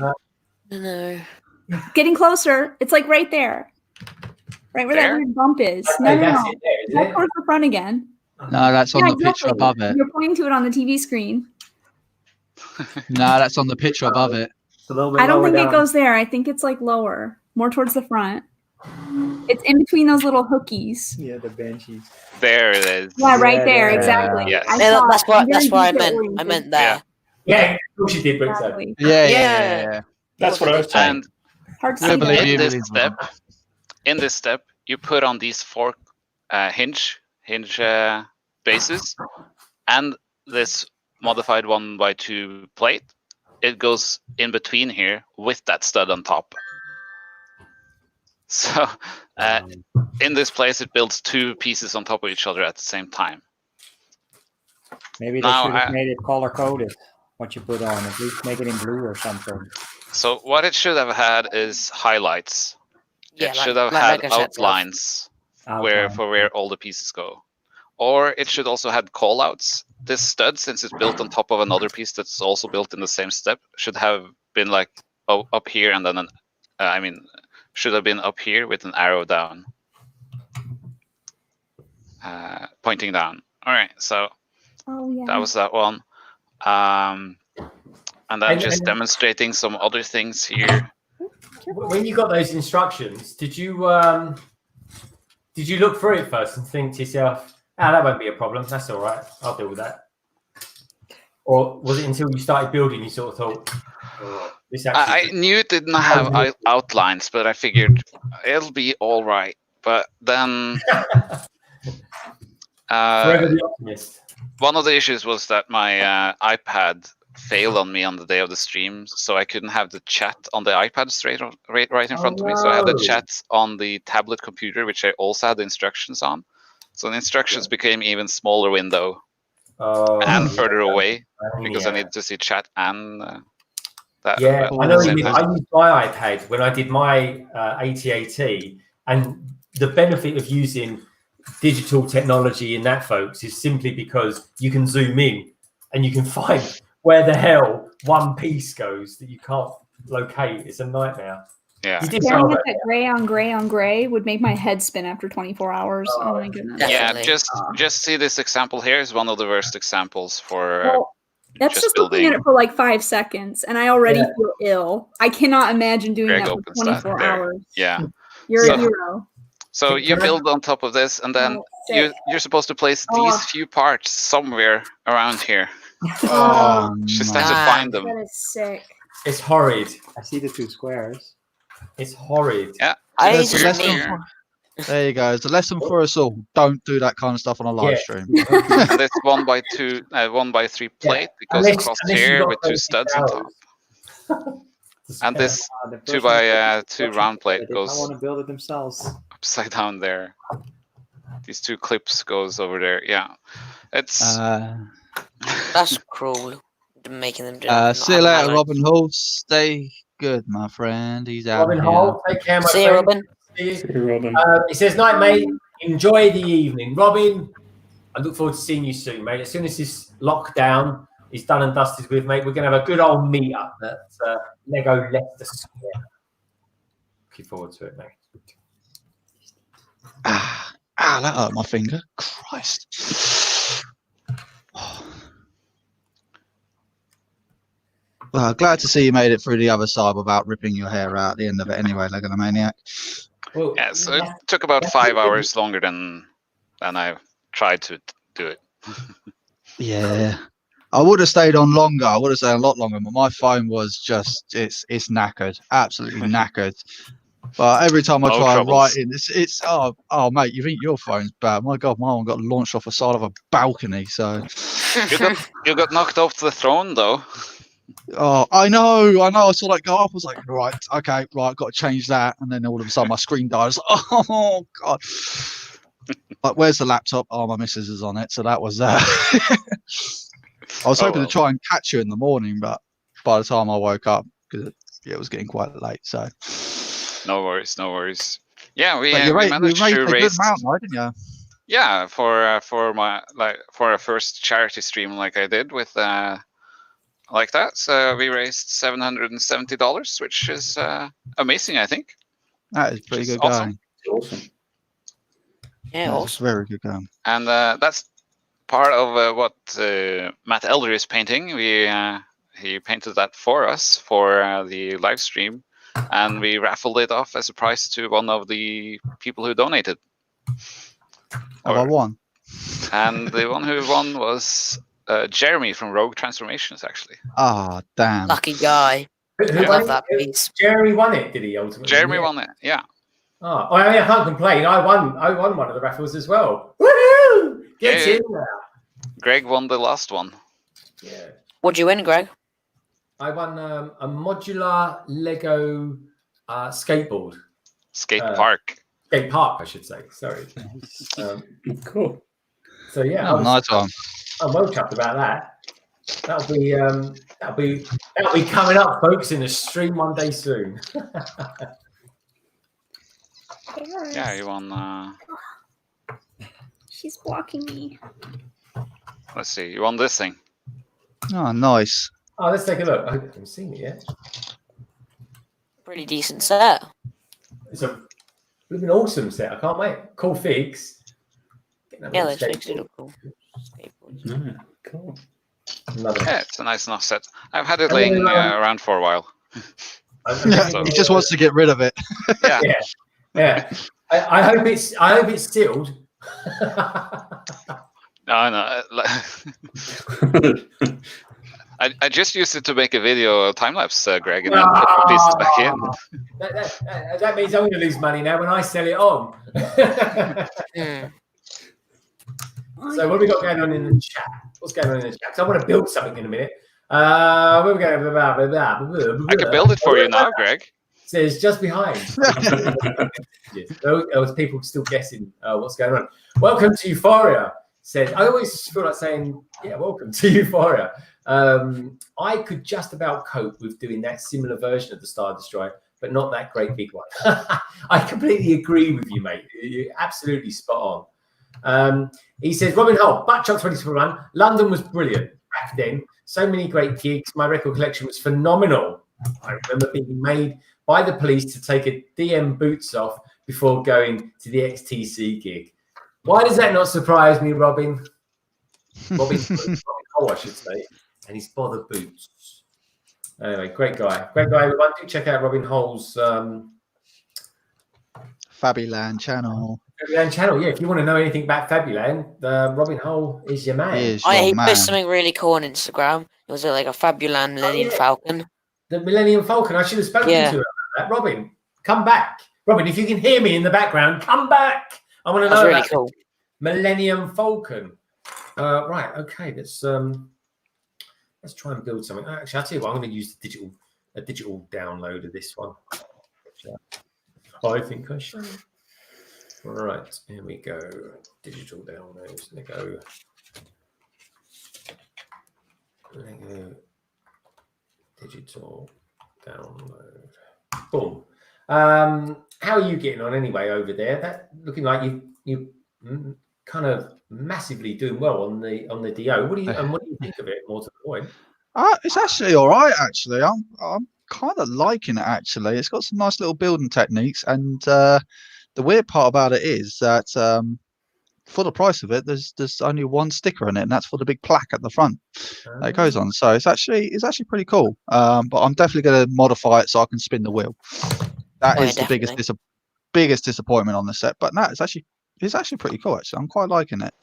No. getting closer. It's like right there, right where that There? weird bump is. Okay, No, no, that's no. it there, isn't Back it? towards the front again. No, that's on Yeah, the picture exactly. above it. You're pointing to it on the TV screen. No, that's on the picture above it. It's a little bit I don't lower think down. it goes there. I think it's like lower, more towards the front. It's in between those little hookies. Yeah, the benchies. There it is. Yeah, right Yeah, there, yeah, exactly. yes. I Yeah, saw that's it. what I'm very I meant. detail-oriented. I meant there. Yeah, of course you did, Bricks. Exactly. Yeah. That's what I was saying. And Hard to I see believe that. you. in this step, you put on these four hinge bases and this modified 1x2 plate. It goes in between here with that stud on top. So in this place, it builds two pieces on top of each other at the same time. Maybe they Now, should have made it color coded. What you put on, at least make it in blue or something. So what it should have had is highlights. Yeah, It should have had Lego sets have. outlines Outline. where all the pieces go. Or it should also had callouts. This stud, since it's built on top of another piece that's also built in the same step, should have been like up here and then should have been up here with an arrow down, pointing down. All right, so Oh yeah. that was that one. And then And- just and- demonstrating some other things here. When you got those instructions, did you look through it first and think to yourself, that won't be a problem, that's all right, I'll deal with that? Or was it until you started building you sort of thought, oh, this I actually... knew it didn't have outlines, but I figured it'll be all right. But then Forever the optimist. one of the issues was that my iPad failed on me on the day of the stream, so I couldn't have the chat on the iPad right in front of me. So I had the no. chat on the tablet computer, which I also had the instructions on. So the instructions became even smaller window and further away because I needed to see chat and that. Yeah, at I know. the same I time. used my iPad when I did my AT-AT, and the benefit of using digital technology in that, folks, is simply because you can zoom in and you can find where the hell one piece goes that you can't locate. It's a nightmare. Yeah. You did Staring well, at that gray on gray on gray would make my head spin after 24 hours. Oh my goodness. Yeah, Definitely. just see this example here is one of the worst examples for Well, that's just looking at building. it for like 5 seconds, and I already feel ill. I cannot imagine doing Greg that for opens that 24 there. hours. Yeah. You're So- a hero. So you build on top of this, and then Oh, sick. you're supposed to place these few parts somewhere around here. Oh, Just man. have to find them. That is sick. It's horrid. I see the 2 squares. It's horrid. Yeah. I There's a just lesson need. There you go. It's a lesson for us all. Don't do that kind of stuff on a live Yeah. stream. And this 1x2, 1x3 plate, it goes Unless- across unless you've here got with 2 those studs on top. And this The 2x2 round plate I goes want to build it themselves. upside down there. These 2 clips goes over there. Yeah. It's That's cruel. Making them do it. See you later, Robin Hall. Stay good, my friend. He's out Robin here. Hall, take care, my See you, friend. Robin. See you. Robin. It says, night, mate. Enjoy the evening. Robin, I look forward to seeing you soon, mate. As soon as this lockdown is done and dusted with, mate, we're going to have a good old meet up at Lego Leicester Square. Looking forward to it, mate. That hurt my finger. Christ. Well, glad to see you made it through the other side without ripping your hair out at the end of it anyway, Legomaniac. Well, yeah, so it took about 5 hours longer than I tried to do it. Yeah. I would have stayed on longer. I would have stayed a lot longer, but my phone was just it's knackered. Absolutely knackered. But every time I try writing, it's oh mate, you think your phone's bad? My God, my one got launched off the side of a balcony. So you got knocked off the throne though. Oh, I know. I saw that go up. I was like, right, okay, right, got to change that. And then all of a sudden, my screen died. I was like, oh God. Like, where's the laptop? Oh, my missus is on it. So that was. I was hoping to try and catch you in the morning, but by the time I woke up, because it was getting quite late. So. No worries. Yeah, we you managed to a raise. Good amount, right, didn't you? Yeah, for my for a first charity stream like I did with like that. So we raised $770, which is amazing, I think. That is pretty good awesome. going. Awesome. Yeah, awesome. Very good going. And that's part of what Matt Elder is painting. He painted that for us for the live stream, and we raffled it off as a prize to one of the people who donated. I won. And the one who won was Jeremy from Rogue Transformations, actually. Ah, damn. Lucky guy. Who I won love it? that piece. Jeremy won it, did he, ultimately? Jeremy won it, yeah. Oh, I mean, I can't complain. I won one of the raffles as well. Woohoo! Get in there. Greg won the last one. Yeah. What'd you win, Greg? I won a modular Lego skateboard. Skate park, I should say. Sorry. Cool. So yeah, Nice one. I'm well chuffed about that. That'll be coming up, folks, in the stream one day soon. Yeah, you won. She's blocking me. Let's see, you won this thing. Oh, nice. Oh, let's take a look. I haven't seen it yet. Pretty decent set. It's a an awesome set. I can't wait. Cool figs. Yeah, those figs do look cool. Skateboards. Yeah, cool. Yeah, it's a nice enough set. I've had it laying around for a while. Yeah, So- he just wants to get rid of it. Yeah. Yeah. I hope it's sealed. No. I just used it to make a video time lapse, Greg, and then put the pieces back in. That means I'm going to lose money now when I sell it on. Hmm. So what have we got going on in the chat? What's going on in the chat? I want to build something in a minute. Where are we going? I can build it for you now, Greg. Says just behind. There was people still guessing what's going on. Welcome to Euphoria. Said I always feel like saying, yeah, welcome to Euphoria. I could just about cope with doing that similar version of the Star Destroyer, but not that great big one. I completely agree with you, mate. You're absolutely spot on. He says, Robin Hull, Buckshot 2021. London was brilliant back then. So many great gigs. My record collection was phenomenal. I remember being made by the police to take a DM boots off before going to the XTC gig. Why does that not surprise me, Robin? Robin Hull, I should say. And his bother boots. Anyway, great guy. Great guy, everyone. Do check out Robin Hull's Fabuland channel. Fabuland channel, yeah. If you want to know anything about Fabuland, Robin Hull is your man. He posted something really cool on Instagram. It was like a Fabuland Millennium Falcon. The Millennium Falcon. I should have spoken to you about that. Robin, come back. Robin, if you can hear me in the background, come back. I want to know really about cool. Millennium Falcon. Right, okay. Let's try and build something. Actually, I'll tell you what, I'm going to use a digital download of this one. I think I should. All right, here we go. Digital downloads. There go. Digital download. Boom. How are you getting on anyway over there? That looking like you kind of massively doing well on the DO. What do you think of it? More to the point. It's actually all right. Actually, I'm kind of liking it. Actually, it's got some nice little building techniques, and the weird part about it is that for the price of it, there's only one sticker in it, and that's for the big plaque at the front that it goes on. So it's actually pretty cool. But I'm definitely going to modify it so I can spin the wheel. That is the biggest disappointment on the set. But no, it's actually pretty cool. Actually, I'm quite liking it.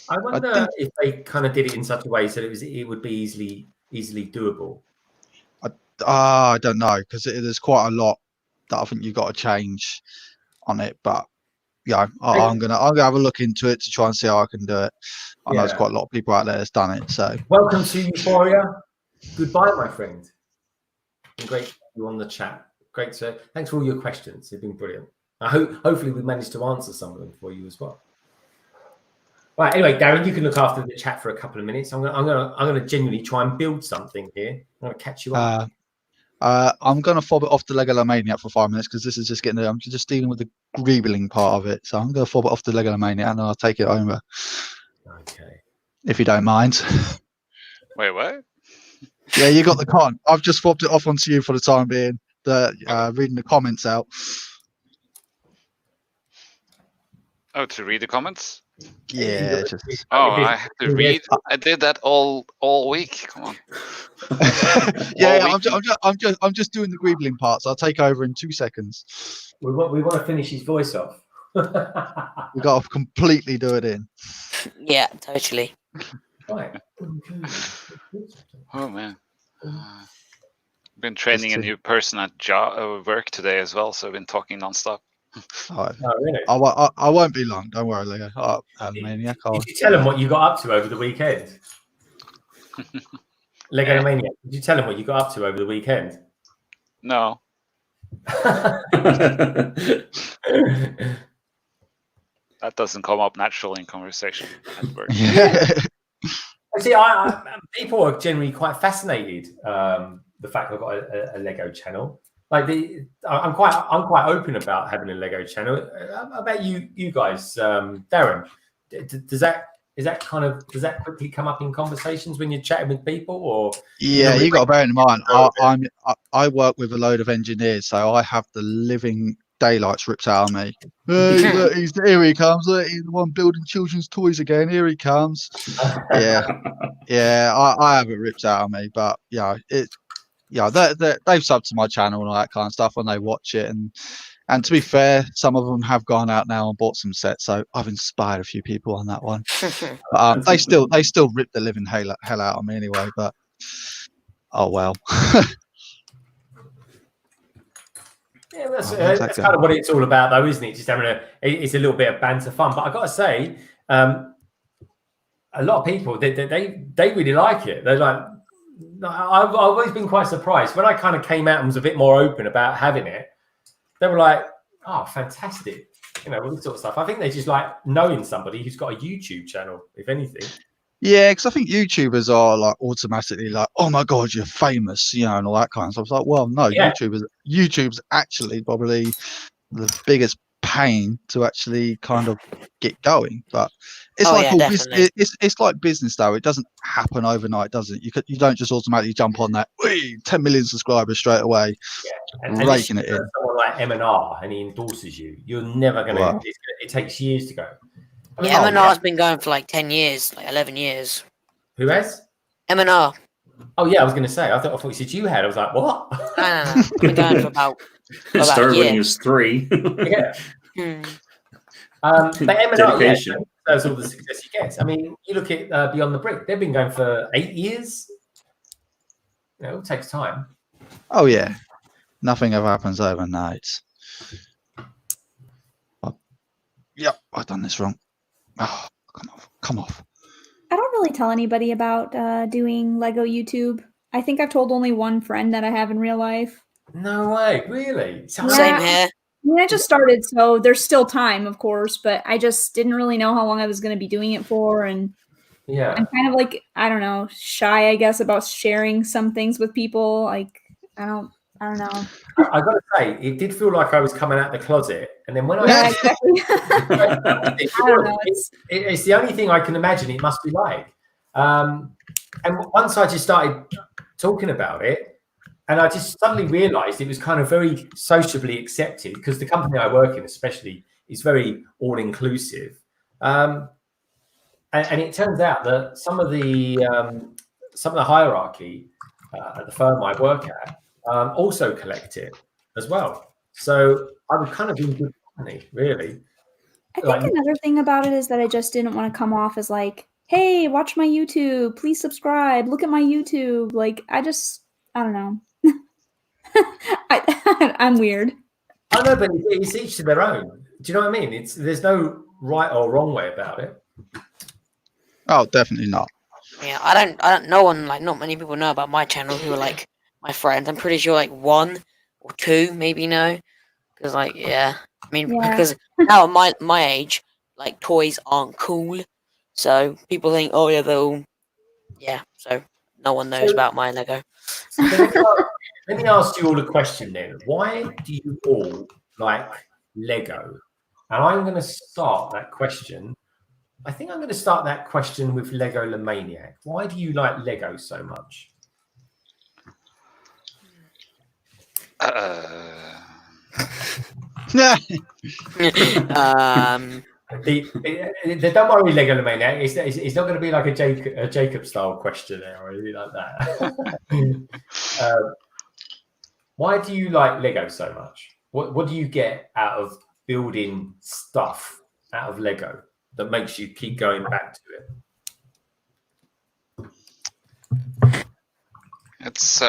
I wonder if they kind of did it in such a way so it would be easily doable. I don't know, because there's quite a lot that I think you've got to change on it. But yeah, I'm gonna have a look into it to try and see how I can do it. I know there's quite a lot of people out there that's done it. So welcome to Euphoria. Goodbye, my friend. Been great to have you on the chat. Great, sir. Thanks for all your questions. They've been brilliant. Hopefully we managed to answer some of them for you as well. Right. Anyway, Darren, you can look after the chat for a couple of minutes. I'm gonna genuinely try and build something here. I'm gonna catch you up. I'm gonna fob it off to Lego Maniac for 5 minutes because this is just I'm just dealing with the greebling part of it. So I'm gonna fob it off to Lego Maniac and then I'll take it over. Okay. If you don't mind. Wait, what? Yeah, you got the con. I've just fobbed it off onto you for the time being. Reading the comments out. Oh, to read the comments? Yeah. I have to read. I did that all week. Come on. Yeah, I'm just doing the greebling parts. I'll take over in 2 seconds. We want to finish his voice off. We got to completely do it in. Yeah, totally. Right. Oh man. Been training a new person at work today as well, so I've been talking nonstop. Oh, really? I won't be long. Don't worry, Lego. Maniac. Did you tell him what you got up to over the weekend? Lego Maniac. Did you tell him what you got up to over the weekend? No. That doesn't come up naturally in conversation at work. See, people are generally quite fascinated. The fact I've got a Lego channel. Like I'm quite open about having a Lego channel. I bet you guys, Darren, does that quickly come up in conversations when you're chatting with people, or? Yeah, you got to bear in mind, I work with a load of engineers, so I have the living daylights ripped out of me. Hey, look, here he comes. Look, he's the one building children's toys again. Here he comes. Yeah, I have it ripped out of me, but yeah, they've subbed to my channel and all that kind of stuff when they watch it, and to be fair, some of them have gone out now and bought some sets, so I've inspired a few people on that one. But, they still rip the living hell out of me anyway. But oh well. Yeah, that's kind of what it's all about, though, isn't it? Just having it's a little bit of banter fun. But I got to say, a lot of people they really like it. They're like, I've always been quite surprised when I kind of came out and was a bit more open about having it. They were like, "Oh, fantastic!" You know, all this sort of stuff. I think they just like knowing somebody who's got a YouTube channel, if anything. Yeah, because I think YouTubers are like automatically like, "Oh my god, you're famous," you know, and all that kind of stuff. It's like, well, no, Yeah. YouTube's actually probably the biggest pain to actually kind of get going. But it's it's like business though. It doesn't happen overnight, does it? You don't just automatically jump on that. 10 million subscribers straight away, And raking it in. Someone like M&R and he endorses you. You're never going to. It takes years to go. I mean, Yeah, M&R's been going for like 10 years, like 11 years. Who has? M&R. Oh yeah, I was going to say. I thought you said you had. I was like, what? No. I've been going for about Started a when year. he was 3. Yeah. But M&R, Dedication. that's all the success he gets. I mean, you look at Beyond the Brick. They've been going for 8 years. You know, it takes time. Oh yeah, nothing ever happens overnight. Yep, I've done this wrong. Oh, come off. I don't really tell anybody about doing Lego YouTube. I think I've told only one friend that I have in real life. No way, really? Same here. I mean, I just started, so there's still time, of course, but I just didn't really know how long I was going to be doing it for, and yeah, I'm kind of like, I don't know, shy, I guess, about sharing some things with people. Like, I don't know. I got to say, it did feel like I was coming out the closet, and then when Exactly. I don't know. It's the only thing I can imagine it must be like. And once I just started talking about it, and I just suddenly realised it was kind of very sociably accepted because the company I work in, especially, is very all-inclusive. And it turns out that some of the hierarchy at the firm I work at also collect it as well. So I would kind of be in good company, really. I think another thing about it is that I just didn't want to come off as like, hey, watch my YouTube, please subscribe, look at my YouTube. Like, I don't know. I'm weird. I know, but it's each to their own. Do you know what I mean? There's no right or wrong way about it. Oh, definitely not. Yeah, I don't. No one, like, not many people know about my channel who are like my friends. I'm pretty sure like 1 or 2 maybe know, because like because now at my age, like toys aren't cool, so people think, oh yeah, so no one knows about my Lego. So let me ask you all a question then. Why do you all like Lego? And I'm going to start that question. I think I'm going to start that question with Lego Lemaniac. Why do you like Lego so much? Don't worry, Lego Lemaniac. It's not going to be like a Jacob style questionnaire or anything like that. Why do you like Lego so much? What do you get out of building stuff out of Lego that makes you keep going back to it? It's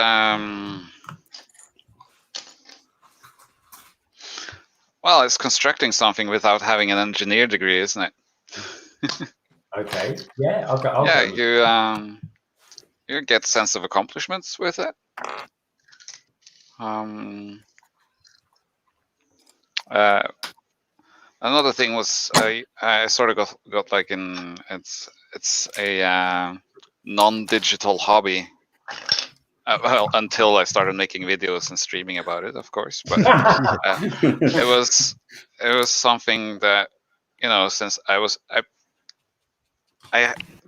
well, it's constructing something without having an engineer degree, isn't it? Okay. Yeah. I'll go. You get sense of accomplishments with it. Another thing was I sort of got like it's a non-digital hobby. Well, until I started making videos and streaming about it, of course. But it was something that, you know, since I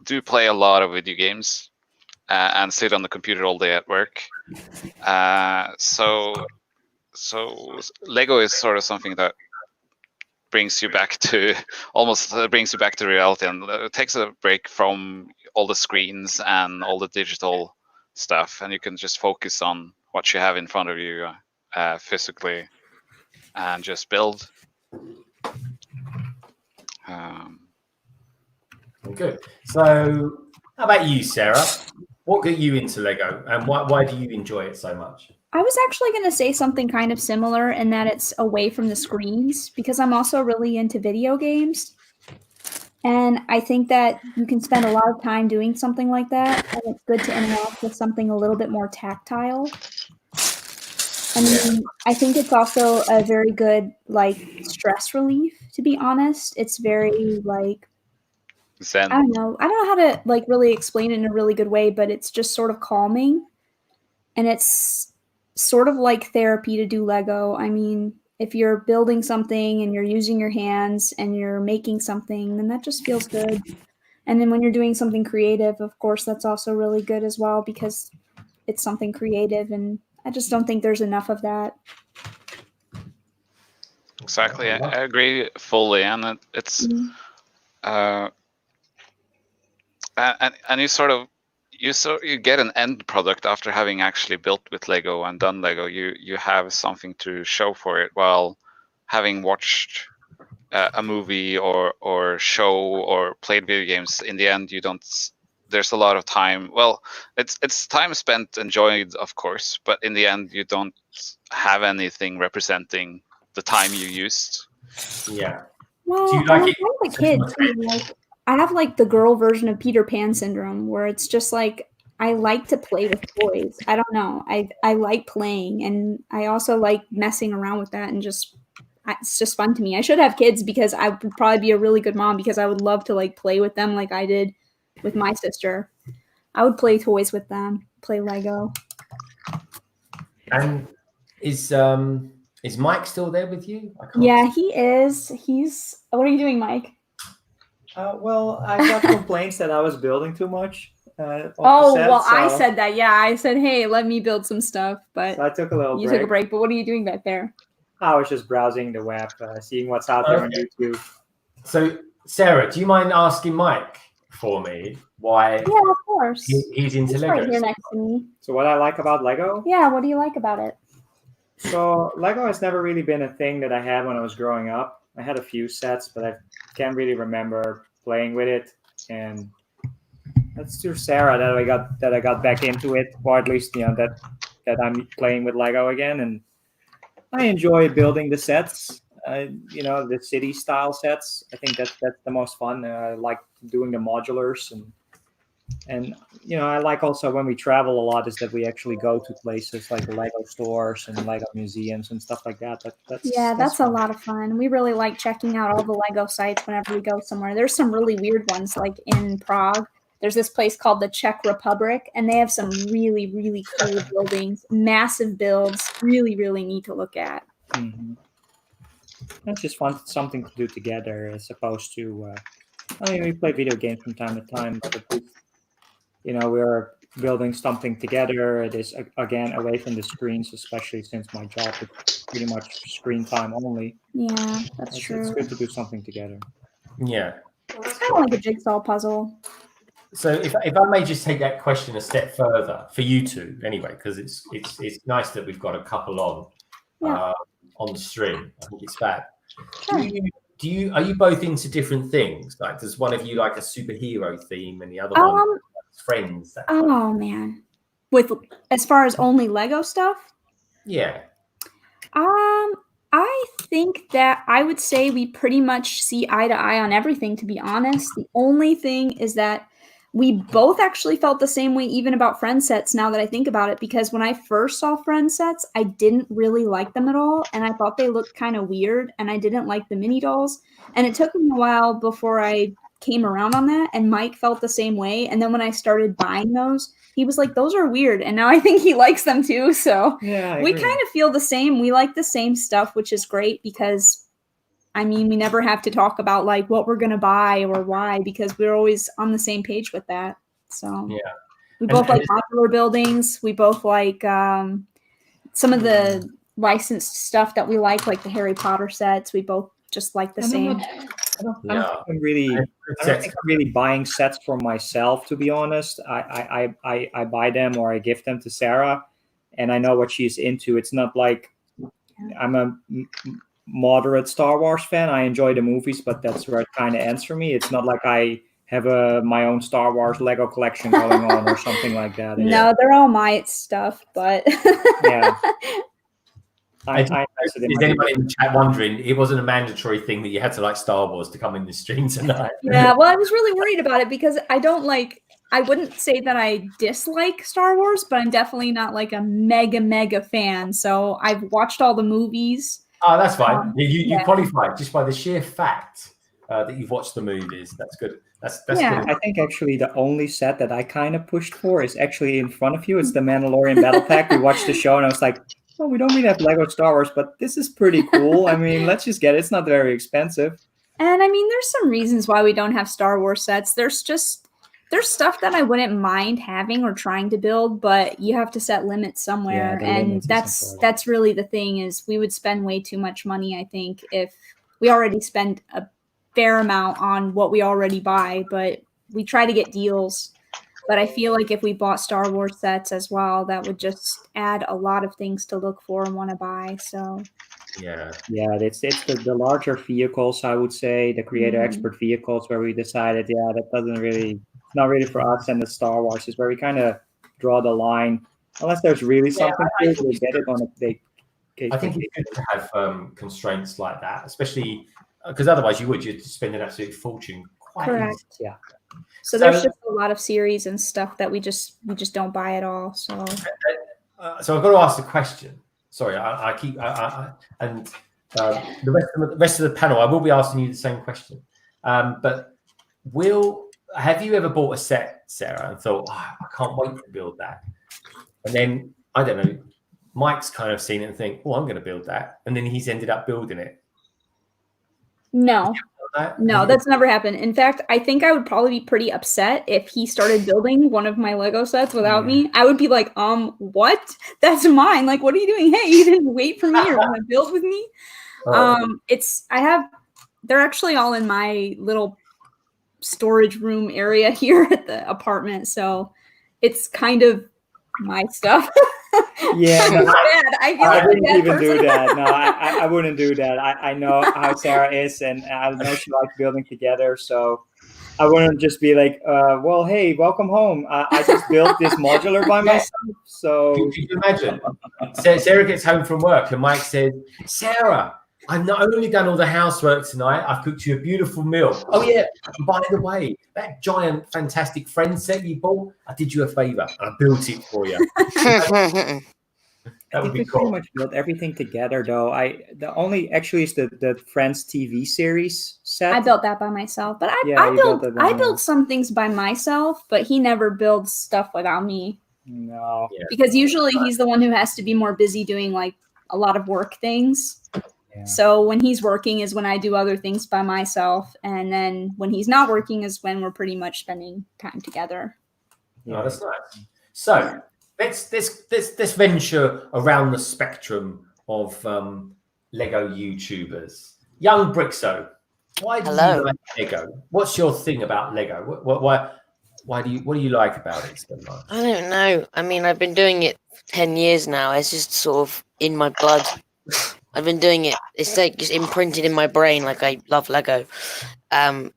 do play a lot of video games and sit on the computer all day at work. So Lego is sort of something that brings you back to reality, and it takes a break from all the screens and all the digital stuff, and you can just focus on what you have in front of you physically and just build. Good. So how about you, Sarah? What got you into Lego, and why do you enjoy it so much? I was actually going to say something kind of similar in that it's away from the screens, because I'm also really into video games. And I think that you can spend a lot of time doing something like that, and it's good to interact with something a little bit more tactile. I mean, I think it's also a very good, like, stress relief, to be honest. It's very, like, Zen. I don't know how to, like, really explain it in a really good way, but it's just sort of calming. And it's sort of like therapy to do Lego. I mean, if you're building something and you're using your hands and you're making something, then that just feels good. And then when you're doing something creative, of course, that's also really good as well because it's something creative, and I just don't think there's enough of that. Exactly, I agree fully, and it's and you sort of you get an end product after having actually built with Lego and done Lego. You have something to show for it, while having watched a movie or show or played video games. In the end, you don't. There's a lot of time. Well, it's time spent enjoyed, of course, but in the end, you don't have anything representing the time you used. Yeah. Well, Do you like it? I'm a kid too. Like, I have like the girl version of Peter Pan syndrome, where it's just like I like to play with toys. I don't know. I like playing, and I also like messing around with that, and it's just fun to me. I should have kids because I would probably be a really good mom because I would love to like play with them like I did with my sister. I would play toys with them, play Lego. And is Mike still there with you? Yeah, he is. What are you doing, Mike? Well, I got complaints that I was building too much. I said that. Yeah, I said, hey, let me build some stuff, but so I took a little you break. took a break. But what are you doing back there? I was just browsing the web, seeing what's out there on YouTube. So, Sarah, do you mind asking Mike for me why? Yeah, of course. He's into Lego. Right here next to me. So what I like about Lego? Yeah, what do you like about it? So Lego has never really been a thing that I had when I was growing up. I had a few sets, but I can't really remember playing with it. And that's through Sarah that I got back into it, or at least that I'm playing with Lego again. And I enjoy building the sets. The city style sets. I think that's the most fun. I like doing the modulars and I like also when we travel a lot is that we actually go to places like the Lego stores and Lego museums and stuff like that. That's a lot of fun. We really like checking out all the Lego sites whenever we go somewhere. There's some really weird ones, like in Prague. There's this place called the Czech Republic, and they have some really, really cool buildings, massive builds, really, really neat to look at. Mm-hmm. It's just fun, something to do together as opposed to, we play video games from time to time, but at least, we're building something together. It is, again, away from the screens, especially since my job is pretty much screen time only. Yeah, that's true. It's good to do something together. Yeah. It's kind of like a jigsaw puzzle. So if I may just take that question a step further for you two, anyway, because it's nice that we've got a couple on the stream. I think it's fab. Sure. Are you both into different things? Like, does one of you like a superhero theme and the other one friends? Man, as far as only Lego stuff? Yeah. I think that I would say we pretty much see eye to eye on everything, to be honest. The only thing is that we both actually felt the same way even about friend sets now that I think about it, because when I first saw friend sets, I didn't really like them at all, and I thought they looked kind of weird, and I didn't like the mini dolls. And it took me a while before I came around on that, and Mike felt the same way. And then when I started buying those, he was like, those are weird, and now I think he likes them too. So yeah, we kind of feel the same. We like the same stuff, which is great because we never have to talk about like what we're going to buy or why, because we're always on the same page with that. So yeah, we both like modular buildings. We both like some of the licensed stuff that we like the Harry Potter sets. We both just like the same. I don't think I'm really buying sets for myself, to be honest. I buy them or I gift them to Sarah, and I know what she's into. It's not like I'm a moderate Star Wars fan. I enjoy the movies, but that's where it kind of ends for me. It's not like I have my own Star Wars Lego collection going on or something like that. No, they're all my stuff, but yeah. I invested in Is my anybody in the chat wondering? It wasn't a mandatory thing that you had to like Star Wars to come in the stream tonight. Yeah, well, I was really worried about it because I wouldn't say that I dislike Star Wars, but I'm definitely not like a mega fan. So I've watched all the movies. Oh, that's fine. You yeah. qualified just by the sheer fact that you've watched the movies. That's good. That's Yeah. good. I think actually the only set that I kind of pushed for is actually in front of you. It's the Mandalorian Battle Pack. We watched the show and I was like, well, we don't really have Lego Star Wars, but this is pretty cool. I mean, let's just get it. It's not very expensive. And I mean, there's some reasons why we don't have Star Wars sets. There's stuff that I wouldn't mind having or trying to build, but you have to set limits somewhere. Yeah, the and limits is important. that's really the thing is we would spend way too much money, I think, if we already spend a fair amount on what we already buy, but we try to get deals. But I feel like if we bought Star Wars sets as well, that would just add a lot of things to look for and want to buy. So Yeah. It's the larger vehicles, I would say, the creator expert vehicles where we decided, that doesn't really, it's not really for us. And the Star Wars is where we kind of draw the line. Unless there's really something cool, we get it on a big case. I think it's good to have constraints like that, especially because otherwise you'd spend an absolute fortune. Quite correct. easy. Yeah. So there's just a lot of series and stuff that we just don't buy at all. So So I've got to ask the question. Sorry, I keep and the rest of the panel, I will be asking you the same question. But have you ever bought a set, Sarah, and thought, I can't wait to build that? And then I don't know, Mike's kind of seen it and think, I'm going to build that, and then he's ended up building it. no, that's never happened. In fact, I think I would probably be pretty upset if he started building one of my Lego sets without me. I would be like, what? That's mine. Like, what are you doing? Hey, you didn't wait for me or want to build with me? They're actually all in my little storage room area here at the apartment. So it's kind of my stuff. Yeah, no, I wouldn't even do person. that. No, I wouldn't do that. I know how Sarah is, and I know she likes building together. So I wouldn't just be like, well, hey, welcome home. I just built this modular by myself. So Could you imagine? Sarah gets home from work and Mike says, Sarah, I've not only done all the housework tonight, I've cooked you a beautiful meal. Oh, yeah. And by the way, that giant, fantastic friend set you bought, I did you a favor and I built it for you. That would be we cool. pretty much built everything together, though. The only actually is the Friends TV series set. I built that by myself, but I built some things by myself, but he never builds stuff without me. No. Yeah. Because usually he's the one who has to be more busy doing like a lot of work things. Yeah. So when he's working is when I do other things by myself, and then when he's not working is when we're pretty much spending time together. Yeah, that's nice. So let's venture around the spectrum of Lego YouTubers. Young Brixo, why do you like Lego? What's your thing about Lego? What do you like about it so much? I don't know. I mean, I've been doing it for 10 years now. It's just sort of in my blood. I've been doing it. It's like just imprinted in my brain. Like I love Lego. I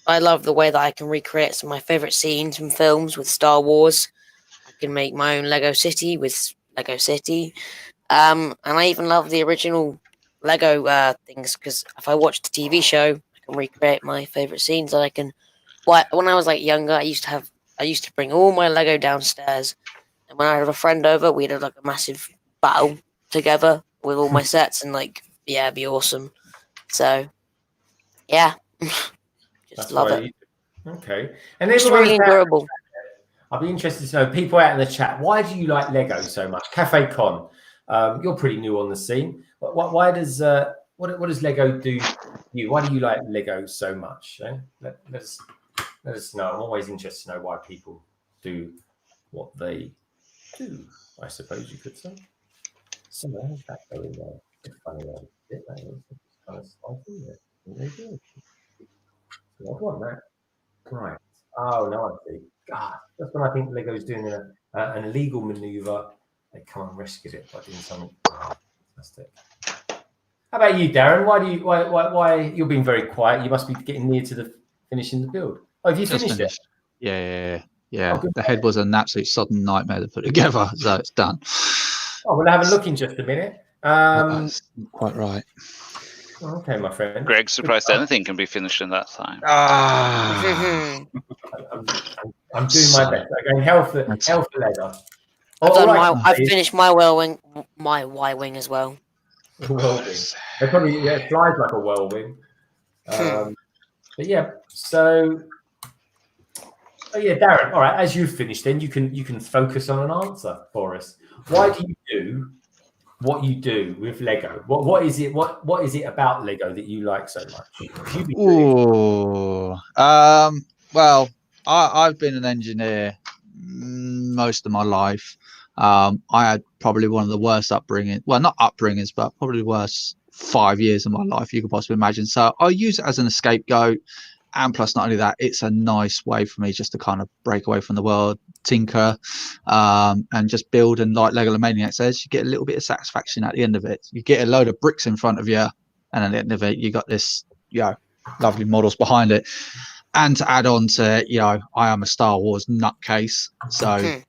love the way that I can recreate some of my favorite scenes from films with Star Wars. I can make my own Lego City with Lego City. And I even love the original Lego things because if I watch the TV show, I can recreate my favorite scenes. And I can. When I was like younger, I used to bring all my Lego downstairs, and when I had a friend over, we'd have like a massive battle together with all my sets, and it'd be awesome. So, yeah, just love it. Okay, and It's really enjoyable. I'll be interested to know, people out in the chat, why do you like Lego so much? Cafe Con, you're pretty new on the scene. Why does what does Lego do to you? Why do you like Lego so much? Eh? Let us know. I'm always interested to know why people do what they do, I suppose you could say. So how's that going there? It's funny, it's kind of spiky. I want that. Right. Oh, no, I see. God, that's when I think Lego's doing an illegal maneuver. They come and rescued it by doing something fantastic. How about you, Darren? Why you're being very quiet? You must be getting near to the finishing the build. Oh, have you finished it? Yeah. Oh, the head was an absolute sudden nightmare to put together, so it's done. Oh, we'll have a look in just a minute. That's not quite right. Okay, my friend. Greg's surprised anything can be finished in that time. Ah, I'm doing my best. Again, health for Lego. I've finished my Y-wing as well. Whirlwind. They probably it flies like a whirlwind. But yeah, so Darren. All right, as you've finished, then you can focus on an answer for us. Why do you do what you do with Lego? What is it? What is it about Lego that you like so much? ooh. Well, I've been an engineer most of my life. I had probably one of the worst upbringing. Well, not upbringings, but probably the worst 5 years of my life you could possibly imagine. So I use it as an scapegoat. And plus, not only that, it's a nice way for me just to kind of break away from the world, tinker, and just build. And like Lego Maniac says, you get a little bit of satisfaction at the end of it. You get a load of bricks in front of you, and at the end of it, you got this, lovely models behind it. And to add on to, I am a Star Wars nutcase, so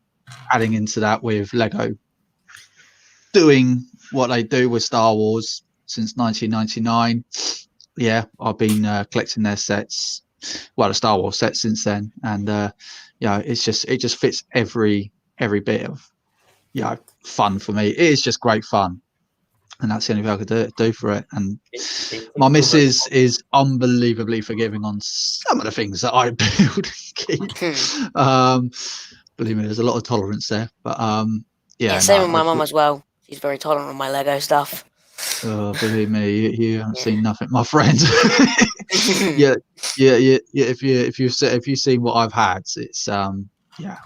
adding into that with Lego doing what they do with Star Wars since 1999. Yeah, I've been collecting their sets, the Star Wars sets since then, and it just fits every bit of fun for me. It is just great fun, and that's the only thing I could do for it. And my missus is unbelievably forgiving on some of the things that I build and keep. Believe me, there's a lot of tolerance there, but same with my mum as well. She's very tolerant on my Lego stuff. Oh, believe me, you haven't seen nothing, my friend. yeah. If you've seen what I've had, it's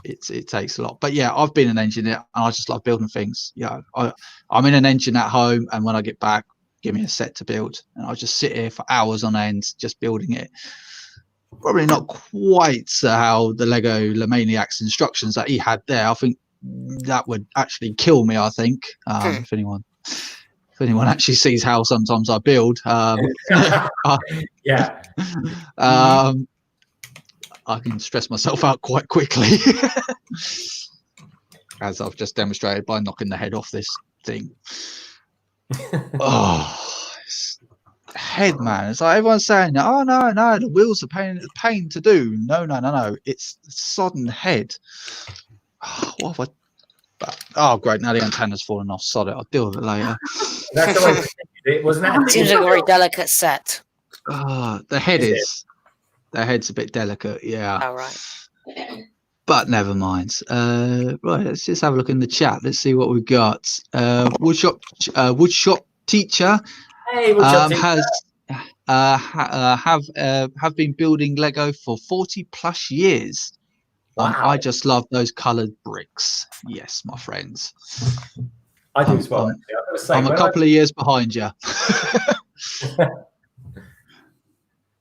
it takes a lot. But yeah, I've been an engineer, and I just love building things. I'm in an engine at home, and when I get back, give me a set to build, and I'll just sit here for hours on end just building it. Probably not quite how the Lego Maniac's instructions that he had there. I think that would actually kill me. I think if anyone actually sees how sometimes I build, I can stress myself out quite quickly, as I've just demonstrated by knocking the head off this thing. Head, man. It's like everyone's saying, oh no, the wheels are pain to do. No, it's the sodden head. What have I? Oh, great! Now the antenna's fallen off. Sod it. I'll deal with it later. That's the way it wasn't. That seems like a very delicate set. The head is. The head's a bit delicate. Yeah. All right. But never mind. Right. Let's just have a look in the chat. Let's see what we've got. Woodshop teacher. Hey, have been building Lego for 40 plus years. Wow. I just love those coloured bricks. Yes, my friends. I do as well. I'm a couple of years behind you.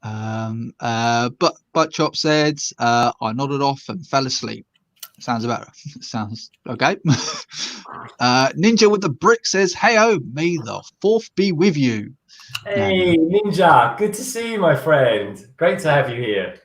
But Chop said, I nodded off and fell asleep. Sounds okay. Ninja with the brick says, "Hey-oh, may the fourth be with you." Hey, Ninja, good to see you, my friend. Great to have you here.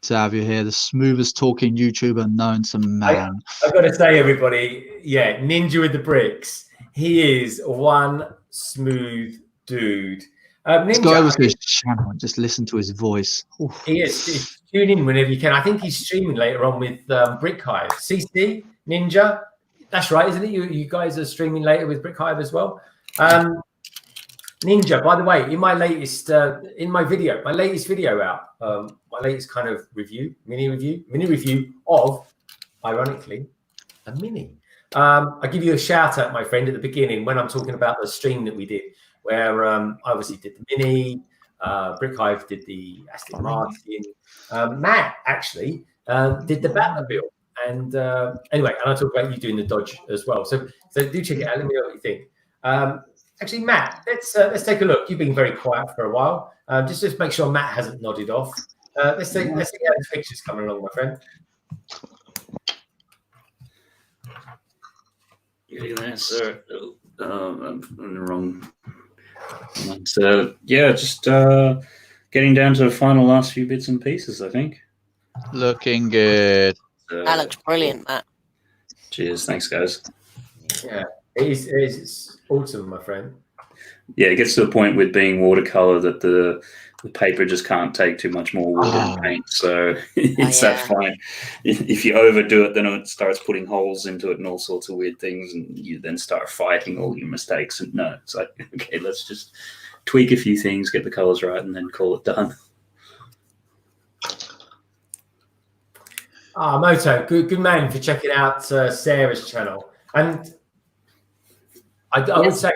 To have you here, the smoothest talking YouTuber known to man. I've got to say, everybody, Ninja with the bricks. He is one smooth dude. Ninja, go over to his channel and just listen to his voice. Oof. He is. Tune in whenever you can. I think he's streaming later on with Brick Hive. CC, Ninja. That's right, isn't it? You guys are streaming later with Brick Hive as well. Ninja, by the way, in my latest my latest video out, my latest kind of mini review of, ironically, a mini. I give you a shout out, my friend, at the beginning when I'm talking about the stream that we did, where I obviously did the mini, Brick Hive did the Aston Martin, Matt actually did the Batmobile, and anyway, and I talk about you doing the Dodge as well. So do check it out. Let me know what you think. Actually, Matt, let's take a look. You've been very quiet for a while. Just make sure Matt hasn't nodded off. Let's see how the picture's coming along, my friend. Look at that, sir. I'm in the wrong. But, just getting down to the final last few bits and pieces, I think. Looking good. That looks brilliant, Matt. Cheers. Thanks, guys. Yeah. It's autumn, my friend. Yeah, it gets to a point with being watercolor that the paper just can't take too much more wood and paint. So it's that fine. If you overdo it, then it starts putting holes into it and all sorts of weird things, and you then start fighting all your mistakes. And no, it's like, okay, let's just tweak a few things, get the colors right, and then call it done. Moto, good man for checking out Sarah's channel. And I would say,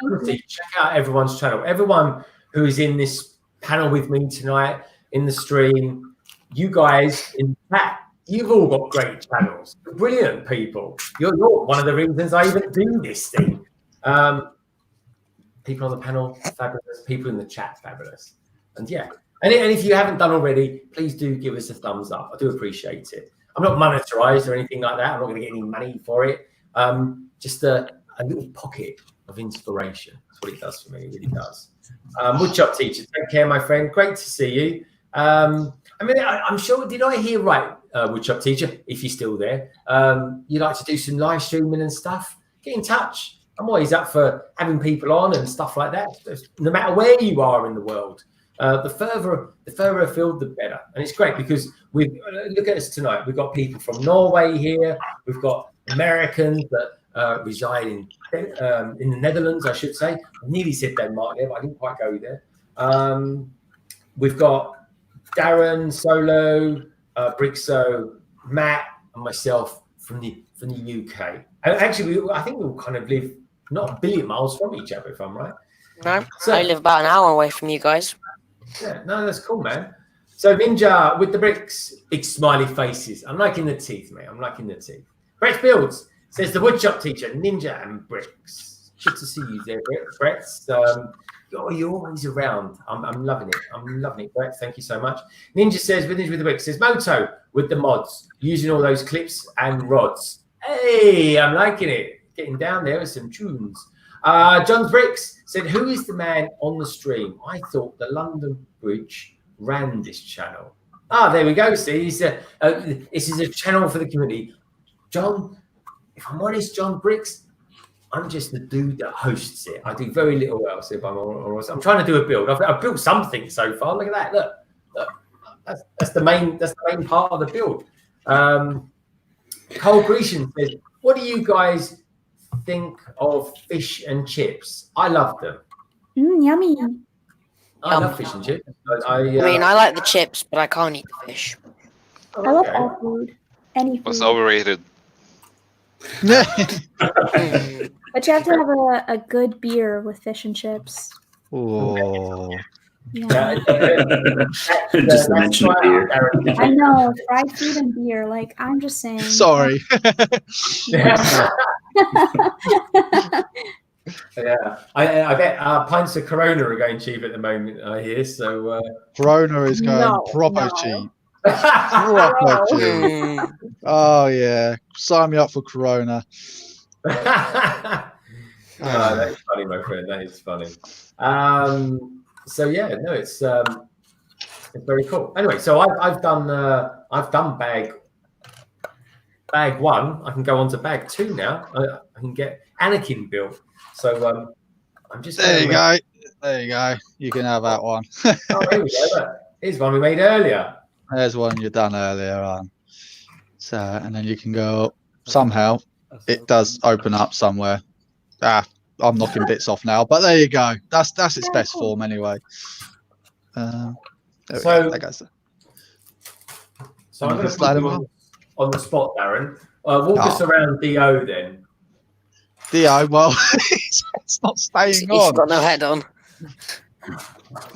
check out everyone's channel. Everyone who is in this panel with me tonight in the stream, you guys in chat, you've all got great channels. Brilliant people. You're one of the reasons I even do this thing. People on the panel, fabulous. People in the chat, fabulous. And yeah. And if you haven't done already, please do give us a thumbs up. I do appreciate it. I'm not monetized or anything like that. I'm not going to get any money for it. Just a little pocket of inspiration. That's what it does for me. It really does. Woodchop teacher, take care, my friend. Great to see you. I'm sure, did I hear right, Woodchop teacher, if you're still there, you like to do some live streaming and stuff? Get in touch. I'm always up for having people on and stuff like that. No matter where you are in the world. The further afield, the better. And it's great because look at us tonight. We've got people from Norway here. We've got Americans that reside in the Netherlands, I should say. I nearly said Denmark there, but I didn't quite go there. We've got Darren, Solo, Brixo, Matt, and myself from the UK. And actually, I think we all kind of live not a billion miles from each other, if I'm right. No, So, I live about an hour away from you guys. Yeah, no, that's cool, man. So Ninja with the bricks, big smiley faces. I'm liking the teeth, mate. I'm liking the teeth. Brett Builds says the woodshop teacher, Ninja and bricks. Good to see you there, Brett. You're always around. I'm loving it. I'm loving it, Brett. Thank you so much. Ninja says with the bricks says Moto with the mods, using all those clips and rods. Hey, I'm liking it. Getting down there with some tunes. John's Bricks said, who is the man on the stream? I thought the London Bridge ran this channel. There we go. See, this is a channel for the community. John, if I'm honest, John Bricks, I'm just the dude that hosts it. I do very little else. If I'm trying to do a build. I've built something so far. Look at that. Look. That's the main part of the build. Cole Grecian says, what do you guys think of fish and chips? I love them. Yummy. I love fish and chips. I like the chips, but I can't eat the fish. I love all food. Any food. What's overrated? But you have to have a good beer with fish and chips. Oh. Yeah. Just the mention of beer. I know, fried food and beer. Like, I'm just saying. Sorry. Yeah, I bet pints of Corona are going cheap at the moment, I hear. So Corona is going proper cheap. Proper cheap. Oh yeah, sign me up for Corona. That is funny, my friend. That is funny. So yeah, no, it's very cool. Anyway, so I've done bag one. I can go on to bag two now. I can get Anakin built. So I'm just there. You go. There you go. You can have that one. Here we go. Look. Here's one we made earlier. There's one you done earlier on. So and then you can go somehow. It does open up somewhere. I'm knocking bits off now, but there you go. That's its best form anyway. So I'm going to slide him on the spot, Darren. Walk us around DO then. DO, well, it's not staying on. He's got no head on.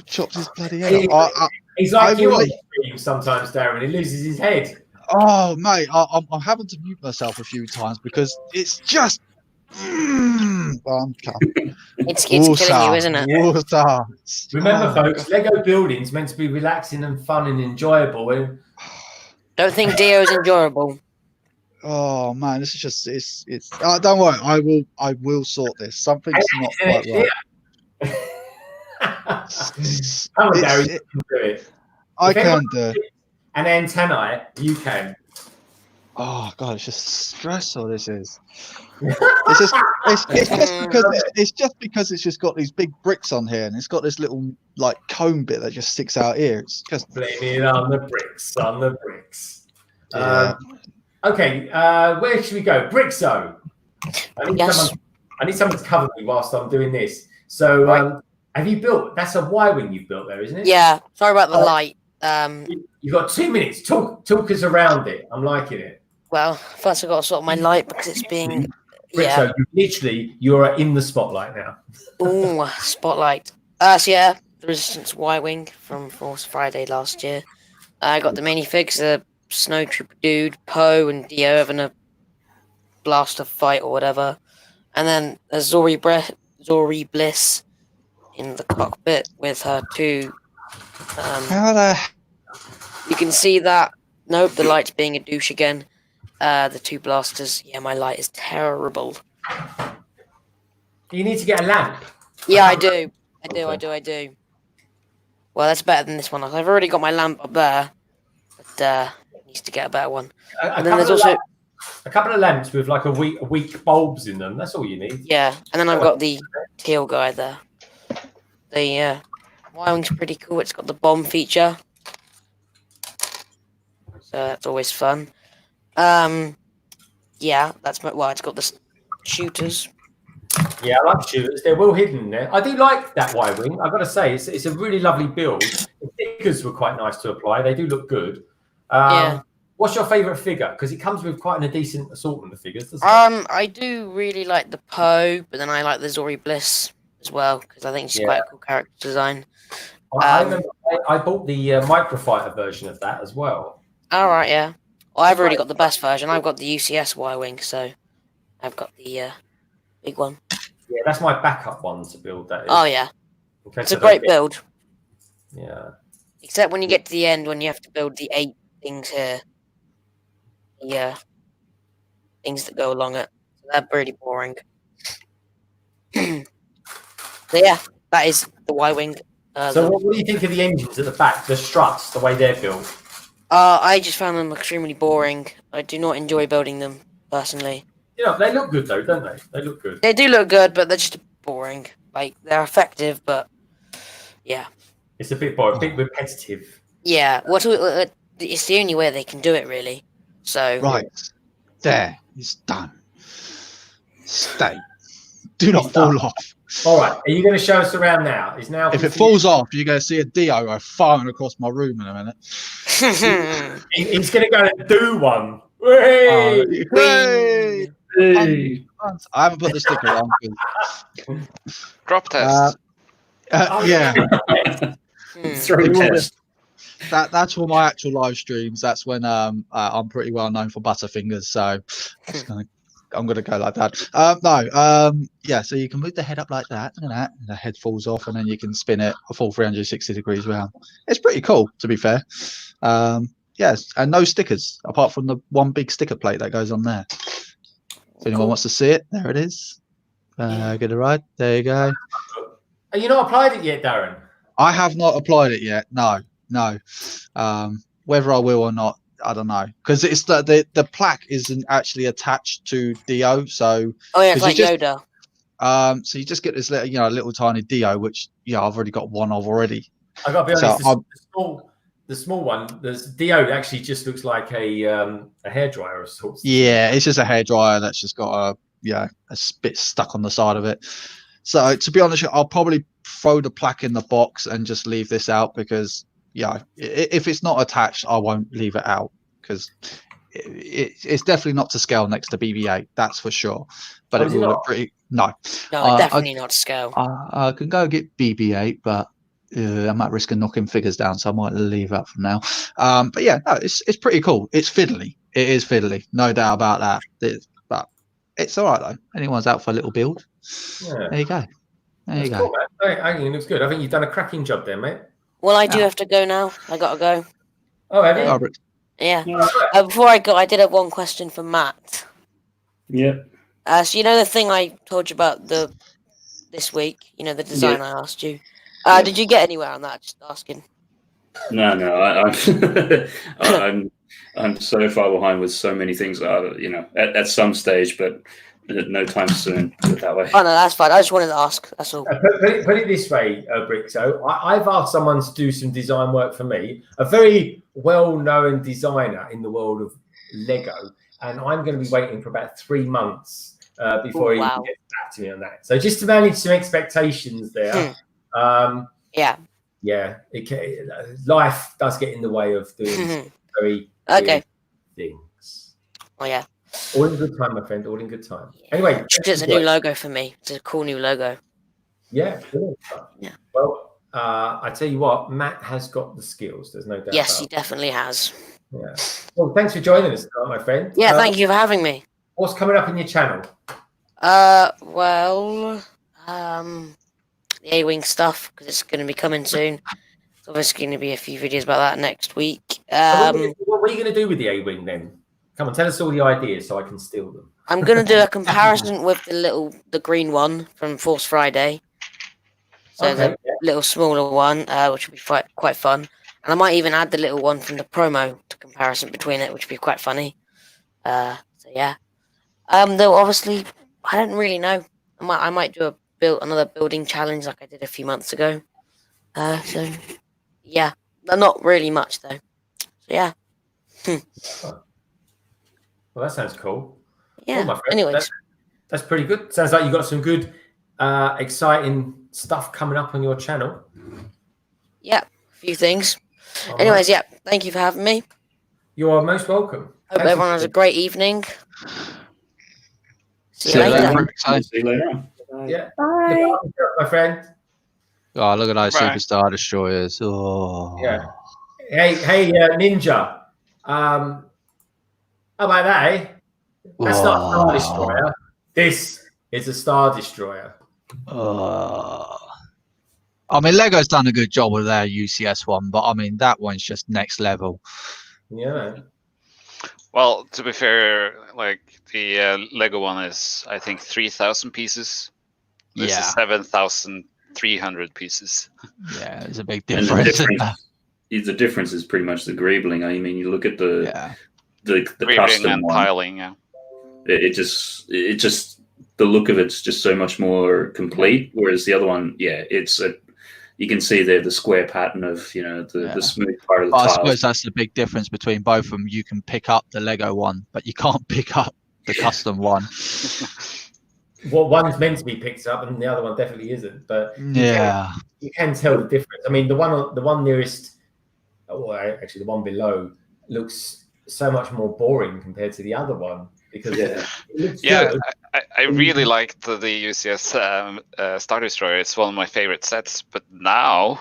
Chopped his bloody head off. He's like you on stream sometimes, Darren. He loses his head. Oh, mate, I'm having to mute myself a few times because it's just. It's killing you, isn't it? Remember, folks, Lego building's meant to be relaxing and fun and enjoyable. Don't think Dio's enjoyable. Oh man, this is just it's. Don't worry, I will sort this. Something's not quite right. Gary, you can do it. I can do it. An antennae, you can. Oh god, it's just stressful. This is. It's just because it's just got these big bricks on here, and it's got this little like cone bit that just sticks out here. It's just Blame it on the bricks. On the bricks. yeah. Okay, where should we go? Brixo. I need someone to cover me whilst I'm doing this. So, have you built? That's a Y-wing you've built there, isn't it? Yeah. Sorry about the light. You've got 2 minutes. Talk us around it. I'm liking it. Well, first I've got to sort my light because it's being. Brixo, you're in the spotlight now. Ooh, spotlight. So yeah, the Resistance Y-wing from Force Friday last year. I got the minifigs, the Snow Trooper dude, Poe and Dio having a blaster fight or whatever, and then a Zori Bliss in the cockpit with her two. You can see that. Nope, the light's being a douche again. The two blasters. Yeah, my light is terrible. You need to get a lamp. Yeah, I do. I do. Well, that's better than this one. I've already got my lamp up there, but needs to get a better one. And then there's also a couple of lamps with like a weak bulbs in them. That's all you need. Yeah, and then I've got the teal guy there. The Y-wing's pretty cool. It's got the bomb feature, so that's always fun. Yeah, it's got the shooters. Yeah, I like shooters. They're well hidden in there. I do like that Y-wing. I've got to say, it's a really lovely build. The figures were quite nice to apply. They do look good. Yeah. What's your favourite figure? Because it comes with quite a decent assortment of figures, doesn't it? I do really like the Poe, but then I like the Zori Bliss as well because I think she's quite a cool character design. I remember I bought the microfighter version of that as well. All right, yeah. Well, I've already got the best version. I've got the UCS Y-wing, so I've got the big one. Yeah, that's my backup one to build. That is. Oh yeah, it's a great build. Yeah. Except when you get to the end, when you have to build the 8 things here. Yeah. Things that go along it. So they're pretty boring. So yeah, that is the Y-wing. So what do you think of the engines at the back, the struts, the way they're built? I just found them extremely boring. I do not enjoy building them, personally. You know, they look good though, don't they? They look good. They do look good, but they're just boring. Like, they're effective, but yeah. It's a bit boring, a bit repetitive. Yeah, it's the only way they can do it, really. So Right. There. It's done. Stay. Do not fall off. All right. Are you going to show us around now? If it falls off, you're going to see a Dio go flying across my room in a minute. He's going to go and do one. Hey! I haven't put the sticker on. Drop test. Yeah. Throw test. That's for my actual live streams. That's when I'm pretty well known for Butterfingers, so I'm gonna go like that. Yeah, so you can move the head up like that. Look at that. And the head falls off, and then you can spin it a full 360 degrees round. It's pretty cool, to be fair. Yes, and no stickers apart from the one big sticker plate that goes on there. If anyone wants to see it, there it is. Get it right. There you go. Have you not applied it yet, Darren? I have not applied it yet. No. Whether I will or not, I don't know, because it's the plaque isn't actually attached to Dio, so it's like Yoda. So you just get this little tiny Dio, which I've already got one of already. I got to be honest, the small one, the Dio actually just looks like a hairdryer of sorts. Yeah, it's just a hairdryer that's just got a bit stuck on the side of it. So to be honest, I'll probably throw the plaque in the box and just leave this out because if it's not attached, I won't leave it out because it's definitely not to scale next to BB-8, that's for sure. But it will look pretty. No, definitely not to scale. I can go get BB-8, but I might risk knocking figures down, so I might leave that for now. But yeah, no, it's pretty cool. It's fiddly. It is fiddly, no doubt about that. But it's all right though. Anyone's out for a little build. Yeah. There you go. There you go. Cool, man. I think it looks good. I think you've done a cracking job there, mate. Well, I do have to go now. I gotta go. Oh, have you? Yeah. Before I go, I did have one question for Matt. Yeah. So you know the thing I told you about this week. You know the design I asked you. Did you get anywhere on that? Just asking. No. I'm so far behind with so many things. At some stage, but no time soon. Put it that way. Oh no, that's fine. I just wanted to ask. That's all. Put it this way, Brixo. I've asked someone to do some design work for me, a very well-known designer in the world of Lego, and I'm going to be waiting for about 3 months before he gets back to me on that. So just to manage some expectations there. Yeah, life does get in the way of doing very weird things. Oh yeah. All in good time, my friend. All in good time. Anyway, it's a new logo for me. It's a cool new logo. Yeah, brilliant. Yeah. Well, I tell you what, Matt has got the skills. There's no doubt. Yes, he definitely has. Yeah. Well, thanks for joining us tonight, my friend. Yeah, thank you for having me. What's coming up in your channel? The A-Wing stuff, because it's going to be coming soon. There's obviously going to be a few videos about that next week. What are you going to do with the A-Wing then? Come on, tell us all the ideas so I can steal them. I'm going to do a comparison with the green one from Force Friday. So the little smaller one, which will be quite fun. And I might even add the little one from the promo to comparison between it, which would be quite funny. So yeah. Though obviously, I don't really know. I might do another building challenge like I did a few months ago. So yeah, not really much though. So yeah. Well, that sounds cool. Yeah. Cool, Anyways, that's pretty good. Sounds like you got some good, exciting stuff coming up on your channel. Yeah, a few things. Anyways, yeah, thank you for having me. You are most welcome. Hope everyone has a great evening. See you later. See you later on. Yeah. Bye. My friend. Oh, look at those superstar destroyers. Oh. Yeah. Hey, Ninja. How about that, eh? That's not a Star Destroyer. This is a Star Destroyer. I mean, Lego's done a good job with their UCS one, but I mean, that one's just next level. Yeah. Well, to be fair, like the Lego one is, I think, 3,000 pieces. This is 7,300 pieces. Yeah, there's a big difference. The difference is pretty much the greebling. I mean, you look at the custom and one. piling. Yeah. It just the look of it's just so much more complete. Whereas the other one, you can see there the square pattern of the smooth part of the I tiles. suppose that's the big difference between both of them. You can pick up the Lego one, but you can't pick up the custom one. Well, one's meant to be picked up, and the other one definitely isn't. But you can tell the difference. I mean, the one nearest, actually the one below, looks so much more boring compared to the other one because it looks good. I really liked the UCS Star Destroyer. It's one of my favorite sets. But now,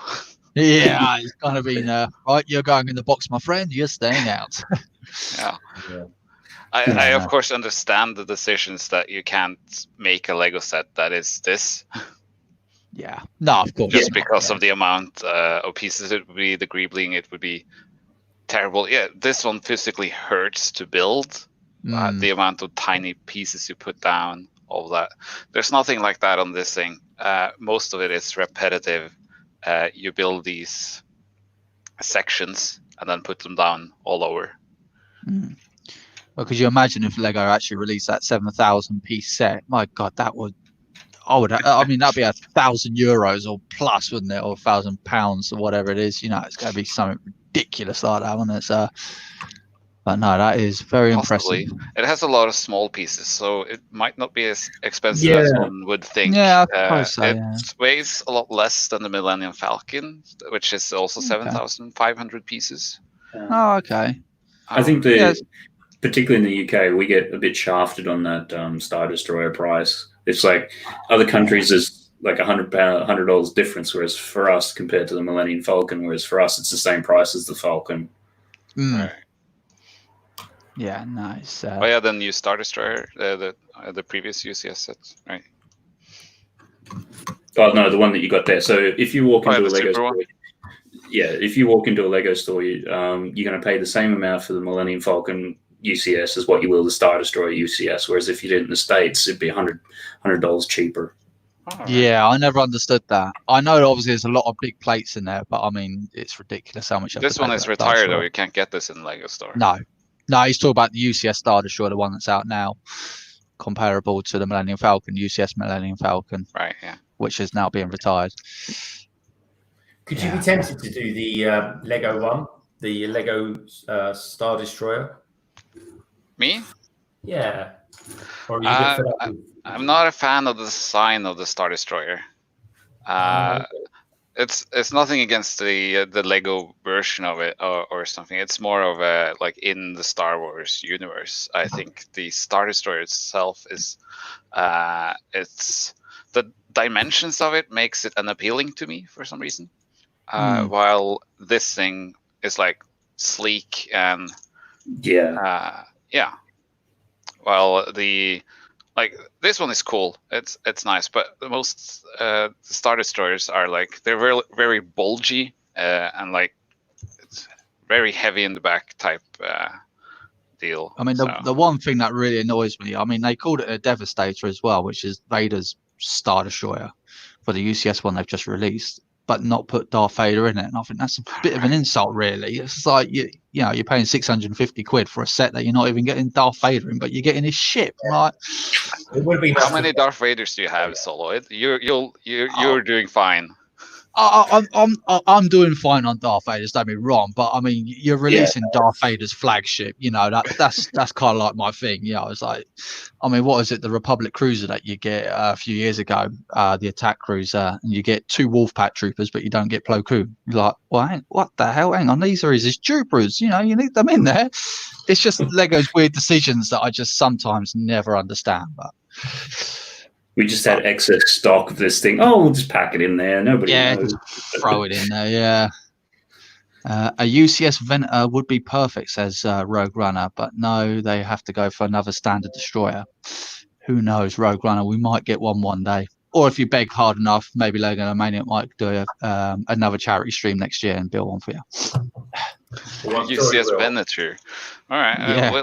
it's gonna be right. You're going in the box, my friend. You're staying out. Yeah. I of course understand the decisions that you can't make a Lego set that is this. Yeah. No, of course. Just because of the amount of pieces it would be, the greebling, it would be terrible. Yeah, this one physically hurts to build. The amount of tiny pieces you put down, all that. There's nothing like that on this thing. Most of it is repetitive. You build these sections and then put them down all over. Well, could you imagine if Lego actually released that 7,000 piece set? My God, that'd be €1,000 or plus, wouldn't it? Or £1,000 or whatever it is. It's going to be something ridiculous like that, wouldn't it? But no, that is very impressive. It has a lot of small pieces, so it might not be as expensive as one would think. Yeah, I suppose so, it weighs a lot less than the Millennium Falcon, which is also 7,500 pieces. Oh, okay. I think particularly in the UK, we get a bit shafted on that Star Destroyer price. It's like other countries is like $100 difference, whereas for us compared to the Millennium Falcon, whereas for us it's the same price as the Falcon. Right. Yeah, nice. The new Star Destroyer, the previous UCS set, right? Oh no, the one that you got there. So if you walk into a Lego store, if you walk into a Lego store, you're going to pay the same amount for the Millennium Falcon UCS as what you will the Star Destroyer UCS. Whereas if you did it in the States, it'd be $100 cheaper. Oh, Yeah, I never understood that. I know that obviously there's a lot of big plates in there, but I mean, it's ridiculous how much you have This to pay one for is that retired Star though. Destroyer. You can't get this in Lego Store. No, he's talking about the UCS Star Destroyer, the one that's out now, comparable to the Millennium Falcon, UCS Millennium Falcon, Right. Yeah. which is now being retired. Could you be tempted to do the Lego one, the Lego Star Destroyer? Me? Yeah. Or are you a bit fed up with- I'm not a fan of the design of the Star Destroyer. It's nothing against the Lego version of it or something. It's more of a like in the Star Wars universe. I think the Star Destroyer itself is it's the dimensions of it makes it unappealing to me for some reason. While this thing is like sleek and Yeah. While this one is cool. It's nice, but the most the Star Destroyers are like they're very very bulgy and like it's very heavy in the back type deal. I mean, the one thing that really annoys me, I mean, they called it a Devastator as well, which is Vader's Star Destroyer for the UCS one they've just released, but not put Darth Vader in it. And I think that's a bit of an insult, really. It's like you know, you're paying 650 quid for a set that you're not even getting Darth Vader in, but you're getting his ship. Like, It would be nice. How many Darth Vaders do you have, Solo? You're doing fine. I'm doing fine on Darth Vader, don't be wrong, but I mean, you're releasing Darth Vader's flagship, you know, that's kind of like my thing. You know, it's like, I mean, what is it, the Republic Cruiser that you get a few years ago, the attack cruiser, and you get 2 Wolfpack troopers, but you don't get Plo Koon. You're like, well, what the hell? Hang on, these are his troopers, you know, you need them in there. It's just Lego's weird decisions that I just sometimes never understand, but We just had excess stock of this thing. Oh, we'll just pack it in there. Nobody knows. just throw it in there. Yeah. A UCS Ventor would be perfect, says Rogue Runner, but no, they have to go for another standard destroyer. Who knows, Rogue Runner? We might get one day, or if you beg hard enough, maybe Lego Mania might do another charity stream next year and build one for you. UCS Venator. All right. Yeah.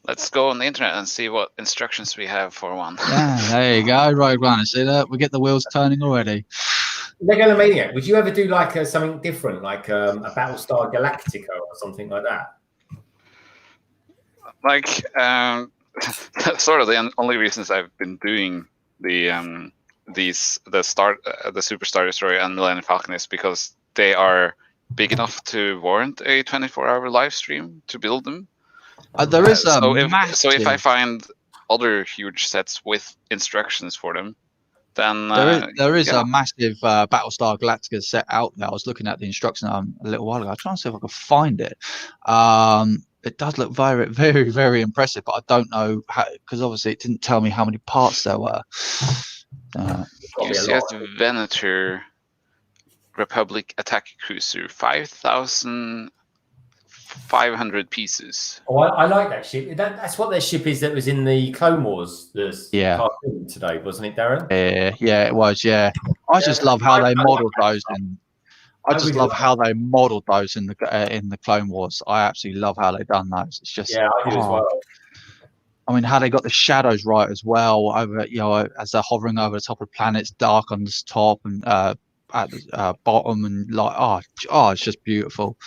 Let's go on the internet and see what instructions we have for one. Yeah, there you go, Rogue Runner. See that? We get the wheels turning already. Lego Maniac, would you ever do like something different, like a Battlestar Galactica or something like that? Like, sort of the only reasons I've been doing the Super Star Destroyer and Millennium Falcon is because they are big enough to warrant a 24-hour live stream to build them. There is so if I find other huge sets with instructions for them, then there is a massive Battlestar Galactica set out there. I was looking at the instruction a little while ago. I'm trying to see if I could find it. It does look very, very, very impressive, but I don't know how, because obviously it didn't tell me how many parts there were. UCS Venator Republic Attack Cruiser, 5,500 pieces. Oh, I like that ship. That's what their ship is that was in the Clone Wars cartoon today, wasn't it, Darren? Yeah, it was. Yeah, I just love how they modelled those, and I just love how they modelled those in the Clone Wars. I absolutely love how they done those. It's just I do as well. I mean, how they got the shadows right as well over, you know, as they're hovering over the top of planets, dark on the top and at the bottom, and like it's just beautiful.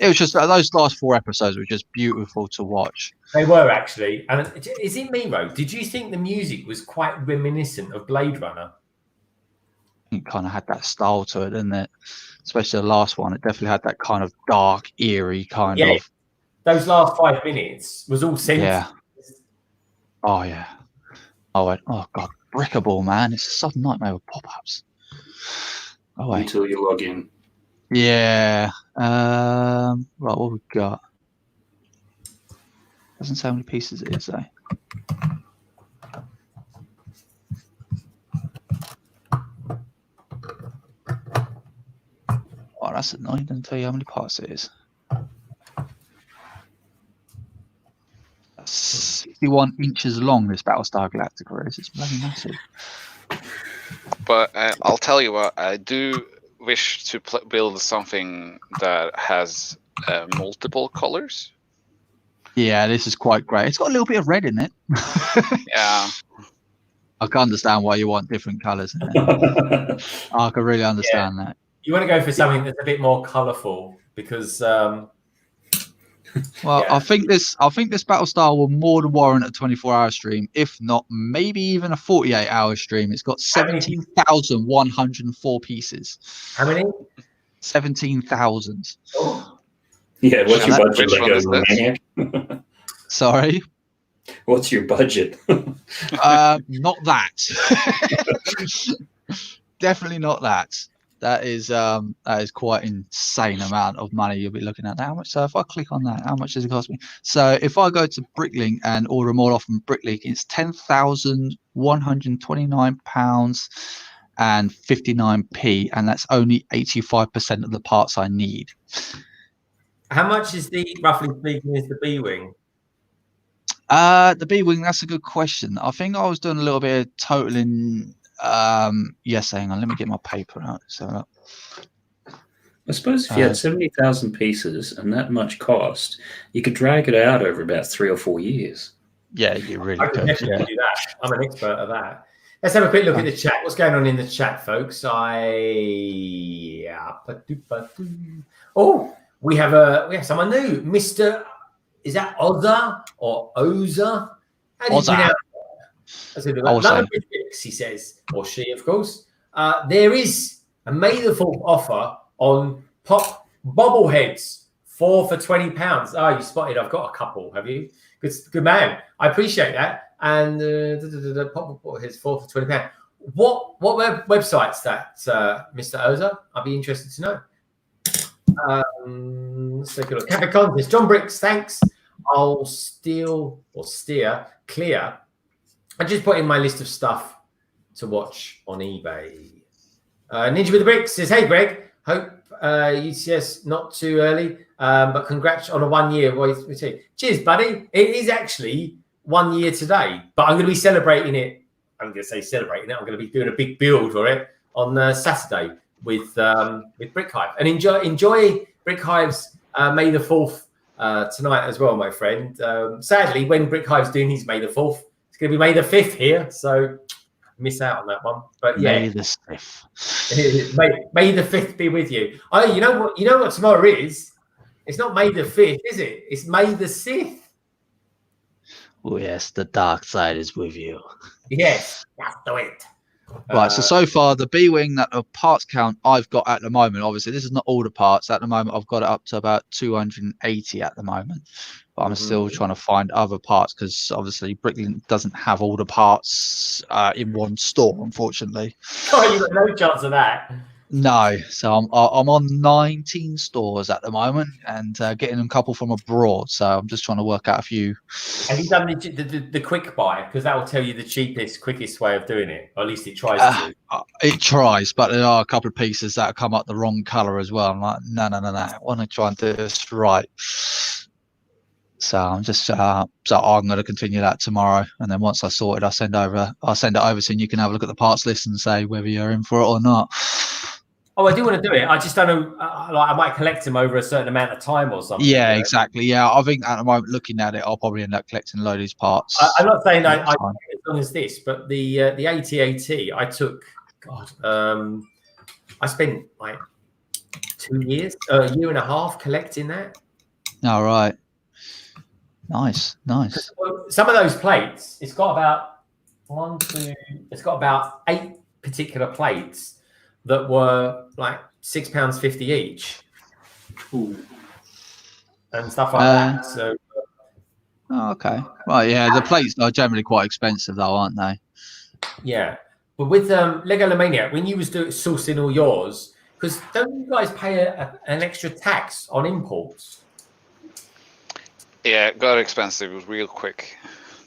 It was just those last 4 episodes were just beautiful to watch. They were actually. And is it me, Ro? Did you think the music was quite reminiscent of Blade Runner? It kind of had that style to it, didn't it? Especially the last one. It definitely had that kind of dark, eerie kind of. Those last 5 minutes was all synth. Yeah. Oh yeah. I went, oh god, Brickable, man! It's a sudden nightmare with pop-ups. Oh wait. Until you log in. Yeah. Right, what we got? Doesn't say how many pieces it is, though. Oh, that's annoying. Doesn't tell you how many parts it is. That's 61 inches long. This Battlestar Galactica is. It's bloody massive. But I'll tell you what, I do wish to build something that has multiple colors. Yeah, this is quite great. It's got a little bit of red in it. Yeah. I can understand why you want different colours. I can really understand that. You want to go for something that's a bit more colourful because. Well, I think this Battlestar will more than warrant a 24-hour stream, if not maybe even a 48-hour stream. It's got 17,104 pieces. How many? 17,000. Oh. Yeah, what's your budget? Which one is this? Maniac? Sorry. What's your budget? Not that. Definitely not that. That is quite insane amount of money you'll be looking at. How much? So if I click on that, how much does it cost me? So if I go to Bricklink and order them all off from Bricklink, it's £10,129.59, and that's only 85% of the parts I need. How much is roughly speaking, is the B-wing? The B-wing, that's a good question. I think I was doing a little bit of totaling. Yes, hang on, let me get my paper out. So I suppose if you had 70,000 pieces and that much cost, you could drag it out over about 3 or 4 years. Yeah, you really I could definitely do that. I'm an expert at that. Let's have a quick look at the chat. What's going on in the chat, folks? We have someone new, Mr. Is that Oza or Oza? How do you pronounce that? London Bridge, he says, or she, of course. There is a May the 4th offer on pop bobbleheads, 4 for £20. Oh, you spotted. I've got a couple. Have you? Good man. I appreciate that. And pop bobbleheads, 4 for £20. What website's that, Mr. Oza? I'd be interested to know. Let's take a look. Cafe Contest. John Bricks, thanks. I'll steer clear. I just put in my list of stuff to watch on eBay. Ninja with the Bricks says, hey, Greg, hope UCS not too early, but congrats on a 1 year. Cheers, buddy. It is actually 1 year today, but I'm going to be celebrating it. I'm going to say celebrating it. I'm going to be doing a big build for it on Saturday with Brick Hive. And enjoy Brick Hive's May the 4th tonight as well, my friend. Sadly, when Brick Hive's doing his May the 4th, it's going to be May the 5th here, so miss out on that one. But yeah, May the 5th. May the 5th be with you. Oh, you know what? You know what tomorrow is? It's not May the 5th, is it? It's May the 6th. Oh yes, the dark side is with you. Yes, that's the it. Right, so far the B-wing, that parts count I've got at the moment, obviously this is not all the parts at the moment. I've got it up to about 280 at the moment, but I'm still trying to find other parts because obviously Bricklink doesn't have all the parts in one store, unfortunately. Oh, you've got no chance of that. No, so I'm on 19 stores at the moment and getting a couple from abroad. So I'm just trying to work out a few. Have you done the quick buy? Because that will tell you the cheapest, quickest way of doing it. Or at least it tries to. It tries, but there are a couple of pieces that come up the wrong color as well. I'm like, no. I want to try and do this right. So I'm just so I'm going to continue that tomorrow, and then once I sort it, I'll send it over so you can have a look at the parts list and say whether you're in for it or not. Oh, I do want to do it. I just don't know. I might collect them over a certain amount of time or something. Yeah, exactly. Yeah, I think at the moment, looking at it, I'll probably end up collecting a load of these parts. I'm not saying I as long as this, but the AT-AT, I took. God, I spent like 2 years, a year and a half collecting that. All right. Nice. Some of those plates, it's got about it's got about 8 particular plates that were like £6.50 each. Ooh. And stuff like that. So okay. Right, yeah, the plates are generally quite expensive though, aren't they? Yeah. But with Lego Maniac, when you was sourcing all yours, because don't you guys pay an extra tax on imports? Yeah, it got expensive real quick.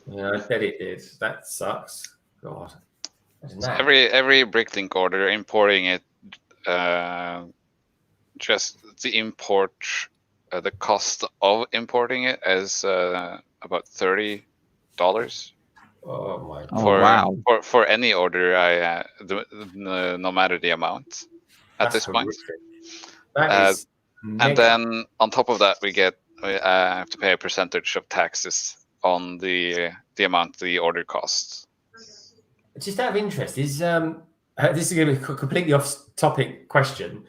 Yeah, I bet it did. That sucks. God. So every Bricklink order, importing it, just the import, the cost of importing it is about $30. Oh my God! Wow! For any order, no matter the amount at this point. That is and then on top of that, we have to pay a percentage of taxes on the amount the order costs. just out of interest, is this is going to be a completely off-topic question.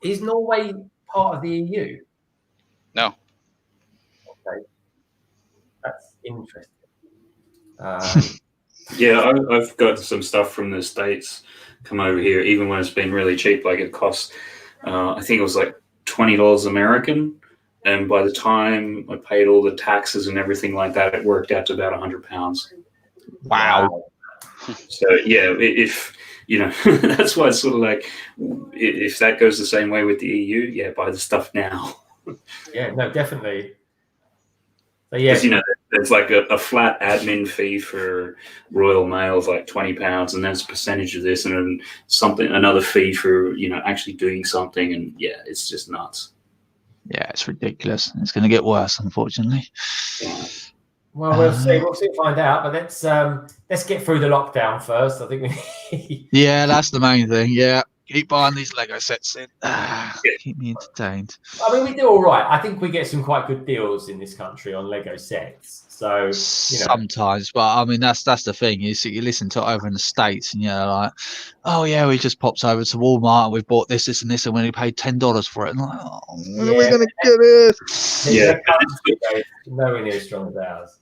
Is Norway part of the EU? No. Okay, that's interesting. Yeah, I've got some stuff from the States come over here, even when it's been really cheap. Like it costs, I think it was like $20 American. And by the time I paid all the taxes and everything like that, it worked out to about £100. Wow. So yeah, if you know, that's why it's sort of like, if that goes the same way with the EU, yeah, buy the stuff now. Yeah, no, definitely. So yeah, Because, you know, there's like a flat admin fee for Royal Mail of like £20, and that's a percentage of this, and then another fee for, you know, actually doing something, and yeah, it's just nuts. Yeah, it's ridiculous. It's going to get worse, unfortunately. Yeah. well, we'll see. We'll soon find out. But let's get through the lockdown first. I think we. Yeah, that's the main thing. Yeah, keep buying these Lego sets in. Keep me entertained. I mean, we do all right. I think we get some quite good deals in this country on Lego sets. So, you know. Sometimes, but I mean that's the thing. You listen to it over in the States, and you're like, oh yeah, we just popped over to Walmart and we bought this, and this, and we only paid $10 for it. And like, oh, when are we gonna get it? Yeah. Nowhere near as strong as ours.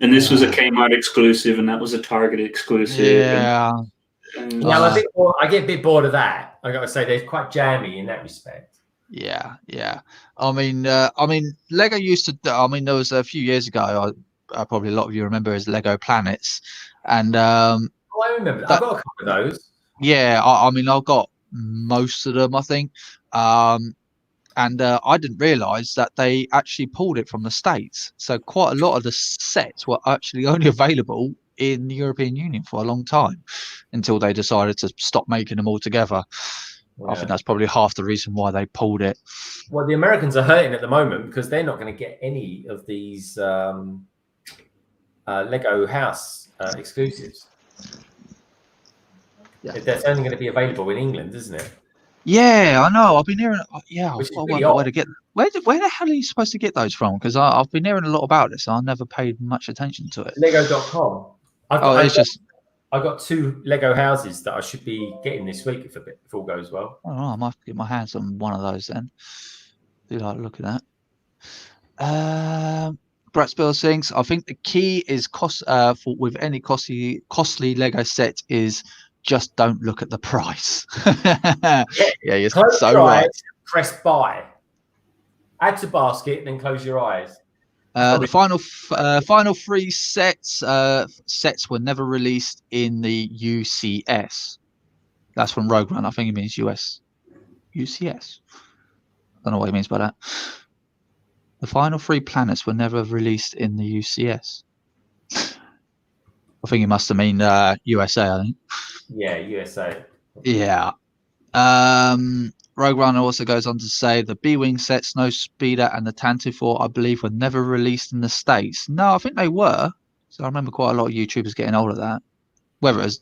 And this was a Kmart exclusive, and that was a Target exclusive. Yeah. Yeah, I get a bit bored of that. I got to say, they're quite jammy in that respect. Yeah. I mean, Lego used to. I mean, there was a few years ago. Probably a lot of you remember as Lego Planets, and I remember. I've got a couple of those. Yeah, I mean, I've got most of them, I think, and I didn't realise that they actually pulled it from the States. So quite a lot of the sets were actually only available in the European Union for a long time, until they decided to stop making them altogether. Yeah. I think that's probably half the reason why they pulled it. Well, the Americans are hurting at the moment because they're not going to get any of these Lego house exclusives. Yeah. That's only going to be available in England, isn't it? Yeah, I know. I've been hearing. Yeah, Which is I really wonder where odd. to get. Where the hell are you supposed to get those from? Because I've been hearing a lot about this, and I never paid much attention to it. Lego.com. I've got 2 Lego houses that I should be getting this week if all goes well. I don't know. I might get my hands on one of those then. Do like the look at that. Brett Spill sings. I think the key is cost with any costly Lego set is just don't look at the price. Yeah, you're so right. Press buy. Add to basket, then close your eyes. The final 3 sets were never released in the UCS. That's from Rogue One. I think it means US. UCS. I don't know what he means by that. The final 3 planets were never released in the UCS. I think he must have mean USA, I think. Yeah, USA. Yeah. Rogue Runner also goes on to say the B-Wing set, Snow Speeder, and the Tantive 4, I believe, were never released in the States. No, I think they were. So I remember quite a lot of YouTubers getting hold of that. Whether it's,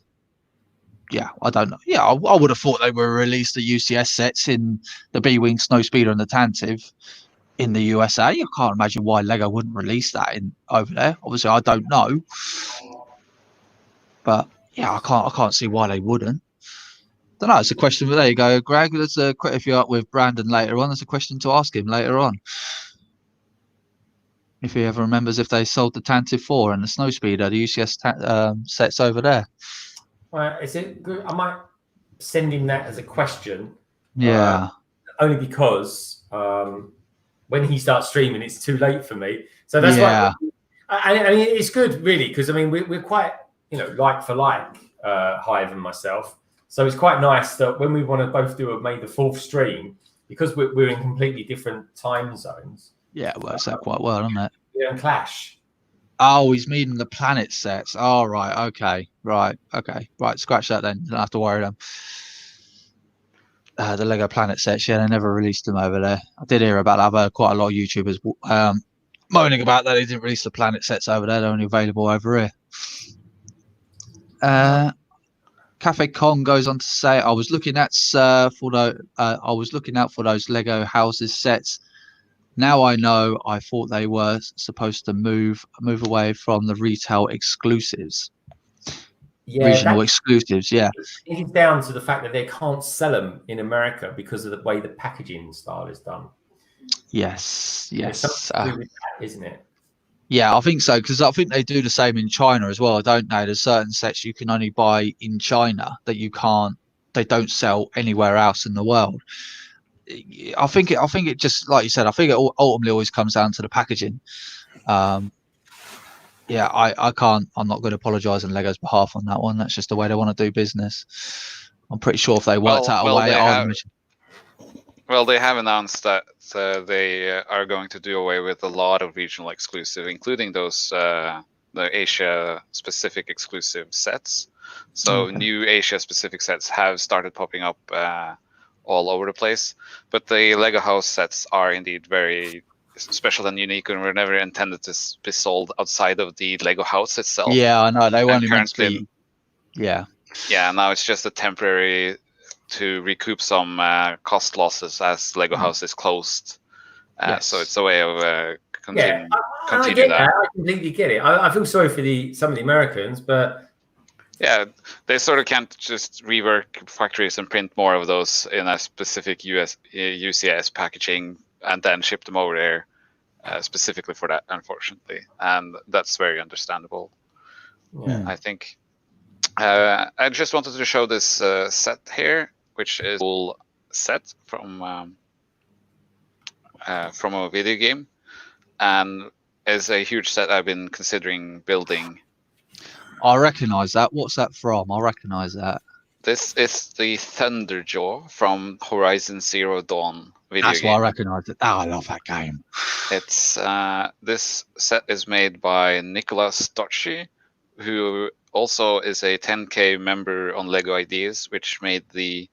yeah, I don't know. Yeah, I would have thought they were released the UCS sets in the B-Wing, Snow Speeder, and the Tantive in the USA. I can't imagine why Lego wouldn't release that over there. Obviously, I don't know. But yeah, I can't see why they wouldn't. Don't know. It's a question. But there you go, Greg. If you're up with Brandon later on, there's a question to ask him later on. If he ever remembers if they sold the Tantive 4 and the Snow Speeder, the UCS sets over there. Is it good? I might send him that as a question. Yeah. Only because when he starts streaming, it's too late for me. So that's why. I mean, it's good, really, because I mean, we're quite, like for like, Hive and myself. So it's quite nice that when we want to both do maybe the 4th stream, because we're in completely different time zones. Yeah, it works out quite well, doesn't it? We don't clash. Oh, he's meaning the planet sets. Oh, right. Okay. Right. Scratch that then. Don't have to worry them. The Lego Planet sets, yeah, they never released them over there. I did hear about that. I've heard quite a lot of YouTubers moaning about that. They didn't release the Planet sets over there. They're only available over here. Cafe Kong goes on to say, I was looking out for those Lego houses sets. Now I know. I thought they were supposed to move away from the retail exclusives. regional exclusives. Yeah, it's down to the fact that they can't sell them in America because of the way the packaging style is done. yes, It's something to do with that, isn't it? Yeah, I think so, because I think they do the same in China as well, don't they? There's certain sets you can only buy in China that they don't sell anywhere else in the world. I think it just, like you said, I think it ultimately always comes down to the packaging. I'm not going to apologise on Lego's behalf on that one. That's just the way they want to do business. I'm pretty sure if they worked out a way, they have announced that they are going to do away with a lot of regional exclusive, including those the Asia-specific exclusive sets. So new Asia-specific sets have started popping up all over the place. But the Lego house sets are indeed very special and unique, and were never intended to be sold outside of the Lego house itself. Yeah, I know. They were only meant to be... Yeah, now it's just a temporary to recoup some cost losses as Lego House is closed. So it's a way of continue I get that. I completely get it. I feel sorry for some of the Americans, but yeah, they sort of can't just rework factories and print more of those in a specific UCS packaging and then ship them over there specifically for that, unfortunately, and that's very understandable. I think. I just wanted to show this set here, which is a full set from a video game, and is a huge set I've been considering building. I recognise that. What's that from? I recognise that. This is the Thunderjaw from Horizon Zero Dawn video game. That's why I recognise it. Oh, I love that game. It's this set is made by Nicolas Stocci, who also is a 10K member on Lego Ideas, which made the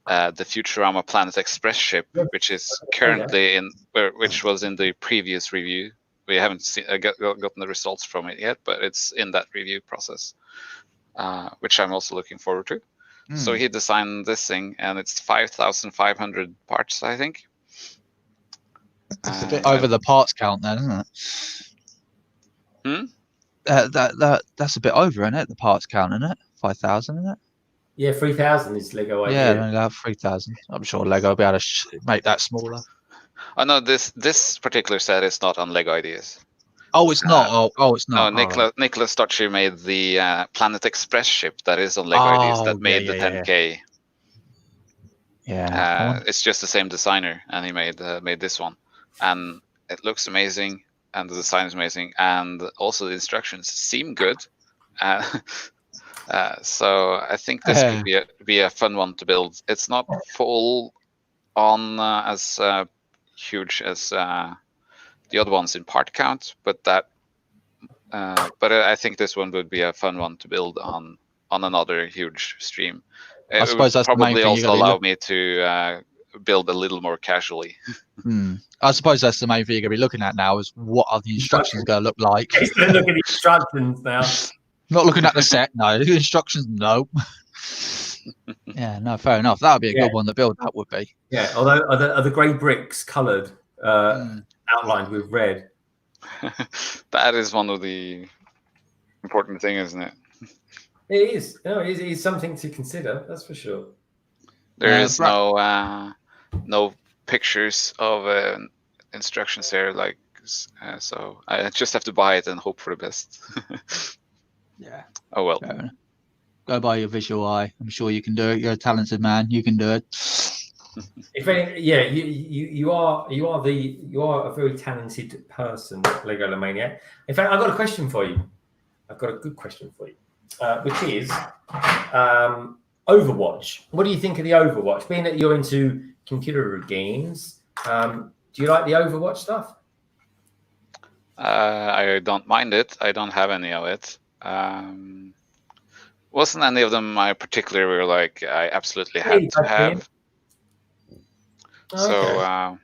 Futurama Planet Express ship, which is currently which was in the previous review. We haven't gotten the results from it yet, but it's in that review process, which I'm also looking forward to. So he designed this thing, and it's 5,500 parts, I think. It's a bit over the parts count, then, isn't it? That's a bit over, isn't it? The parts count, isn't it? 5,000, isn't it? Yeah, 3,000 is Lego Idea. Yeah, only have 3,000. I'm sure Lego will be able to make that smaller. Oh no, this particular set is not on Lego Ideas. Oh, it's not. It's not. No, Nicolas Stocci made the Planet Express ship that is on Lego Ideas that made the 10K. Yeah. It's just the same designer, and he made this one, and it looks amazing, and the design is amazing, and also the instructions seem good. So I think this could be a fun one to build. It's not full on as huge as the other ones in part count, but I think this one would be a fun one to build on another huge stream. I suppose that's probably the main thing also allow me to build a little more casually. I suppose that's the main thing you're going to be looking at now, is what are the instructions going to look like. Look at the instructions now. Not looking at the set, no. The instructions, no. Yeah, no, fair enough. That would be a good one to build, that would be. Yeah, although are the grey bricks coloured, outlined with red? That is one of the important things, isn't it? It is. No, it is something to consider, that's for sure. There is no pictures of instructions there, so I just have to buy it and hope for the best. Yeah. Oh well. Go by your visual eye. I'm sure you can do it. You're a talented man. You can do it. You are a very talented person, Lego Maniac. In fact, I've got a question for you. I've got a good question for you, which is Overwatch. What do you think of the Overwatch? Being that you're into computer games, do you like the Overwatch stuff? I don't mind it. I don't have any of it. Wasn't any of them I particularly were like I absolutely had to have. So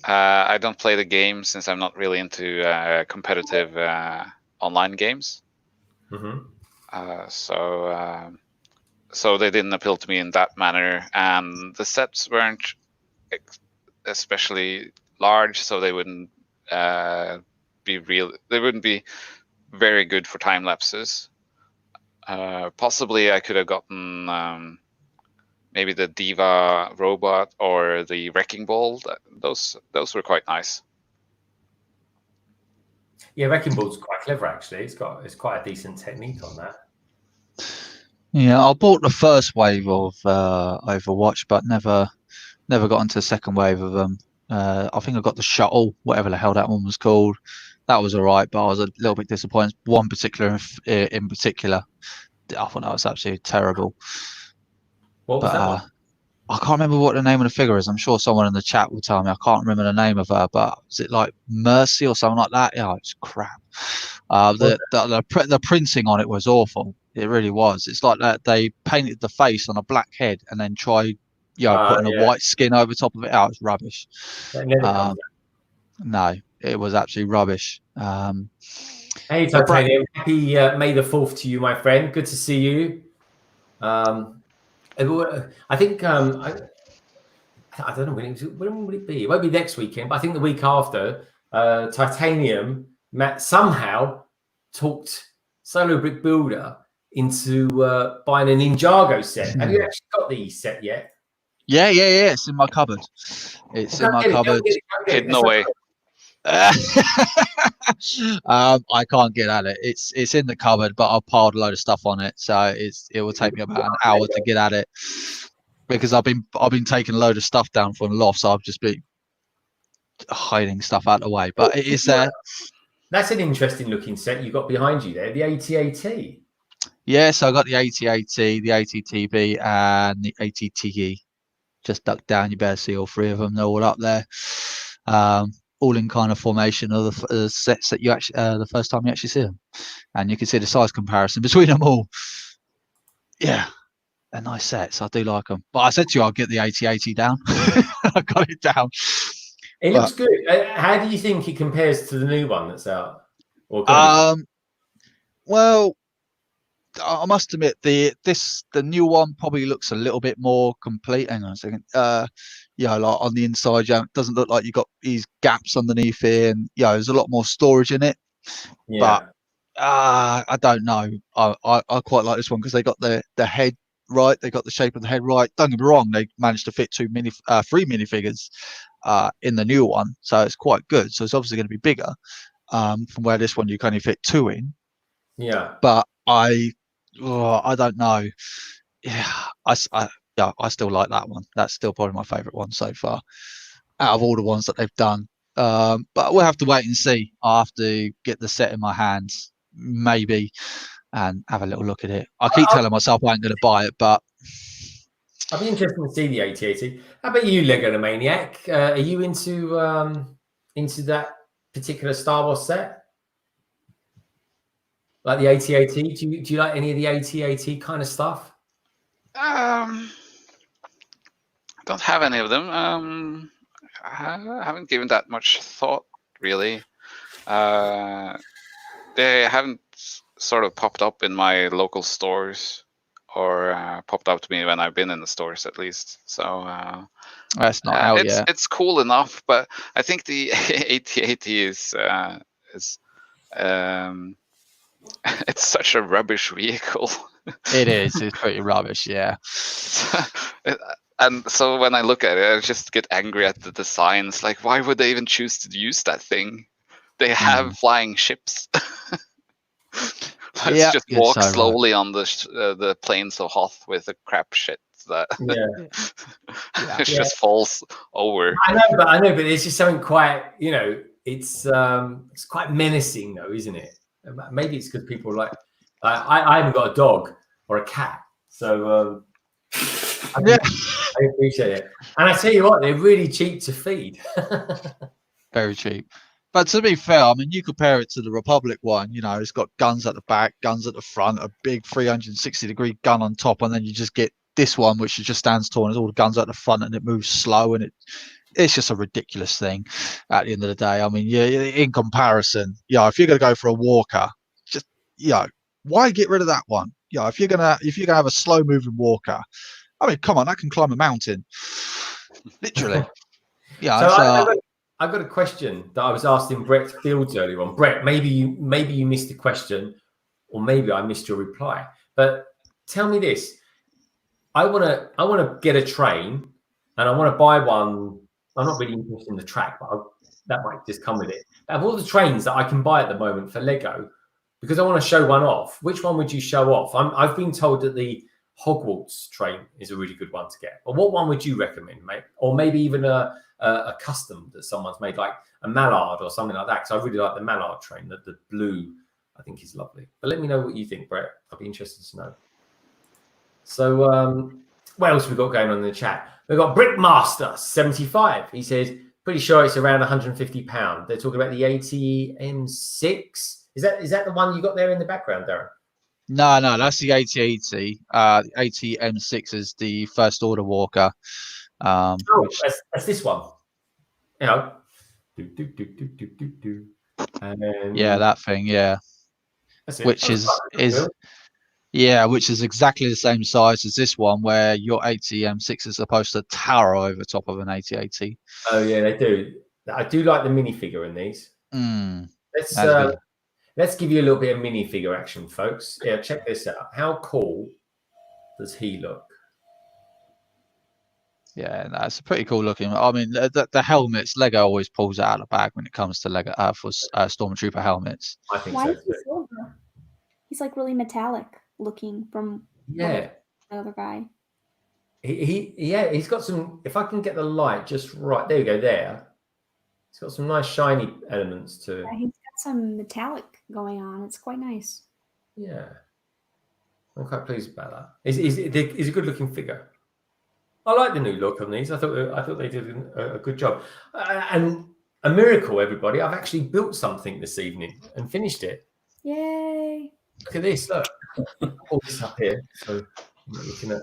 I don't play the game since I'm not really into competitive online games. So they didn't appeal to me in that manner, and the sets weren't especially large, so they wouldn't be real. They wouldn't be very good for time lapses. Possibly I could have gotten maybe the Diva robot or the Wrecking Ball. Those were quite nice. Yeah, Wrecking Ball's quite clever actually. It's quite a decent technique on that. Yeah, I bought the first wave of Overwatch, but never got into the second wave of them. I think I got the shuttle, whatever the hell that one was called. That was alright, but I was a little bit disappointed. One particular in particular, I thought that was absolutely terrible. What was that one? I can't remember what the name of the figure is. I'm sure someone in the chat will tell me. I can't remember the name of her, but is it like Mercy or something like that? Yeah, it's crap. The printing on it was awful. It really was. It's like that they painted the face on a black head and then tried, putting a white skin over top of it. Oh, it's rubbish. That never comes out. No, it was absolutely rubbish. Hey, Titanium. Happy May the 4th to you, my friend. Good to see you. I think I don't know when will it be? It won't be next weekend, but I think the week after. Titanium Matt somehow talked Solo Brick Builder into buying a Ninjago set. Have you actually got the set yet? Yeah. It's in my cupboard. It's in my cupboard. Hidden away. I can't get at it. It's in the cupboard, but I've piled a load of stuff on it, so it will take me about an hour to get at it because I've been taking a load of stuff down from the loft, so I've just been hiding stuff out of the way. But it is there. That's an interesting looking set you got behind you there, the AT-AT. Yeah, so I got the AT-AT, the ATTB, and the ATTE. Just duck down, you better see all three of them. They're all up there. All in kind of formation of the sets that you actually the first time you actually see them, and you can see the size comparison between them all. Yeah, they're nice sets. I do like them. But I said to you, I'll get the AT-AT down. I got it down. It looks good. How do you think it compares to the new one that's out? Well, I must admit the new one probably looks a little bit more complete. Hang on a second. Like on the inside, it doesn't look like you got these gaps underneath it, and there's a lot more storage in it. Yeah. But I don't know. I quite like this one because they got the head right. They got the shape of the head right. Don't get me wrong. They managed to fit 3 minifigures in the new one, so it's quite good. So it's obviously going to be bigger from where this one you can only fit 2 in. Yeah. But I don't know. Yeah, I still like that one. That's still probably my favourite one so far out of all the ones that they've done. But we'll have to wait and see. I'll have to get the set in my hands, maybe, and have a little look at it. I keep telling myself I ain't going to buy it, but I'd be interested to see the AT-AT. How about you, Lego Maniac? Are you into that particular Star Wars set? Like the AT-AT? Do you like any of the AT-AT kind of stuff? Don't have any of them. I haven't given that much thought, really. They haven't sort of popped up in my local stores or popped up to me when I've been in the stores, at least. So that's not out yet. It's cool enough, but I think the AT-AT is it's such a rubbish vehicle. It is. It's pretty rubbish, yeah. And so when I look at it, I just get angry at the designs. Like, why would they even choose to use that thing? They have flying ships. Let's just walk slowly on the plains of Hoth with the crap shit that it just falls over. I know, but it's just something quite, it's quite menacing, though, isn't it? Maybe it's because people like I haven't got a dog or a cat, so I appreciate it. And I tell you what, they're really cheap to feed. Very cheap. But to be fair, I mean, you compare it to the Republic one. It's got guns at the back, guns at the front, a big 360-degree gun on top, and then you just get this one, which just stands tall, and there's all the guns at the front, and it moves slow, and it's just a ridiculous thing at the end of the day. I mean, in comparison, if you're going to go for a walker, just, why get rid of that one? If you're gonna have a slow moving walker, I mean, come on, that can climb a mountain, literally. So I've got a question that I was asking Brett Fields earlier on. Brett, maybe you missed the question, or maybe I missed your reply. But tell me this: I want to get a train, and I want to buy one. I'm not really interested in the track, but that might just come with it. Out of all the trains that I can buy at the moment for Lego, because I want to show one off, which one would you show off? I've been told that the Hogwarts train is a really good one to get. But what one would you recommend, mate? Or maybe even a custom that someone's made, like a Mallard or something like that. Because I really like the Mallard train. The blue, I think, is lovely. But let me know what you think, Brett. I'd be interested to know. So what else have we got going on in the chat? We've got Brickmaster 75. He says, pretty sure it's around £150. They're talking about the ATM6. Is that the one you got there in the background, Darren? No, that's the AT-AT. ATM6 is the first order walker. That's this one. You know. And Yeah, that thing. Yeah, which is exactly the same size as this one, where your ATM6 is supposed to tower over top of an AT-AT. Oh yeah, they do. I do like the minifigure in these. Let's give you a little bit of minifigure action, folks. Yeah, check this out. How cool does he look? Yeah, that's pretty cool looking. I mean, the helmets, Lego always pulls out of the bag when it comes to Lego for Stormtrooper helmets. I think Why so is he too. silver? He's like really metallic looking from Yeah. the other guy. He's got some. If I can get the light just right, there you go. There, it's got some nice shiny elements to. Yeah, he's got some metallic going on. It's quite nice. Yeah, I'm quite pleased about that. He's a good looking figure. I like the new look on these. I thought they did a good job. And a miracle, everybody! I've actually built something this evening and finished it. Yay! Look at this. Look, all this up here. So I'm not looking at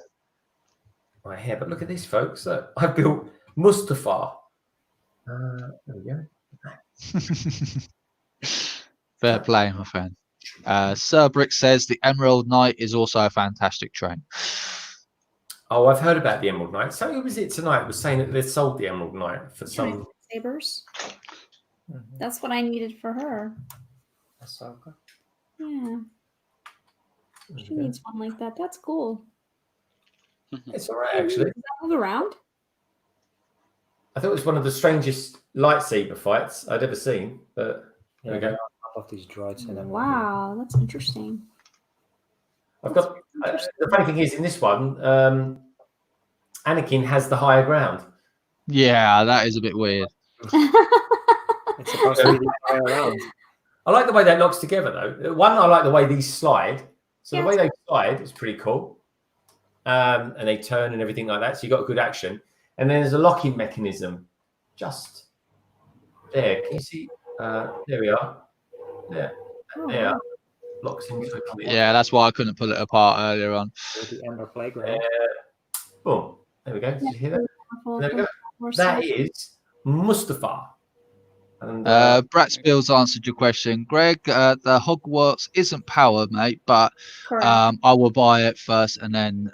my hair, but look at this, folks. Look, I built Mustafa. There we go. Fair play, my friend. Sir Brick says the Emerald Knight is also a fantastic train. Oh, I've heard about the Emerald Knight. So who was it tonight? Was saying that they sold the Emerald Knight for some sabers. That's what I needed for her. Ahsoka. Yeah. She needs one like that. That's cool. It's all right, actually. Does that move around? I thought it was one of the strangest lightsaber fights I'd ever seen. But there we go. Of these droids in them. Wow, that's interesting. I've got the funny thing is in this one, Anakin has the higher ground. Yeah, that is a bit weird. It's supposed to be the other way around. I like the way that locks together, though. One, I like the way these slide. So the way they slide is pretty cool. And they turn and everything like that. So you got good action. And then there's a locking mechanism just there. Can you see? There we are. There. There. Locks into it. Yeah, that's why I couldn't pull it apart earlier on. The Ember Playground. Boom. There we go. Did you hear that? There we go. That is Mustafa. And, Bratz Bills answered your question, Greg. The Hogwarts isn't powered, mate, but I will buy it first and then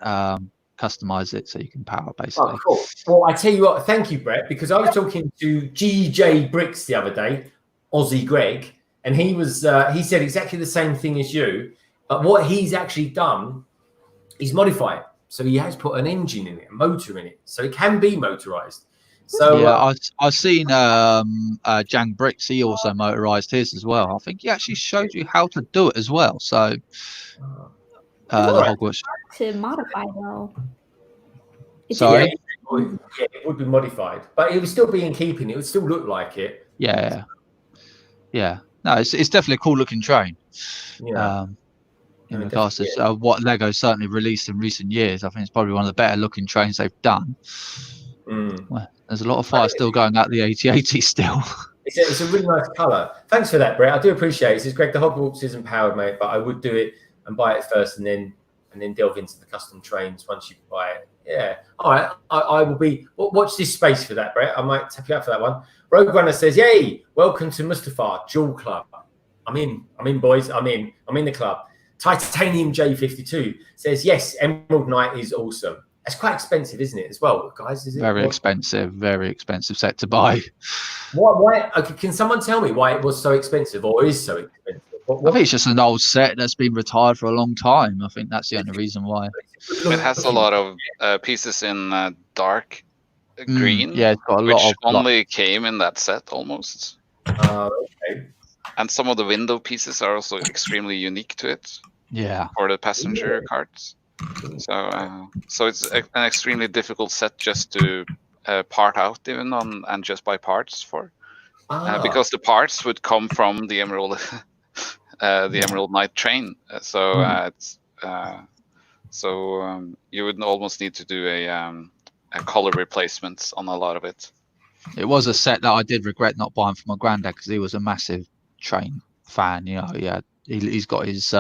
customize it so you can power basically. Oh, cool. Well, I tell you what, thank you, Brett, because I was talking to GJ Bricks the other day, Aussie Greg, and he said exactly the same thing as you. But what he's actually done is modify it. So he has put an engine in it, a motor in it, so it can be motorized. So yeah, I've seen Jang Bricks. He also motorized his as well. I think he actually showed you how to do it as well. So the Hogwarts to modify though. Sorry. Yeah, it would be modified, but it would still be in keeping. It would still look like it. Yeah. No, it's definitely a cool looking train. Yeah. In regards to what Lego certainly released in recent years, I think it's probably one of the better looking trains they've done. Well, there's a lot of fire still going out the AT-AT still. It's a really nice colour. Thanks for that, Brett. I do appreciate it. Says Greg, the Hogwarts isn't powered, mate, but I would do it and buy it first and then delve into the custom trains once you buy it. Yeah. All right. I will be. Watch this space for that, Brett. I might tap you out for that one. Rogue Runner says, "Yay! Welcome to Mustafa Jewel Club. I'm in, boys. I'm in the club." Titanium J52 says, "Yes, Emerald Knight is awesome." It's quite expensive, isn't it, as well, guys? Is it very expensive set to buy? Why? Okay, can someone tell me why it was so expensive or is so expensive? I think it's just an old set that's been retired for a long time. I think that's the only reason why. It has a lot of pieces in dark green, Yeah, it's got a which lot of only came in that set almost. Okay. And some of the window pieces are also extremely unique to it yeah. for the passenger carts. So it's an extremely difficult set just to part out even on and just buy parts for, because the parts would come from the Emerald, the Emerald Knight train. You would almost need to do a color replacements on a lot of it. It was a set that I did regret not buying for my granddad because he was a massive train fan. You know, he's got his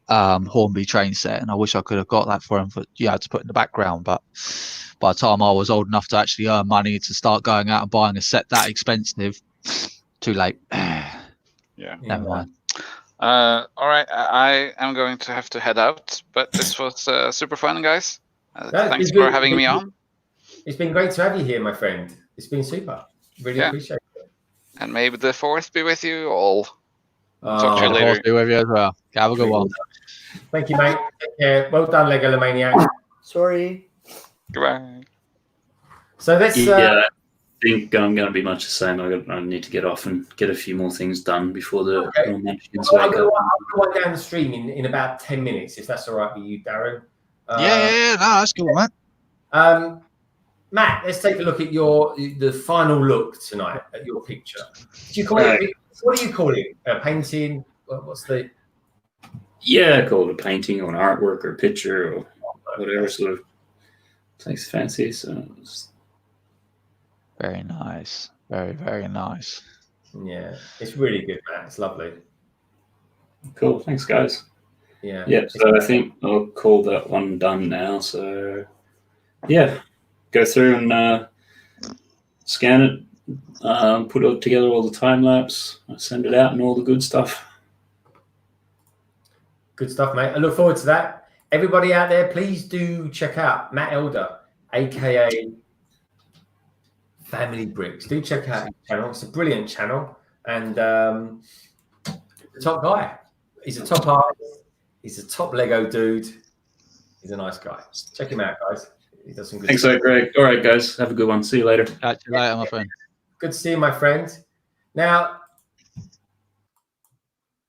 Hornby train set, and I wish I could have got that for him. But yeah, to put in the background. But by the time I was old enough to actually earn money to start going out and buying a set that expensive, too late. Never mind. All right, I am going to have to head out, but this was super fun, guys. Thanks for having me on. It's been great to have you here, my friend. It's been super. Really appreciate it. And maybe the 4th be with you all. Talk to you later. Be with you as well. Have a good one. Thank you, mate. Take care. Well done, Legolomaniac. Sorry. Goodbye. So let's. I think I'm going to be much the same. I need to get off and get a few more things done before the Mansions wake up. I'll go down the stream in about 10 minutes, if that's all right with you, Darren. Yeah. No, that's cool, man. Matt, let's take a look at the final look tonight at your picture. Do you call it? What do you call it? A painting? What's the? Yeah, I call it a painting or an artwork or a picture or whatever sort of takes fancy. So very nice, very, very nice. Yeah, it's really good, Matt. It's lovely. Cool. Thanks, guys. Yeah. So I think I'll call that one done now. So yeah, go through and scan it, put it together all the time lapse, send it out, and all the good stuff. Good stuff, mate. I look forward to that. Everybody out there, please do check out Matt Elder, aka Family Bricks. Do check out his channel. It's a brilliant channel, and the top guy. He's a top artist. He's a top Lego dude. He's a nice guy. Check him out, guys. He does some good Thanks, stuff. Greg. All right, guys. Have a good one. See you later. Catch you later, my friend. Good to see you, my friend. Now,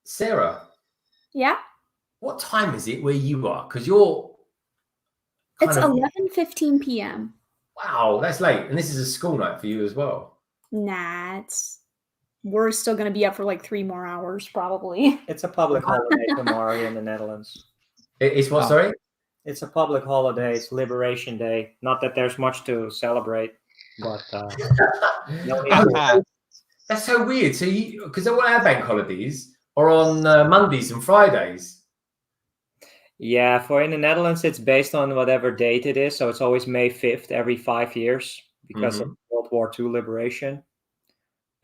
Sarah. Yeah. What time is it where you are? Because you're. It's 11:15 p.m. Wow, that's late. And this is a school night for you as well. Nah, we're still going to be up for like 3 more hours, probably. It's a public holiday tomorrow here in the Netherlands. It's what, sorry? It's a public holiday. It's Liberation Day. Not that there's much to celebrate, but that's so weird. So because all our bank holidays are on Mondays and Fridays. Yeah, for in the Netherlands, it's based on whatever date it is. So it's always May 5th every 5 years because of World War II liberation.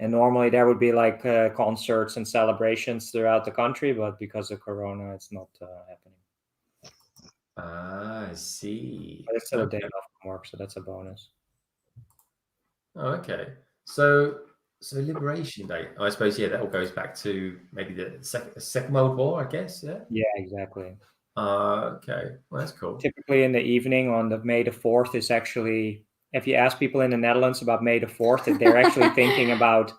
And normally there would be like concerts and celebrations throughout the country, but because of Corona, it's not happening. I see. But it's still a day off from work, so that's a bonus. Oh, okay. So Liberation Day. I suppose that all goes back to maybe the Second World War, I guess. Yeah. Yeah, exactly. Okay. Well, that's cool. Typically in the evening on the May the 4th is actually, if you ask people in the Netherlands about May the 4th, they're actually thinking about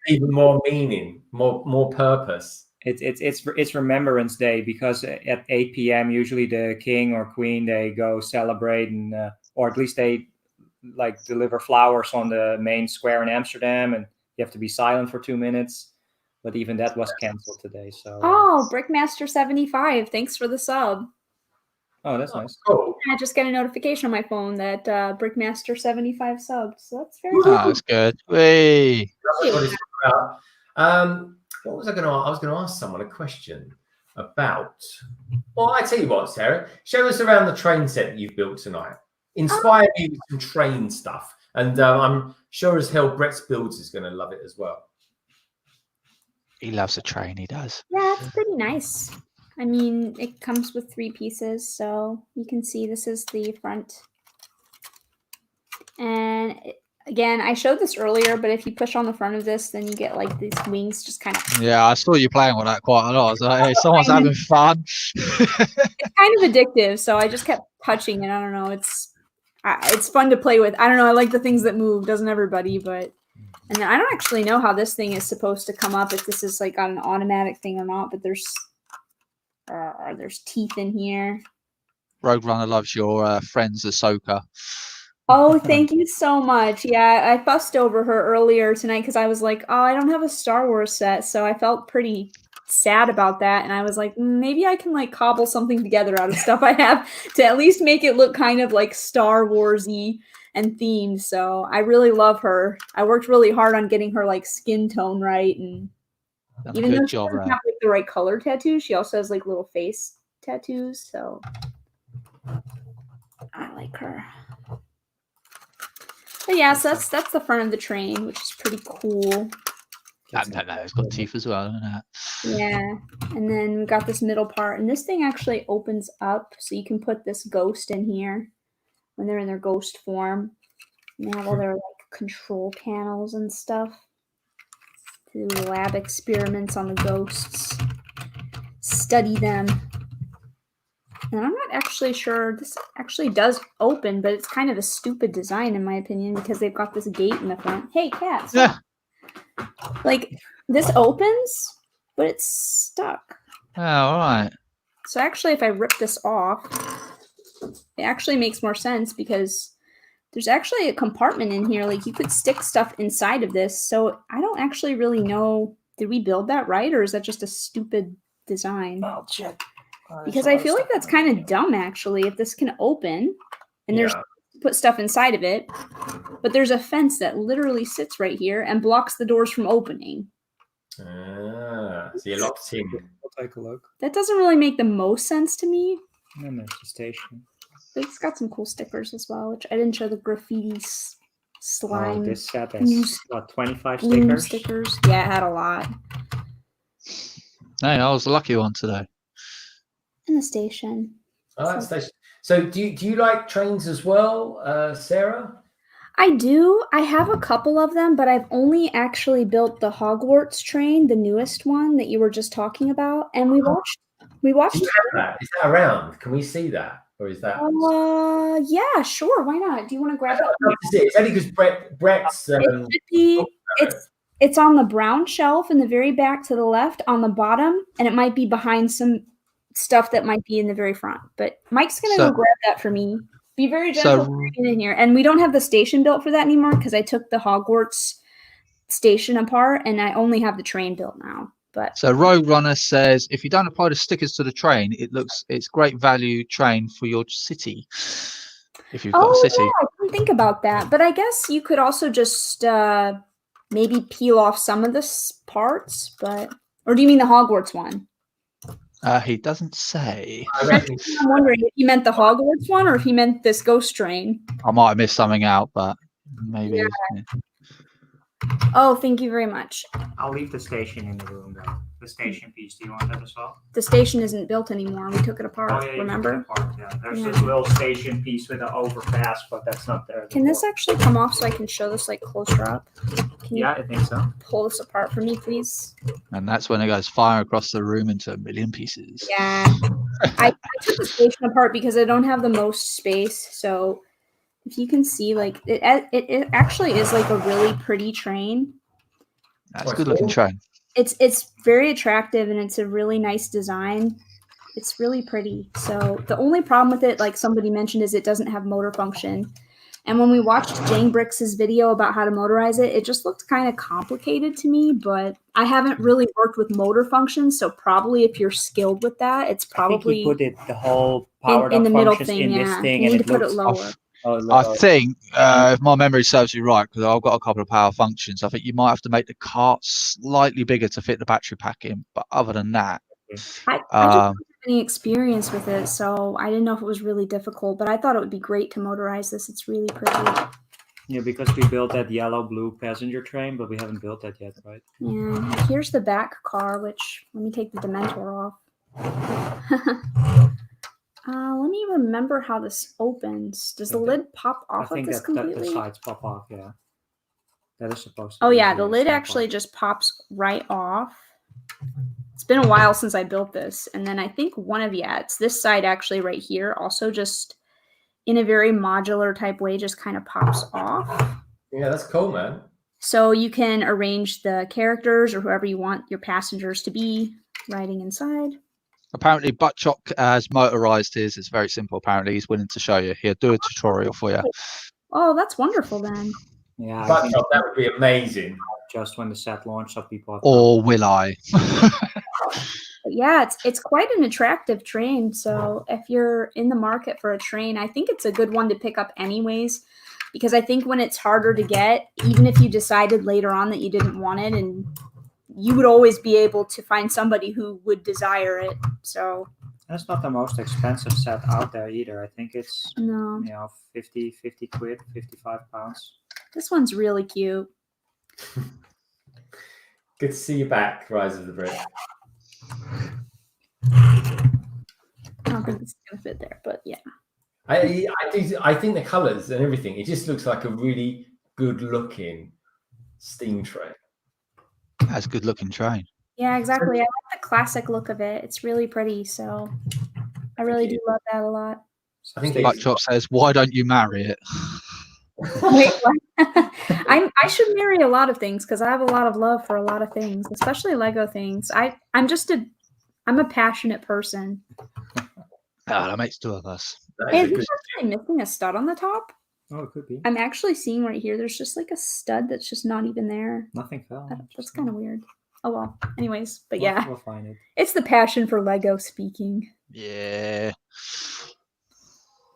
even more meaning, more purpose. It's Remembrance Day because at 8 p.m. usually the king or queen, they go celebrate and or at least they like deliver flowers on the main square in Amsterdam, and you have to be silent for 2 minutes. But even that was canceled today. So Brickmaster 75, thanks for the sub. Oh, that's nice. Cool. I just get a notification on my phone that Brickmaster 75 subbed. So that's very cool. That's good. Whee. What was I going to ask? I was going to ask someone a question about. Well, I tell you what, Sarah, show us around the train set that you've built tonight. Inspire me with some train stuff, and I'm sure as hell Brett's Builds is going to love it as well. He loves a train, he does. Yeah, it's pretty nice. I mean, it comes with 3 pieces, so you can see this is the front. And Again, I showed this earlier, but if you push on the front of this, then you get like these wings just kind of. Yeah, I saw you playing with that quite a lot. I was like, hey, someone's having fun. It's kind of addictive, so I just kept touching it. I don't know. It's fun to play with. I don't know. I like the things that move. Doesn't everybody? But and then I don't actually know how this thing is supposed to come up. If this is like on an automatic thing or not. But there's teeth in here. Rogue Runner loves your friend's Ahsoka. Oh, thank you so much. Yeah, I fussed over her earlier tonight because I was like, oh, I don't have a Star Wars set, so I felt pretty sad about that. And I was like, maybe I can like cobble something together out of stuff I have to at least make it look kind of like Star Wars-y and themed. So I really love her. I worked really hard on getting her like skin tone right, and even though she doesn't have like the right color tattoos, she also has like little face tattoos. So I like her. But yeah, so that's the front of the train, which is pretty cool. It's got teeth as well, isn't it? Yeah, and then we got this middle part, and this thing actually opens up, so you can put this ghost in here when they're in their ghost form. And they have all their like control panels and stuff to do lab experiments on the ghosts, study them. And I'm not actually sure this actually does open, but it's kind of a stupid design in my opinion because they've got this gate in the front. Hey, cats! Yeah. Like this opens, but it's stuck. Oh, all right. So actually, if I rip this off, it actually makes more sense because there's actually a compartment in here. Like you could stick stuff inside of this. So I don't actually really know. Did we build that right, or is that just a stupid design? I'll check. Because I feel like that's kind of dumb, actually, if this can open and there's put stuff inside of it, but there's a fence that literally sits right here and blocks the doors from opening. So you're locked in. We'll take a look. That doesn't really make the most sense to me. And then there's the station. But it's got some cool stickers as well, which I didn't show the graffiti slime. Oh, this set has, what, 25 stickers? Yeah, it had a lot. Hey, I was the lucky one today. In the station. Oh, that's station. So do you like trains as well, Sarah? I do. I have a couple of them, but I've only actually built the Hogwarts train, the newest one that you were just talking about. And we watched Is that around? Can we see that? Or is that yeah, sure, why not? Do you want to grab it? It's only because Brett's it's on the brown shelf in the very back to the left on the bottom, and it might be behind some stuff that might be in the very front. But Mike's gonna go grab that for me. Be very gentle in here. And we don't have the station built for that anymore because I took the Hogwarts station apart and I only have the train built now. But so Rogue Runner says if you don't apply the stickers to the train, it's great value train for your city. If you've got a city. Yeah, I didn't think about that. But I guess you could also just maybe peel off some of the parts, or do you mean the Hogwarts one? He doesn't say. I'm wondering if he meant the Hogwarts one or if he meant this ghost train. I might have missed something out, but maybe. Yeah. Oh, thank you very much. I'll leave the station in the room, though. The station piece. Do you want that as well? The station isn't built anymore. We took it apart. Oh, yeah, remember? Yeah. There's this little station piece with an overpass, but that's not there. Can this actually come off so I can show this like closer up? Yeah, I think so. Pull this apart for me, please. And that's when it goes fire across the room into a million pieces. Yeah. I took the station apart because I don't have the most space. So if you can see, like it actually is like a really pretty train. That's a good looking train. It's very attractive and it's a really nice design. It's really pretty. So the only problem with it, like somebody mentioned, is it doesn't have motor function. And when we watched Jang Brix's video about how to motorize it, it just looked kind of complicated to me, but I haven't really worked with motor functions, so probably if you're skilled with that, it's probably... I think you put the whole powered in up the middle functions thing, in this thing. You and need to put it lower. I think, if my memory serves me right, because I've got a couple of power functions, I think you might have to make the cart slightly bigger to fit the battery pack in. But other than that, I just don't have any experience with it, so I didn't know if it was really difficult. But I thought it would be great to motorize this. It's really pretty. Yeah, because we built that yellow-blue passenger train, but we haven't built that yet, right? Yeah. Here's the back car, which let me take the Dementor off. Let me remember how this opens. Does the lid pop off of this completely? I think the sides pop off, yeah. That is supposed to. Oh be yeah, the easier lid so actually far. just pops right off. It's been a while since I built this, and then I think it's this side actually right here also just in a very modular type way just kind of pops off. Yeah, that's cool, man. So you can arrange the characters or whoever you want your passengers to be riding inside. Apparently, Butchok has motorized his. It's very simple. Apparently, he's willing to show you. He'll do a tutorial for you. Oh, that's wonderful then. Yeah, I But think that would be amazing. just when the set launched, so people have Or will I? But yeah, it's quite an attractive train. So if you're in the market for a train, I think it's a good one to pick up anyways. Because I think when it's harder to get, even if you decided later on that you didn't want it, and you would always be able to find somebody who would desire it. So And it's not the most expensive set out there either. I think it's no, 50 quid, 55 pounds. this one's really cute. Good to see you back, Rise of the Brick. I don't think it's gonna fit there, but yeah. I think the colours and everything, it just looks like a really good looking steam train. That's a good looking train. Yeah, exactly. I like the classic look of it. It's really pretty, so I really do love that a lot. I think Butchok says, "Why don't you marry it?" Wait, what? I should marry a lot of things because I have a lot of love for a lot of things, especially Lego things. I'm a passionate person. That makes two of us. Hey, is this actually missing a stud on the top? Oh, it could be. I'm actually seeing right here. There's just like a stud that's just not even there. Nothing fell. That's kind of weird. Oh well. Anyways, but We'll- yeah, we'll find it. it's the passion for Lego speaking. Yeah.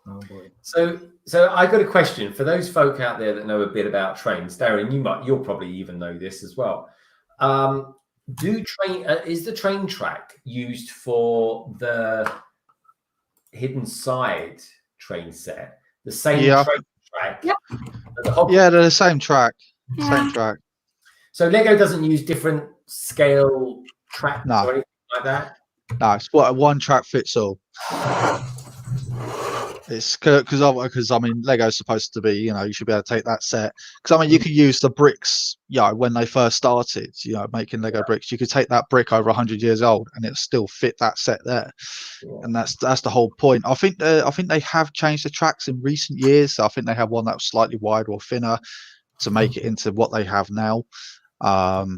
Oh boy. So I got a question for those folk out there that know a bit about trains. Darren, you'll probably even know this as well. Is the train track used for the hidden side train set? The same train track? Yep. Yeah, they're the same track. Yeah. Same track. So Lego doesn't use different scale tracks No. or anything like that? No, it's what one track fits all. It's because I mean Lego's supposed to be, you should be able to take that set. Because I mean you could use the bricks, when they first started, making Lego bricks, you could take that brick over 100 years old and it'll still fit that set there. Yeah. And that's the whole point. I think they have changed the tracks in recent years. So I think they have one that was slightly wider or thinner to make it into what they have now. But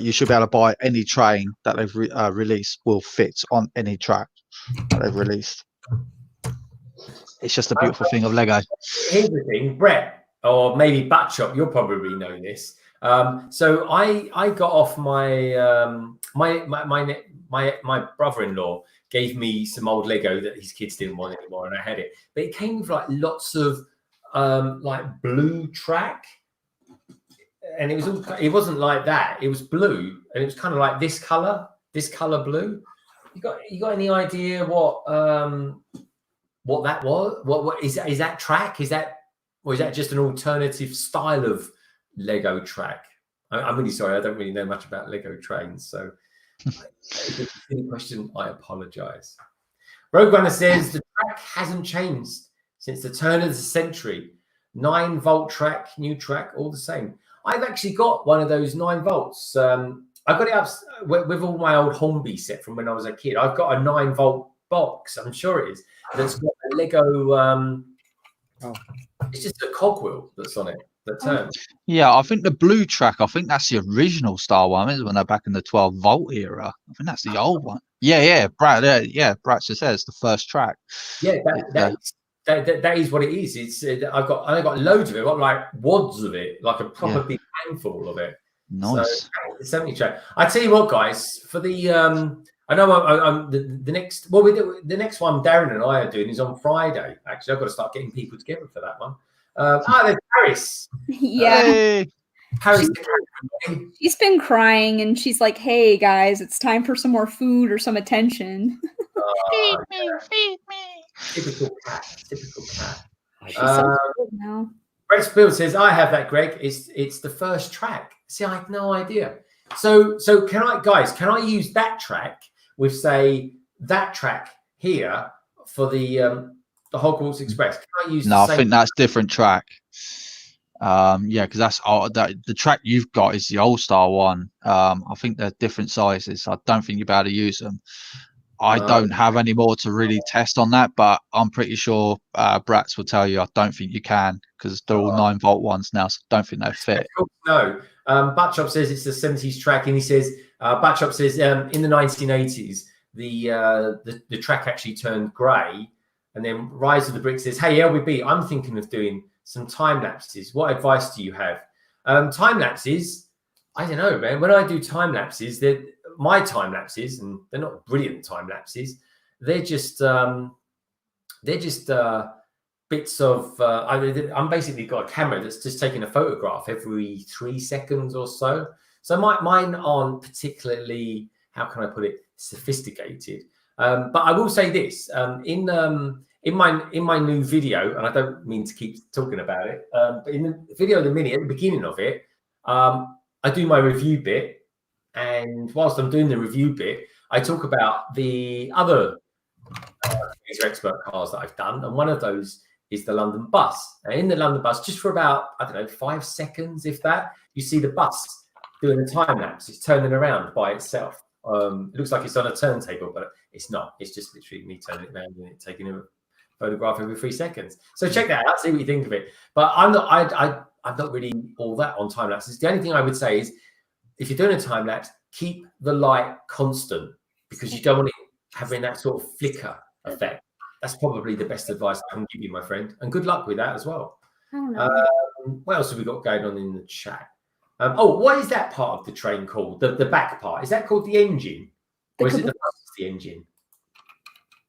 you should be able to buy any train that they've released will fit on any track that they've released. It's just a beautiful thing of Lego. Here's the thing, Brett, or maybe Butchok, you'll probably know this. So I got off my my brother-in-law gave me some old Lego that his kids didn't want anymore, and I had it. But it came with like lots of like blue track, and it wasn't like that. It was blue, and it was kind of like this color blue. You got any idea what that was? What is that? Is that track? Is that just an alternative style of Lego track? I'm really sorry. I don't really know much about Lego trains, so if it's a silly question, I apologize. Rogue Runner says the track hasn't changed since the turn of the century. 9-volt track, new track, all the same. I've actually got one of those 9 volts. I got it up with all my old Hornby set from when I was a kid. I've got a 9-volt box, I'm sure it is, that's got a Lego. It's just a cogwheel that's on it that turns. Yeah, I think the blue track, I think that's the original Star Wars, isn't it, when they're back in the 12-volt era. I think that's the old one. Yeah, Brad. Brad just says the first track. Yeah, that is what it is. It's I've got loads of it. I've got like wads of it, like a proper big handful of it. Nice. So it's definitely track. I tell you what, guys, for the I know I'm the next. Well, the next one Darren and I are doing is on Friday. Actually, I've got to start getting people together for that one. There's Paris. Yeah. Hey. Paris. She's been crying and she's like, hey guys, it's time for some more food or some attention. Feed me. Typical cat. She's so good now. Brett Spill says, I have that, Greg. It's the first track. See, I had no idea. So can I use that track with, say, that track here for the Hogwarts Express? Can I use No, I think that's different track. Yeah, because that's the track you've got is the All-Star one. I think they're different sizes. I don't think you'll be able to use them. I don't have any more to really test on that, but I'm pretty sure Bratz will tell you I don't think you can because they're all 9-volt ones now, so I don't think they fit. No. Batchop says it's the 70s track, and he says, Batchop says in the 1980s, the track actually turned grey, and then Rise of the Brick says, hey, LBB, I'm thinking of doing some time lapses. What advice do you have? Time lapses, I don't know, man. When I do time lapses, my time lapses, and they're not brilliant time lapses. They're just bits of. I'm basically got a camera that's just taking a photograph every 3 seconds or so. So mine aren't particularly, how can I put it, sophisticated. But I will say this: in my new video, and I don't mean to keep talking about it, but in the video in the minute at the beginning of it, I do my review bit, and whilst I'm doing the review bit, I talk about the other laser expert cars that I've done, and one of those is the London bus. And in the London bus, just for about, I don't know, 5 seconds, if that, you see the bus doing a time lapse. It's turning around by itself. It looks like it's on a turntable, but it's not. It's just literally me turning it around and it taking a photograph every 3 seconds. So check that out, see what you think of it. But I'm not really all that on time lapses. The only thing I would say is, if you're doing a time lapse, keep the light constant, because you don't want it having that sort of flicker effect. That's probably the best advice I can give you, my friend. And good luck with that as well. I don't know. What else have we got going on in the chat? What is that part of the train called? The back part. Is that called the engine? Or is it the engine?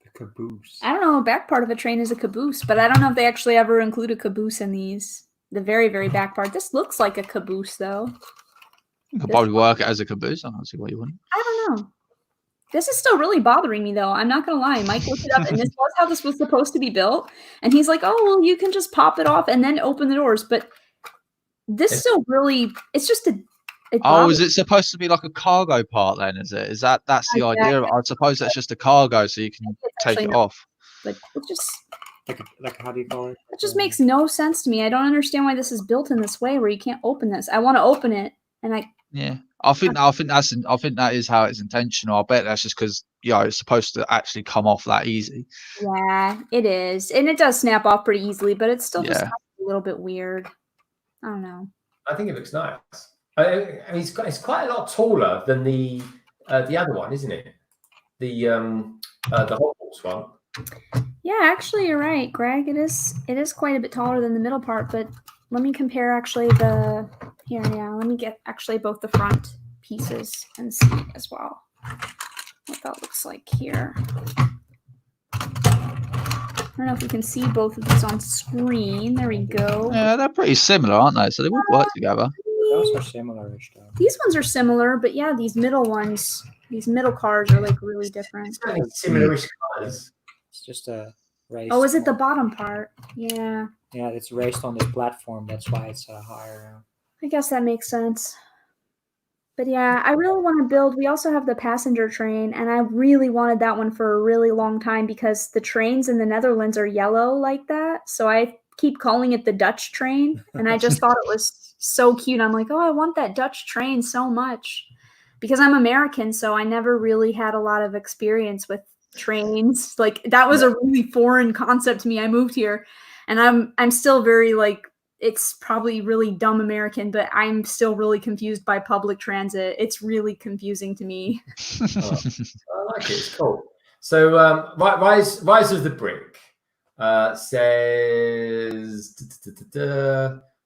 The caboose. I don't know. A back part of a train is a caboose, but I don't know if they actually ever include a caboose in these. The very, very back part. This looks like a caboose, though. You could probably work it as a caboose. I don't see why you wouldn't. I don't know. This is still really bothering me, though. I'm not going to lie. Mike looked it up, and this was how this was supposed to be built. And he's like, oh, well, you can just pop it off and then open the doors. But this still really, it's just a... Is it supposed to be like a cargo part then, is it? That's the idea? I suppose that's just a cargo, so you can take it off. But it just... Like how do you call it? It just makes no sense to me. I don't understand why this is built in this way where you can't open this. I want to open it, and I think that is how it's intentional. I bet that's just because it's supposed to actually come off that easy. Yeah, it is, and it does snap off pretty easily, but it's still just a little bit weird. I don't know. I think it looks nice. I mean, it's quite a lot taller than the other one, isn't it? The Hot Wheels one. Yeah, actually, you're right, Greg. It is quite a bit taller than the middle part, but let me compare actually let me get actually both the front pieces and see as well what that looks like here. I don't know if you can see both of these on screen. There we go. Yeah, they're pretty similar, aren't they? So they would work together. Those are similar-ish, though. These ones are similar, but yeah, these middle ones, these middle cars are like really different. Similar-ish cars. It's just a race. Oh, is it the bottom part? Yeah. Yeah, it's raised on this platform. That's why it's higher. I guess that makes sense. But yeah, I really want to build. We also have the passenger train, and I really wanted that one for a really long time because the trains in the Netherlands are yellow like that. So I keep calling it the Dutch train, and I just thought it was so cute. I'm like, oh, I want that Dutch train so much because I'm American, so I never really had a lot of experience with trains. Like that was a really foreign concept to me. I moved here, and I'm still very like, it's probably really dumb American, but I'm still really confused by public transit. It's really confusing to me. I like it. It's cool. So Rise of the Brick says,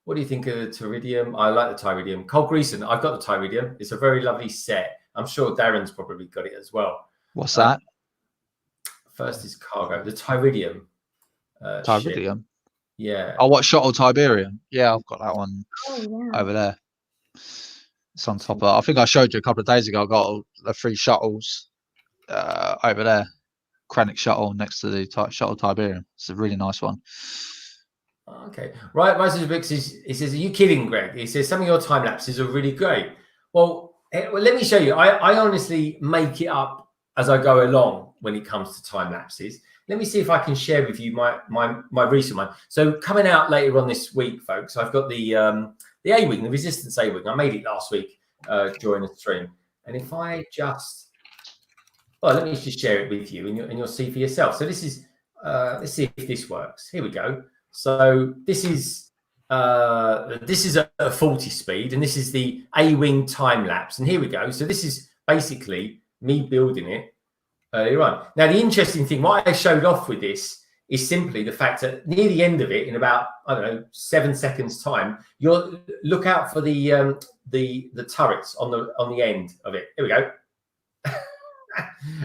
what do you think of the Tyridium? I like the Tyridium. Cole Greason, I've got the Tyridium. It's a very lovely set. I'm sure Darren's probably got it as well. What's that? First is cargo. The Tyridium. Tyridium? Ship. Yeah. Oh, what Shuttle Tiberium? Yeah, I've got that one over there. It's on top of. I think I showed you a couple of days ago. I got the 3 shuttles over there. Krennic shuttle next to the Shuttle Tiberium. It's a really nice one. Okay. Right. Rise of the Bricks he says, are you kidding, Greg? He says, some of your time lapses are really great. Well, let me show you. I honestly make it up as I go along when it comes to time lapses. let me see if I can share with you my recent one. So coming out later on this week, folks, I've got the A-Wing, the Resistance A-Wing. I made it last week during the stream. And if I just, let me just share it with you, and you'll see for yourself. So this is, let's see if this works. Here we go. So this is a 40 speed, and this is the A-Wing time lapse. And here we go. So this is basically me building it earlier on. Now, the interesting thing, what I showed off with this is simply the fact that near the end of it, in about, I don't know, 7 seconds time, you'll look out for the turrets on the end of it. Here we go.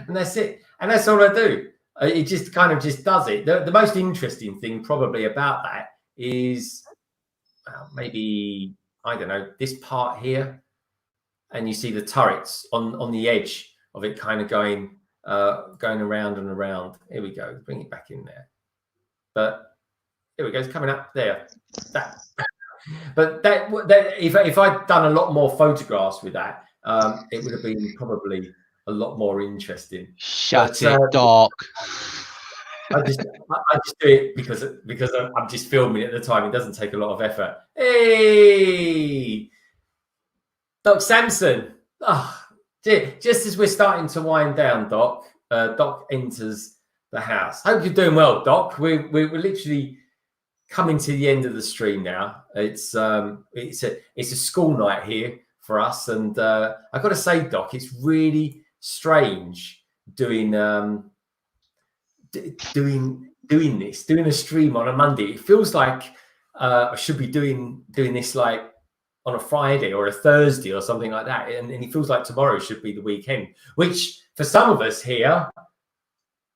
And that's it. And that's all I do. It just kind of just does it. The most interesting thing probably about that is maybe, I don't know, this part here. And you see the turrets on the edge of it kind of going around and around. Here we go. Bring it back in there. But here we go. It's coming up there. But that if I'd done a lot more photographs with that, it would have been probably a lot more interesting. Shut it, Doc. I just do it because I'm just filming at the time. It doesn't take a lot of effort. Hey, Doc Samson. Oh, just as we're starting to wind down, Doc, Doc enters the house. Hope you're doing well, Doc. We're literally coming to the end of the stream now. It's a school night here for us, and I've got to say, Doc, it's really strange doing a stream on a Monday. It feels like I should be doing this like on a Friday or a Thursday or something like that, and it feels like tomorrow should be the weekend, which for some of us here,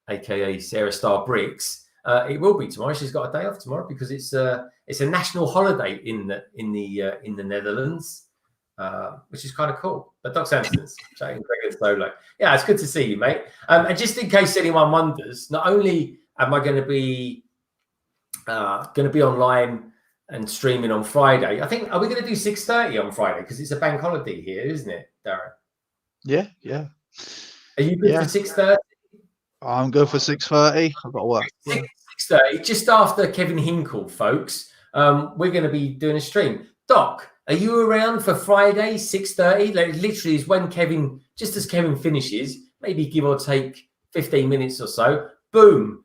aka Sarah Star Bricks, it will be tomorrow. She's got a day off tomorrow because it's a national holiday in the Netherlands, which is kind of cool. But Doc Sampson's chatting Gregor Solo. Yeah, it's good to see you, mate. And just in case anyone wonders, not only am I going to be online and streaming on Friday, I think, are we going to do 6:30 on Friday because it's a bank holiday here, isn't it, Darren? Yeah. Are you good for 6:30? I'm good for 6:30. I've got to work. 6:30, just after Kevin Hinkle, folks. We're going to be doing a stream. Doc, are you around for Friday 6:30? Like, literally is when Kevin, just as Kevin finishes, maybe give or take 15 minutes or so. Boom,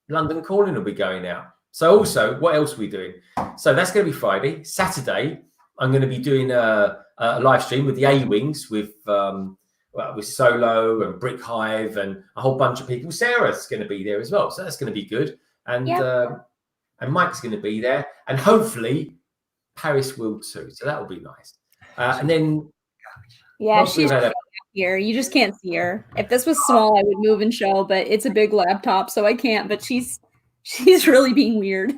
London Calling will be going out. So also, what else are we doing? So that's going to be Friday. Saturday, I'm going to be doing a live stream with the A-Wings with Solo and Brick Hive and a whole bunch of people. Sarah's going to be there as well, so that's going to be good. And and Mike's going to be there, and hopefully Paris will too. So that will be nice. And then she's here. You just can't see her. If this was small, I would move and show, but it's a big laptop, so I can't. But she's really being weird.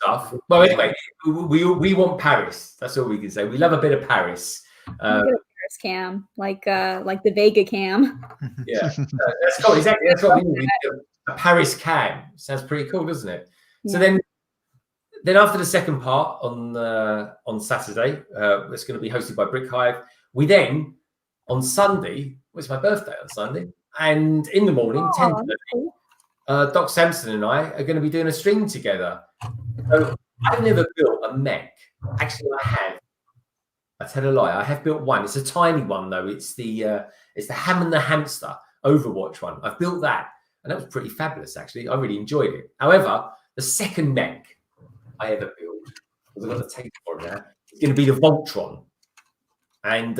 Stuff. Well, anyway, we want Paris. That's all we can say. We love a bit of Paris. Paris cam, like the Vega cam. Yeah, that's cool. Exactly. That's what we need. A Paris cam sounds pretty cool, doesn't it? Yeah. So then after the second part on Saturday, it's going to be hosted by Brick Hive. We then on Sunday, it's my birthday on Sunday, and in the morning, 10:30. Doc Sampson and I are going to be doing a stream together. So I've never built a mech. Actually, I have. I tell a lie. I have built one. It's a tiny one though. It's the Ham and the Hamster Overwatch one. I've built that, and that was pretty fabulous. Actually, I really enjoyed it. However, the second mech I ever built, because I've got the tape for it now, it's going to be the Voltron, and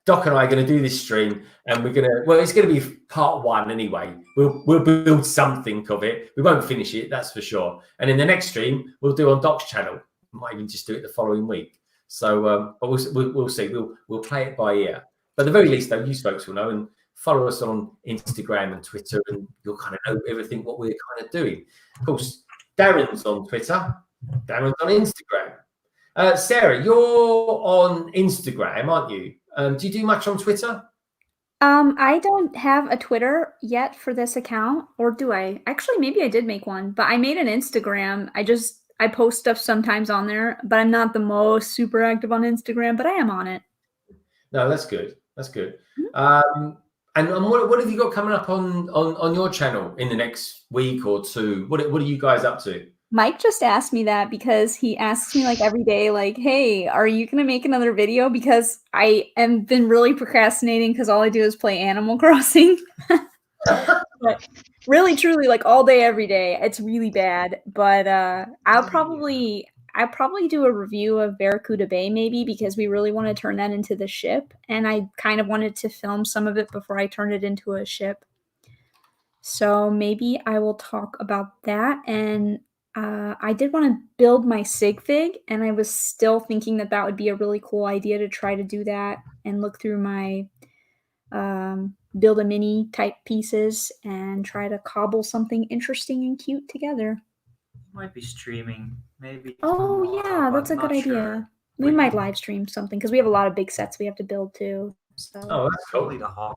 Doc and I are going to do this stream, and it's going to be part one anyway. We'll build something of it. We won't finish it, that's for sure. And in the next stream, we'll do on Doc's channel. Might even just do it the following week. So, but we'll see. We'll play it by ear. But at the very least, though, you folks will know, and follow us on Instagram and Twitter, and you'll kind of know everything what we're kind of doing. Of course, Darren's on Twitter. Darren's on Instagram. Sarah, you're on Instagram, aren't you? Do you do much on Twitter? I don't have a Twitter yet for this account, or do I? Actually, maybe I did make one, but I made an Instagram. I post stuff sometimes on there, but I'm not the most super active on Instagram, but I am on it. No, that's good. That's good. And what have you got coming up on your channel in the next week or two? What are you guys up to? Mike just asked me that because he asks me like every day, like, hey, are you going to make another video? Because I have been really procrastinating because all I do is play Animal Crossing. But really, truly, like all day, every day. It's really bad. But I'll probably do a review of Barracuda Bay maybe because we really want to turn that into the ship. And I kind of wanted to film some of it before I turned it into a ship. So maybe I will talk about that. And I did want to build my sig fig, and I was still thinking that would be a really cool idea to try to do that and look through my build a mini type pieces and try to cobble something interesting and cute together. Might be streaming, maybe. Oh tomorrow, yeah, but that's a not good sure. idea. We might live stream something because we have a lot of big sets we have to build too. So Oh, that's cool. Probably the Hogwarts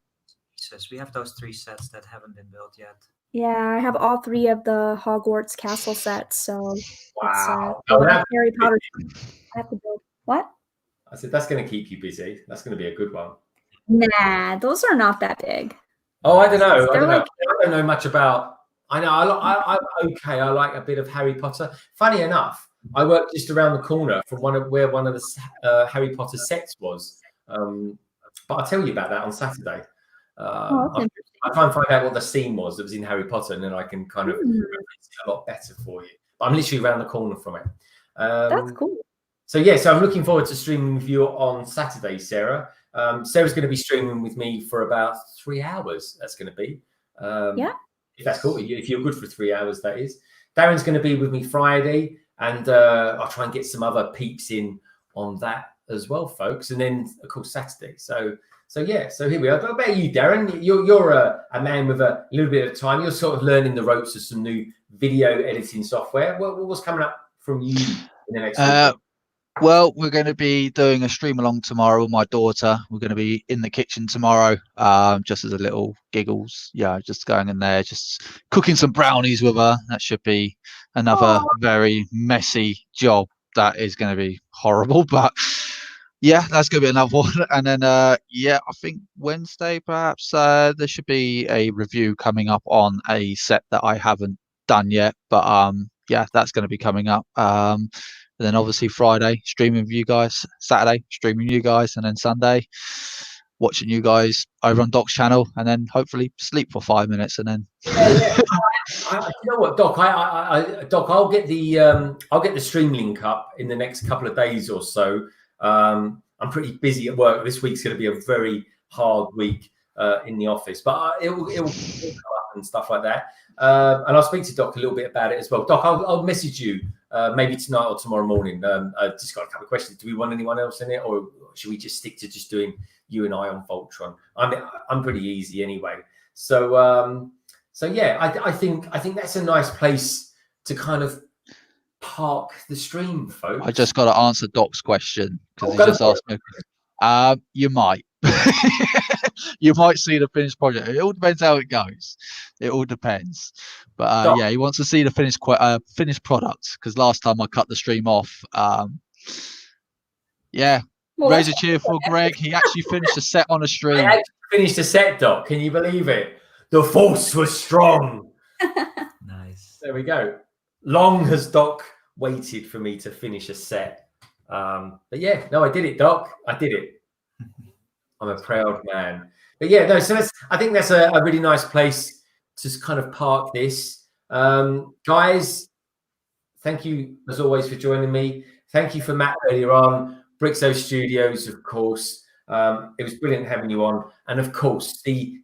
pieces. We have those 3 sets that haven't been built yet. yeah, I have all 3 of the Hogwarts castle sets. So Wow. it's Harry Potter. I have to build what? I said that's going to keep you busy. That's going to be a good one. Nah, those are not that big. Oh, I don't know. They're I don't know much about. I know. I'm okay. I like a bit of Harry Potter. Funny enough, I work just around the corner from where one of the Harry Potter sets was. But I'll tell you about that on Saturday. I try and find out what the scene was that was in Harry Potter, and then I can kind of reference it a lot better for you. But I'm literally around the corner from it. That's cool. So yeah, so I'm looking forward to streaming with you on Saturday, Sarah. Sarah's going to be streaming with me for about 3 hours. That's going to be. Yeah. If that's cool. If you're good for 3 hours, that is. Darren's going to be with me Friday, and I'll try and get some other peeps in on that as well, folks. And then, of course, Saturday. So yeah. So here we are. What about you, Darren? You're a man with a little bit of time. You're sort of learning the ropes of some new video editing software. What's coming up from you in the next week? Well, we're going to be doing a stream along tomorrow with my daughter. We're going to be in the kitchen tomorrow, just as a little giggles. Yeah, just going in there, just cooking some brownies with her. That should be another very messy job. That is going to be horrible, but yeah, that's going to be another one. And then, yeah, I think Wednesday perhaps there should be a review coming up on a set that I haven't done yet, but yeah, that's going to be coming up. And then obviously Friday streaming with you guys, Saturday streaming with you guys, and then Sunday watching you guys over on Doc's channel, and then hopefully sleep for 5 minutes, and then. Yeah. You know what, Doc? Doc, I'll get the stream link up in the next couple of days or so. I'm pretty busy at work. This week's going to be a very hard week in the office, but it will go up and stuff like that. And I'll speak to Doc a little bit about it as well. Doc, I'll message you maybe tonight or tomorrow morning. I've just got a couple of questions. Do we want anyone else in it, or should we just stick to just doing you and I on Voltron? I'm pretty easy anyway. So yeah, I think that's a nice place to kind of park the stream, folks. I just got to answer Doc's question because he just asked me. You might. You might see the finished project. It all depends how it goes. It all depends. But yeah, he wants to see the finished product because last time I cut the stream off. Yeah, Well, raise a cheer for Greg. He actually finished a set on a stream. I actually finished a set, Doc. Can you believe it? The force was strong. Nice. There we go. Long has Doc waited for me to finish a set. But yeah, no, I did it, Doc. I did it. I'm a proud man. But yeah, no, so I think that's a really nice place to kind of park this. Guys, thank you as always for joining me. Thank you for Matt earlier on. Brixo Studios, of course. It was brilliant having you on. And of course, the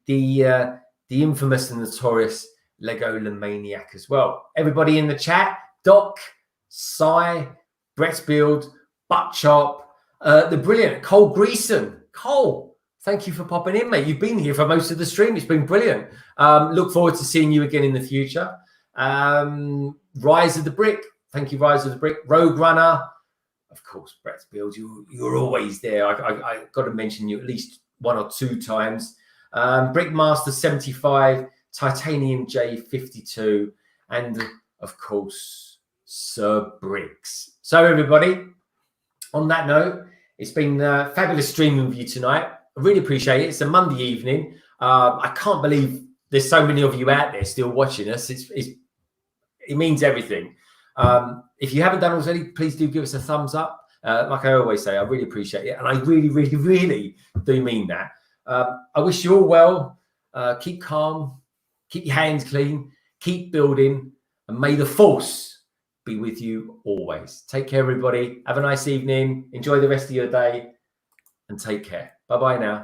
infamous and notorious Lego Maniac as well. Everybody in the chat, Doc, Cy, Brett's Build, Butt Chop, the brilliant Cole Greason. Cole, thank you for popping in, mate. You've been here for most of the stream. It's been brilliant. Look forward to seeing you again in the future. Rise of the Brick. Thank you, Rise of the Brick. Rogue Runner. Of course, Brett's Build. You're always there. I got to mention you at least 1 or 2 times. Brickmaster 75, Titanium J 52, and of course, Sir Bricks. So everybody, on that note, it's been fabulous streaming with you tonight. I really appreciate it. It's a Monday evening. I can't believe there's so many of you out there still watching us. It means everything. If you haven't done already, please do give us a thumbs up. Like I always say, I really appreciate it. And I really, really, really do mean that. I wish you all well. Keep calm. Keep your hands clean. Keep building. And may the force be with you always. Take care, everybody. Have a nice evening. Enjoy the rest of your day. And take care. Bye-bye now.